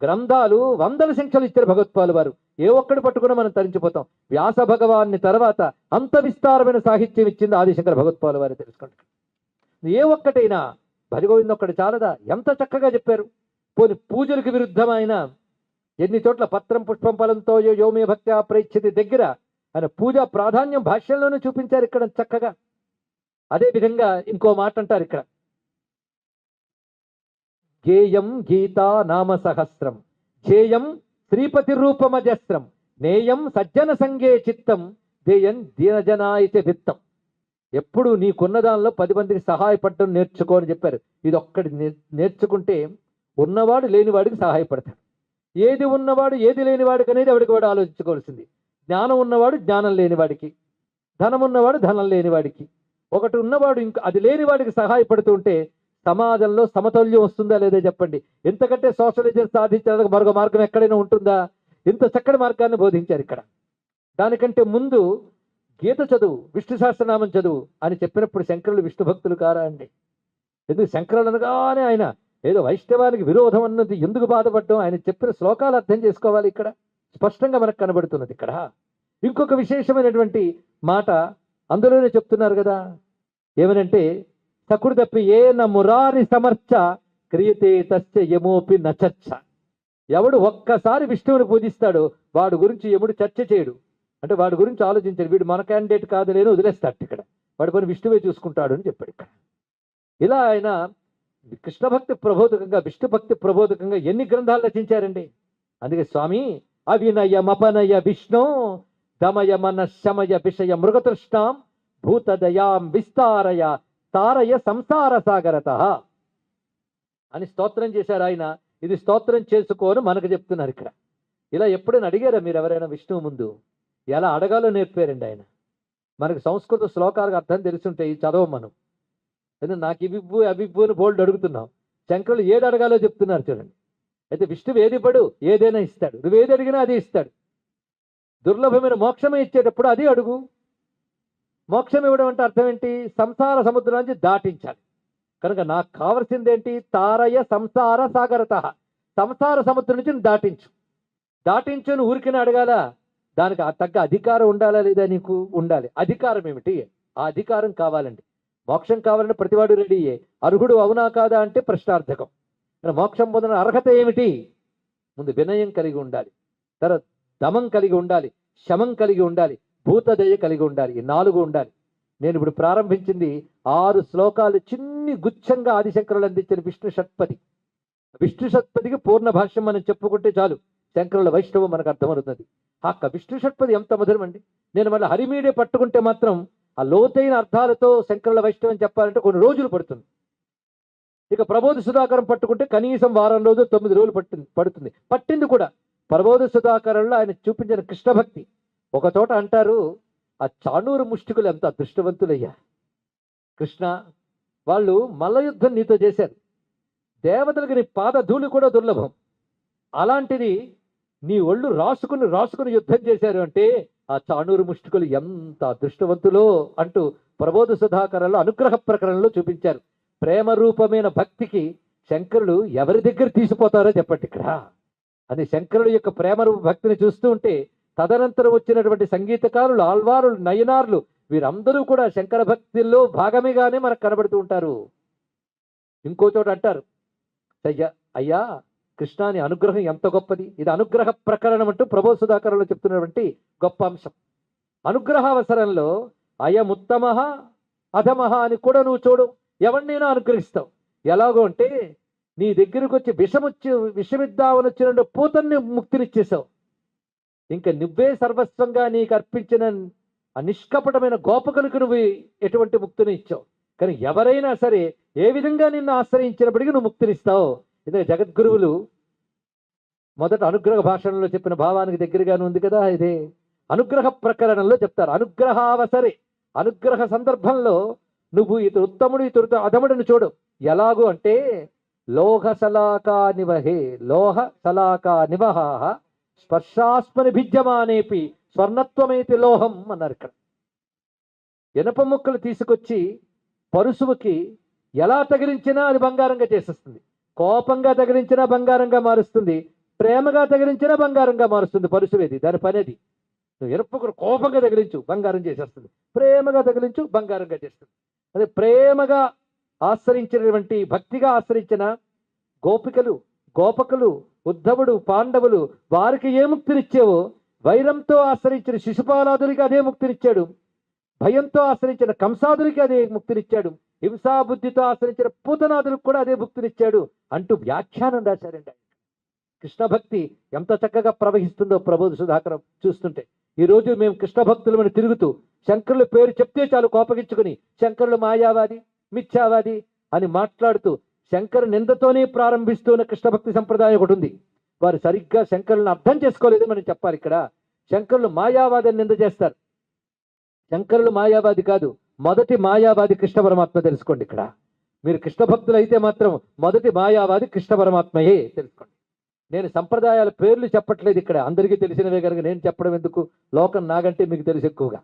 గ్రంథాలు వందల సంఖ్యలు ఇచ్చారు భగవత్పాలు వారు. ఏ ఒక్కటి పట్టుకున్నా మనం తరించిపోతాం. వ్యాస భగవాన్ని తర్వాత అంత విస్తారమైన సాహిత్యం ఇచ్చింది ఆదిశంకర భగవత్పాలు వారు. తెలుసుకోండి, ఏ ఒక్కటైనా భజగోవిందం ఒక్కటి చాలదా? ఎంత చక్కగా చెప్పారు. పోని పూజలకు విరుద్ధమైన ఎన్ని చోట్ల పత్రం పుష్పం ఫలంతో యోమే భక్త్యా ప్రేక్షితి దగ్గర ఆయన పూజా ప్రాధాన్యం భాష్యంలోనే చూపించారు ఇక్కడ చక్కగా. అదే విధంగా ఇంకో మాట అంటారు ఇక్కడ, గేయం గీతా నామ సహస్రం ధ్యేయం శ్రీపతి రూపమజస్రం నేయం సజ్జన సంగే చిత్తం దేయం దీనజనాయిత విత్తం. ఎప్పుడు నీకున్న దానిలో 10 మందికి సహాయపడటం నేర్చుకో అని చెప్పారు. ఇది ఒక్కటి నేర్చుకుంటే ఉన్నవాడు లేనివాడికి సహాయపడతాడు. ఏది ఉన్నవాడు ఏది లేనివాడికి అనేది ఎవరికి వాడు ఆలోచించుకోవాల్సింది. జ్ఞానం ఉన్నవాడు జ్ఞానం లేనివాడికి, ధనం ఉన్నవాడు ధనం లేనివాడికి, ఒకటి ఉన్నవాడు ఇంకా అది లేనివాడికి సహాయపడుతూ ఉంటే సమాజంలో సమతుల్యం వస్తుందా లేదా చెప్పండి. ఎంతకంటే సోషలిజం సాధించడానికి మరొక మార్గం ఎక్కడైనా ఉంటుందా? ఇంత చక్కటి మార్గాన్ని బోధించారు ఇక్కడ. దానికంటే ముందు గీత చదువు, విష్ణు సహస్రనామం చదువు అని చెప్పినప్పుడు శంకరులు విష్ణు భక్తులు కారా అండి? ఎందుకు శంకరులు అనగానే ఆయన ఏదో వైష్ణవానికి విరోధం అన్నది ఎందుకు బాధపడడం? ఆయన చెప్పిన శ్లోకాలు అర్థం చేసుకోవాలి. ఇక్కడ స్పష్టంగా మనకు కనబడుతున్నది. ఇక్కడ ఇంకొక విశేషమైనటువంటి మాట అందులోనే చెప్తున్నారు కదా, ఏమనంటే సకుడు తప్పి ఏ న మురారి సమర్చ క్రియతే తస్య యమోపి నచర్చ. ఎవడు ఒక్కసారి విష్ణువుని పూజిస్తాడో వాడు గురించి యముడు చర్చ చేయడు. అంటే వాడి గురించి ఆలోచించాడు, వీడు మన క్యాండిడేట్ కాదు లేని వదిలేస్తాడు. ఇక్కడ వాడి పని విష్ణువే చూసుకుంటాడు అని చెప్పాడు ఇక్కడ. ఇలా ఆయన కృష్ణ భక్తి ప్రబోధకంగా విష్ణు భక్తి ప్రబోధకంగా ఎన్ని గ్రంథాలు రచించారండి. అందుకే స్వామి అవినయమపనయ విష్ణు దమయ మన శమయ విషయ మృగతృష్ణాం భూతదయాం విస్తారయ తారయ సంసార సాగరత అని స్తోత్రం చేశారు ఆయన. ఇది స్తోత్రం చేసుకోని మనకు చెప్తున్నారు ఇక్కడ. ఇలా ఎప్పుడైనా అడిగారా మీరు ఎవరైనా విష్ణువు ముందు? ఎలా అడగాలో నేర్పారండి ఆయన. మనకు సంస్కృత శ్లోకాలకు అర్థం తెలుసుంటే ఈ చదవం మనం. ఎందుకంటే నాకు ఇవివ్వు అవివ్వు అని బోల్డ్ అడుగుతున్నాం. శంకరులు ఏది అడగాలో చెప్తున్నారు చూడండి. అయితే విష్ణువు ఏది పడు ఏదైనా ఇస్తాడు, నువ్వు ఏది అడిగినా అది ఇస్తాడు. దుర్లభమైన మోక్షమే ఇచ్చేటప్పుడు అది అడుగు. మోక్షం ఇవ్వడం అంటే అర్థం ఏంటి? సంసార సముద్రాన్ని దాటించాలి. కనుక నాకు కావలసిందేంటి? తారయ సంసార సాగరత. సంసార సముద్రం నుంచి దాటించు. దాటించుని ఊరికినే అడగాల? దానికి తగ్గ అధికారం ఉండాలా లేదా? నీకు ఉండాలి. అధికారం ఏమిటి? ఆ అధికారం కావాలండి. మోక్షం కావాలంటే ప్రతివాడు రెడీయే. అర్హుడు అవునా కాదా అంటే ప్రశ్నార్థకం. మోక్షం పొందిన అర్హత ఏమిటి? ముందు వినయం కలిగి ఉండాలి, తర్వాత దమం కలిగి ఉండాలి, శమం కలిగి ఉండాలి, భూతదయ కలిగి ఉండాలి. ఈ 4 ఉండాలి. నేను ఇప్పుడు ప్రారంభించింది 6 శ్లోకాలు చిన్ని గుచ్ఛంగా ఆదిశంకరులు అందించిన విష్ణు షట్పది. విష్ణు షట్పదికి పూర్ణ భాష్యం మనం చెప్పుకుంటే చాలు శంకరుల వైష్ణవం మనకు అర్థమవుతుంది. ఆ విష్ణు షట్పది ఎంత మధురం అండి. నేను మళ్ళీ హరిమీడే పట్టుకుంటే మాత్రం ఆ లోతైన అర్థాలతో శంకరుల వైష్ణవం చెప్పాలంటే కొన్ని రోజులు పడుతుంది. ఇక ప్రబోధ సుధాకరం పట్టుకుంటే కనీసం వారం రోజులు 9 రోజులు పడుతుంది. పట్టింది కూడా. ప్రబోధ సుధాకరంలో ఆయన చూపించిన కృష్ణ భక్తి. ఒక చోట అంటారు, ఆ చాణూరు ముష్టికులు ఎంత అదృష్టవంతులయ్యా కృష్ణ, వాళ్ళు మల్లయుద్ధం నీతో చేశారు. దేవతలకు నీ పాద ధూళి కూడా దుర్లభం. అలాంటిది నీ ఒళ్ళు రాసుకుని యుద్ధం చేశారు అంటే ఆ చాణూరు ముష్టికులు ఎంత అదృష్టవంతులో అంటూ ప్రబోధ సుధాకరంలో అనుగ్రహ ప్రకరణలో చూపించారు. ప్రేమ రూపమైన భక్తికి శంకరులు ఎవరి దగ్గర తీసిపోతారో చెప్పండి ఇక్కడ. అది శంకరుల యొక్క ప్రేమ రూప భక్తిని చూస్తూ ఉంటే తదనంతరం వచ్చినటువంటి సంగీతకారులు, ఆల్వారులు, నయనార్లు వీరందరూ కూడా శంకర భక్తిలో భాగమేగానే మనకు కనబడుతూ ఉంటారు. ఇంకో చోట అంటారు, అయ్యా కృష్ణాని అనుగ్రహం ఎంత గొప్పది. ఇది అనుగ్రహ ప్రకరణం అంటూ ప్రబోధ సుధాకరంలో చెప్తున్నటువంటి గొప్ప అంశం. అనుగ్రహావసరంలో అయముత్తమ అధమహ అని కూడా నువ్వు చూడు, ఎవరినైనా అనుగ్రహిస్తావు. ఎలాగో అంటే నీ దగ్గరకు వచ్చి విషమిద్దామని వచ్చిన పూతన్ని ముక్తినిచ్చేసావు. ఇంకా నువ్వే సర్వస్వంగా నీకు అర్పించిన నిష్కపటమైన గోపకులకు నువ్వు ఎటువంటి ముక్తిని ఇచ్చావు. కానీ ఎవరైనా సరే ఏ విధంగా నిన్ను ఆశ్రయించినప్పటికీ నువ్వు ముక్తినిస్తావు. ఇదే జగద్గురువులు మొదట అనుగ్రహ భాషణలో చెప్పిన భావానికి దగ్గరగానే ఉంది కదా ఇదే. అనుగ్రహ ప్రకరణంలో చెప్తారు అనుగ్రహావసరే, అనుగ్రహ సందర్భంలో నువ్వు ఇతడు ఉత్తముడు ఇతడు అధముడిని చూడు. ఎలాగూ అంటే లోహ సలాకా నివహే, లోహ సలాకా నివహాహ స్పర్శాస్మని భిద్యమానేపి స్వర్ణత్వమేతి లోహం అన్నారు ఇక్కడ. ఇనప ముక్కలు తీసుకొచ్చి పరుసువుకి ఎలా తగిలించినా అది బంగారంగా చేసేస్తుంది. కోపంగా తగిలించినా బంగారంగా మారుస్తుంది, ప్రేమగా తగిలించినా బంగారంగా మారుస్తుంది. పరుసువేది దాని పనేది. నువ్వు ఇనపముక్కలు కోపంగా తగిలించు బంగారం చేసేస్తుంది, ప్రేమగా తగిలించు బంగారంగా చేస్తుంది. అదే ప్రేమగా ఆశ్రయించినటువంటి, భక్తిగా ఆశ్రయించిన గోపికలు, గోపకులు, ఉద్ధవుడు, పాండవులు వారికి ఏ ముక్తినిచ్చావో వైరంతో ఆశ్రయించిన శిశుపాలాదునికి అదే ముక్తినిచ్చాడు. భయంతో ఆశ్రయించిన కంసాదునికి అదే ముక్తినిచ్చాడు. హింసాబుద్ధితో ఆశ్రయించిన పూతనాదులకు కూడా అదే ముక్తినిచ్చాడు అంటూ వ్యాఖ్యానం రాశారండి. కృష్ణ భక్తి ఎంత చక్కగా ప్రవహిస్తుందో ప్రబోధ సుధాకరం చూస్తుంటే. ఈ రోజు మేము కృష్ణ భక్తులమని తిరుగుతూ శంకరుల పేరు చెప్తే చాలు కోపగించుకుని శంకరులు మాయావాది, మిథ్యావాది అని మాట్లాడుతూ శంకరు నిందతోనే ప్రారంభిస్తున్న కృష్ణ భక్తి సంప్రదాయం ఒకటి ఉంది. వారు సరిగ్గా శంకరులను అర్థం చేసుకోలేదు మనం చెప్పాలి. ఇక్కడ శంకరులు మాయావాది అని నింద చేస్తారు. శంకరులు మాయావాది కాదు, మొదటి మాయావాది కృష్ణ పరమాత్మ తెలుసుకోండి. ఇక్కడ మీరు కృష్ణ భక్తులు అయితే మాత్రం మొదటి మాయావాది కృష్ణ పరమాత్మయే తెలుసుకోండి. నేను సంప్రదాయాల పేర్లు చెప్పట్లేదు, ఇక్కడ అందరికీ తెలిసినవే కనుక నేను చెప్పడం ఎందుకు, లోకం నాకంటే మీకు తెలుసు ఎక్కువగా.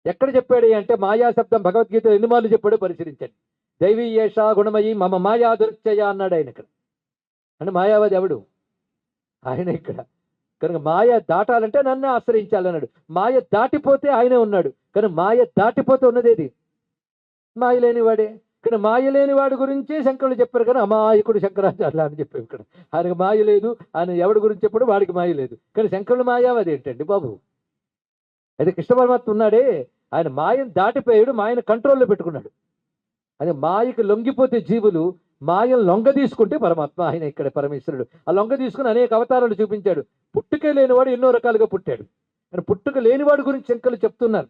ఎక్కడ చెప్పాడు అంటే మాయా శబ్దం భగవద్గీతలో ఎన్ని మార్లు చెప్పాడో పరిశీలించండి. దైవీ ఏషా గుణమయి మమ మాయా దుర్చయ అన్నాడు ఆయన ఇక్కడ. అంటే మాయావాది ఎవడు? ఆయన ఇక్కడ. కనుక మాయ దాటాలంటే నన్నే ఆశ్రయించాలన్నాడు. మాయ దాటిపోతే ఆయనే ఉన్నాడు. కానీ మాయ దాటిపోతే ఉన్నదేది మాయ లేనివాడే. కానీ మాయ లేని వాడి గురించి శంకరులు చెప్పారు. కానీ అమాయకుడు శంకరాచార్య అని చెప్పారు ఇక్కడ. ఆయనకు మాయ లేదు, ఆయన ఎవడి గురించి చెప్పాడు వాడికి మాయ లేదు. కానీ శంకరులు మాయావది ఏంటండి బాబు? అయితే కృష్ణ పరమాత్మ ఉన్నాడే, ఆయన మాయను దాటిపోయాడు, మాయను కంట్రోల్లో పెట్టుకున్నాడు. అదే మాయకు లొంగిపోతే జీవులు, మాయను లొంగ తీసుకుంటే పరమాత్మ ఆయన ఇక్కడ పరమేశ్వరుడు. ఆ లొంగ తీసుకుని అనేక అవతారాలు చూపించాడు. పుట్టుకే లేనివాడు ఎన్నో రకాలుగా పుట్టాడు. కానీ పుట్టుక లేనివాడి గురించి శంకరులు చెప్తున్నారు.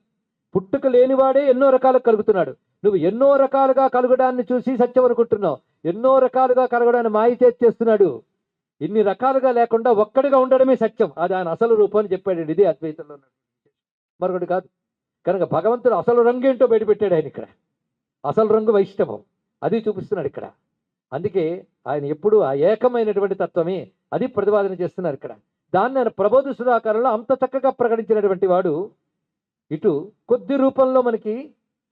పుట్టుక లేనివాడే ఎన్నో రకాలుగా కలుగుతున్నాడు. నువ్వు ఎన్నో రకాలుగా కలగడాన్ని చూసి సత్యం అనుకుంటున్నావు. ఎన్నో రకాలుగా కలగడాన్ని మాయ చేస్తున్నాడు. ఇన్ని రకాలుగా లేకుండా ఒక్కడిగా ఉండడమే సత్యం. అది ఆయన అసలు రూపం అని చెప్పాడు. ఇది అద్వైతంలో ఉన్నాడు, మరొకటి కాదు. కనుక భగవంతుడు అసలు రంగు ఏంటో బయటపెట్టాడు ఆయన ఇక్కడ. అసలు రంగు వైష్ణవం, అది చూపిస్తున్నాడు ఇక్కడ. అందుకే ఆయన ఎప్పుడు ఆ ఏకమైనటువంటి తత్వమే అది ప్రతిపాదన చేస్తున్నారు ఇక్కడ. దాన్ని ఆయన ప్రబోధ సుధాకరంలో అంత చక్కగా ప్రకటించినటువంటి వాడు. ఇటు కొద్ది రూపంలో మనకి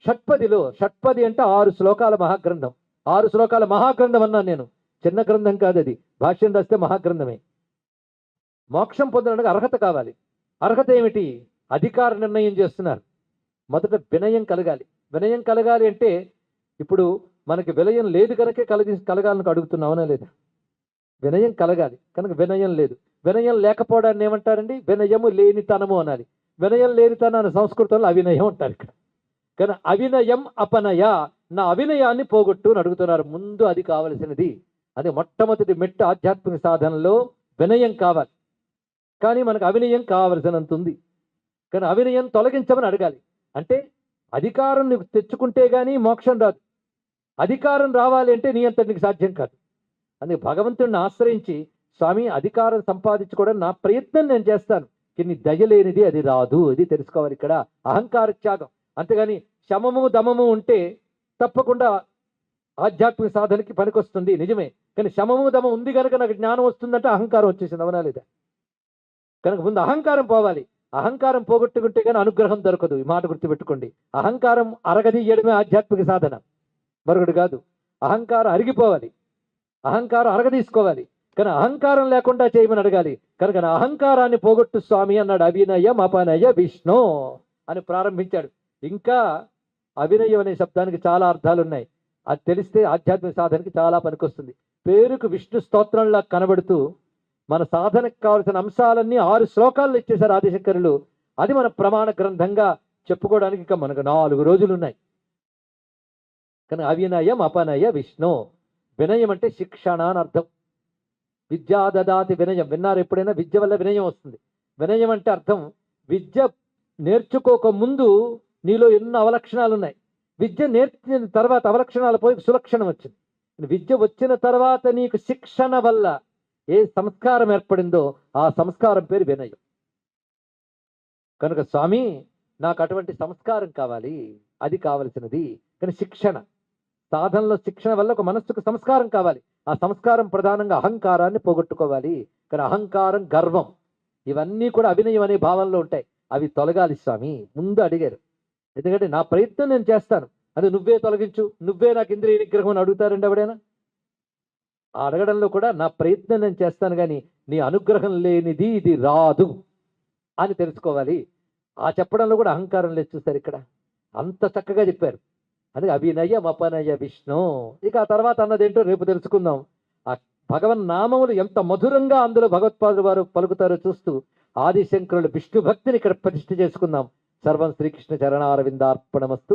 షట్పది అంటే 6 శ్లోకాల మహాగ్రంథం. 6 శ్లోకాల మహాగ్రంథం అన్నాను నేను, చిన్న గ్రంథం కాదు అది. భాష్యం రాస్తే మహాగ్రంథమే. మోక్షం పొందడానికి అర్హత కావాలి. అర్హత ఏమిటి? అధికార నిర్ణయం చేస్తున్నారు. మొదట వినయం కలగాలి. వినయం కలగాలి అంటే ఇప్పుడు మనకి వినయం లేదు కనుకే కలగాలని అడుగుతున్నావునా లేదా? వినయం కలగాలి కనుక వినయం లేదు. వినయం లేకపోవడాన్ని ఏమంటారండి? వినయము లేనితనము అనాలి. వినయం లేనితనాన్ని సంస్కృతంలో అవినయం అంటారు ఇక్కడ. కానీ అవినయం అపనయ, నా అవినయాన్ని పోగొట్టు అని అడుగుతున్నారు. ముందు అది కావలసినది. అది మొట్టమొదటి మెట్టు ఆధ్యాత్మిక సాధనలో వినయం కావాలి. కానీ మనకు అవినయం కావలసినంత ఉంది. కానీ అవినయం తొలగించమని అడగాలి. అంటే అధికారం నీకు తెచ్చుకుంటే కానీ మోక్షం రాదు. అధికారం రావాలి అంటే నీ అంతటి నీకు సాధ్యం కాదు. అందుకే భగవంతుడిని ఆశ్రయించి స్వామి అధికారం సంపాదించుకోవడం నా ప్రయత్నం నేను చేస్తాను, కానీ దయలేనిది అది రాదు. ఇది తెలుసుకోవాలి ఇక్కడ. అహంకార త్యాగం. అంతేగాని శమము దమము ఉంటే తప్పకుండా ఆధ్యాత్మిక సాధనకి పనికొస్తుంది, నిజమే. కానీ శమము దమం ఉంది కనుక నాకు జ్ఞానం వస్తుందంటే అహంకారం వచ్చేసింది, అవునా లేదా? కనుక ముందు అహంకారం పోవాలి. అహంకారం పోగొట్టుకుంటే కానీ అనుగ్రహం దొరకదు. ఈ మాట గుర్తుపెట్టుకోండి. అహంకారం అరగదీయడమే ఆధ్యాత్మిక సాధన, మరొకటి కాదు. అహంకారం అరిగిపోవాలి, అహంకారం అరగదీసుకోవాలి. కానీ అహంకారం లేకుండా చేయమని అడగాలి. కనుక నా అహంకారాన్ని పోగొట్టు స్వామి అన్నాడు. అవినయ అపనయ విష్ణు అని ప్రారంభించాడు. ఇంకా అవినయం అనే శబ్దానికి చాలా అర్థాలు ఉన్నాయి. అది తెలిస్తే ఆధ్యాత్మిక సాధనకి చాలా పనికొస్తుంది. పేరుకు విష్ణు స్తోత్రంలా కనబడుతూ మన సాధనకు కావాల్సిన అంశాలన్నీ 6 శ్లోకాల్లో ఇచ్చేశారు ఆదిశంకరులు. అది మన ప్రమాణ గ్రంథంగా చెప్పుకోవడానికి ఇంకా మనకు 4 రోజులు ఉన్నాయి. కానీ అవినయం అపనయ విష్ణు. వినయం అంటే శిక్షణ అని అర్థం. విద్యా దదాతి వినయం. విన్నారు ఎప్పుడైనా? విద్య వల్ల వినయం వస్తుంది. వినయం అంటే అర్థం విద్య నేర్చుకోక ముందు నీలో ఎన్నో అవలక్షణాలు ఉన్నాయి. విద్య నేర్చిన తర్వాత అవలక్షణాలు పోయి సులక్షణం వచ్చింది. విద్య వచ్చిన తర్వాత నీకు శిక్షణ వల్ల ఏ సంస్కారం ఏర్పడిందో ఆ సంస్కారం పేరు వినయం. కనుక స్వామి నాకు అటువంటి సంస్కారం కావాలి, అది కావలసినది. కానీ శిక్షణ, సాధనలో శిక్షణ వల్ల ఒక మనస్సుకు సంస్కారం కావాలి. ఆ సంస్కారం ప్రధానంగా అహంకారాన్ని పోగొట్టుకోవాలి. కానీ అహంకారం, గర్వం ఇవన్నీ కూడా అవినయం అనే భావంలో ఉంటాయి. అవి తొలగాలి స్వామి ముందు అడిగారు. ఎందుకంటే నా ప్రయత్నం నేను చేస్తాను, అది నువ్వే తొలగించు, నువ్వే నాకు ఇంద్రియ నిగ్రహం అని అడుగుతారండి ఎవడైనా? ఆ అడగడంలో కూడా నా ప్రయత్నం నేను చేస్తాను, కానీ నీ అనుగ్రహం లేనిది ఇది రాదు అని తెలుసుకోవాలి. ఆ చెప్పడంలో కూడా అహంకారం లేదు చూస్తారు ఇక్కడ. అంత చక్కగా చెప్పారు. అందుకే అభినయం అపనయ విష్ణు. ఇక ఆ తర్వాత అన్నదేంటో రేపు తెలుసుకుందాం. ఆ భగవన్ నామములు ఎంత మధురంగా అందులో భగవత్పాదులు వారు పలుకుతారో చూస్తూ ఆదిశంకరులు విష్ణు భక్తిని ఇక్కడ ప్రతిష్ఠ చేసుకుందాం. సర్వం శ్రీకృష్ణ చరణారవిందార్పణమస్తు.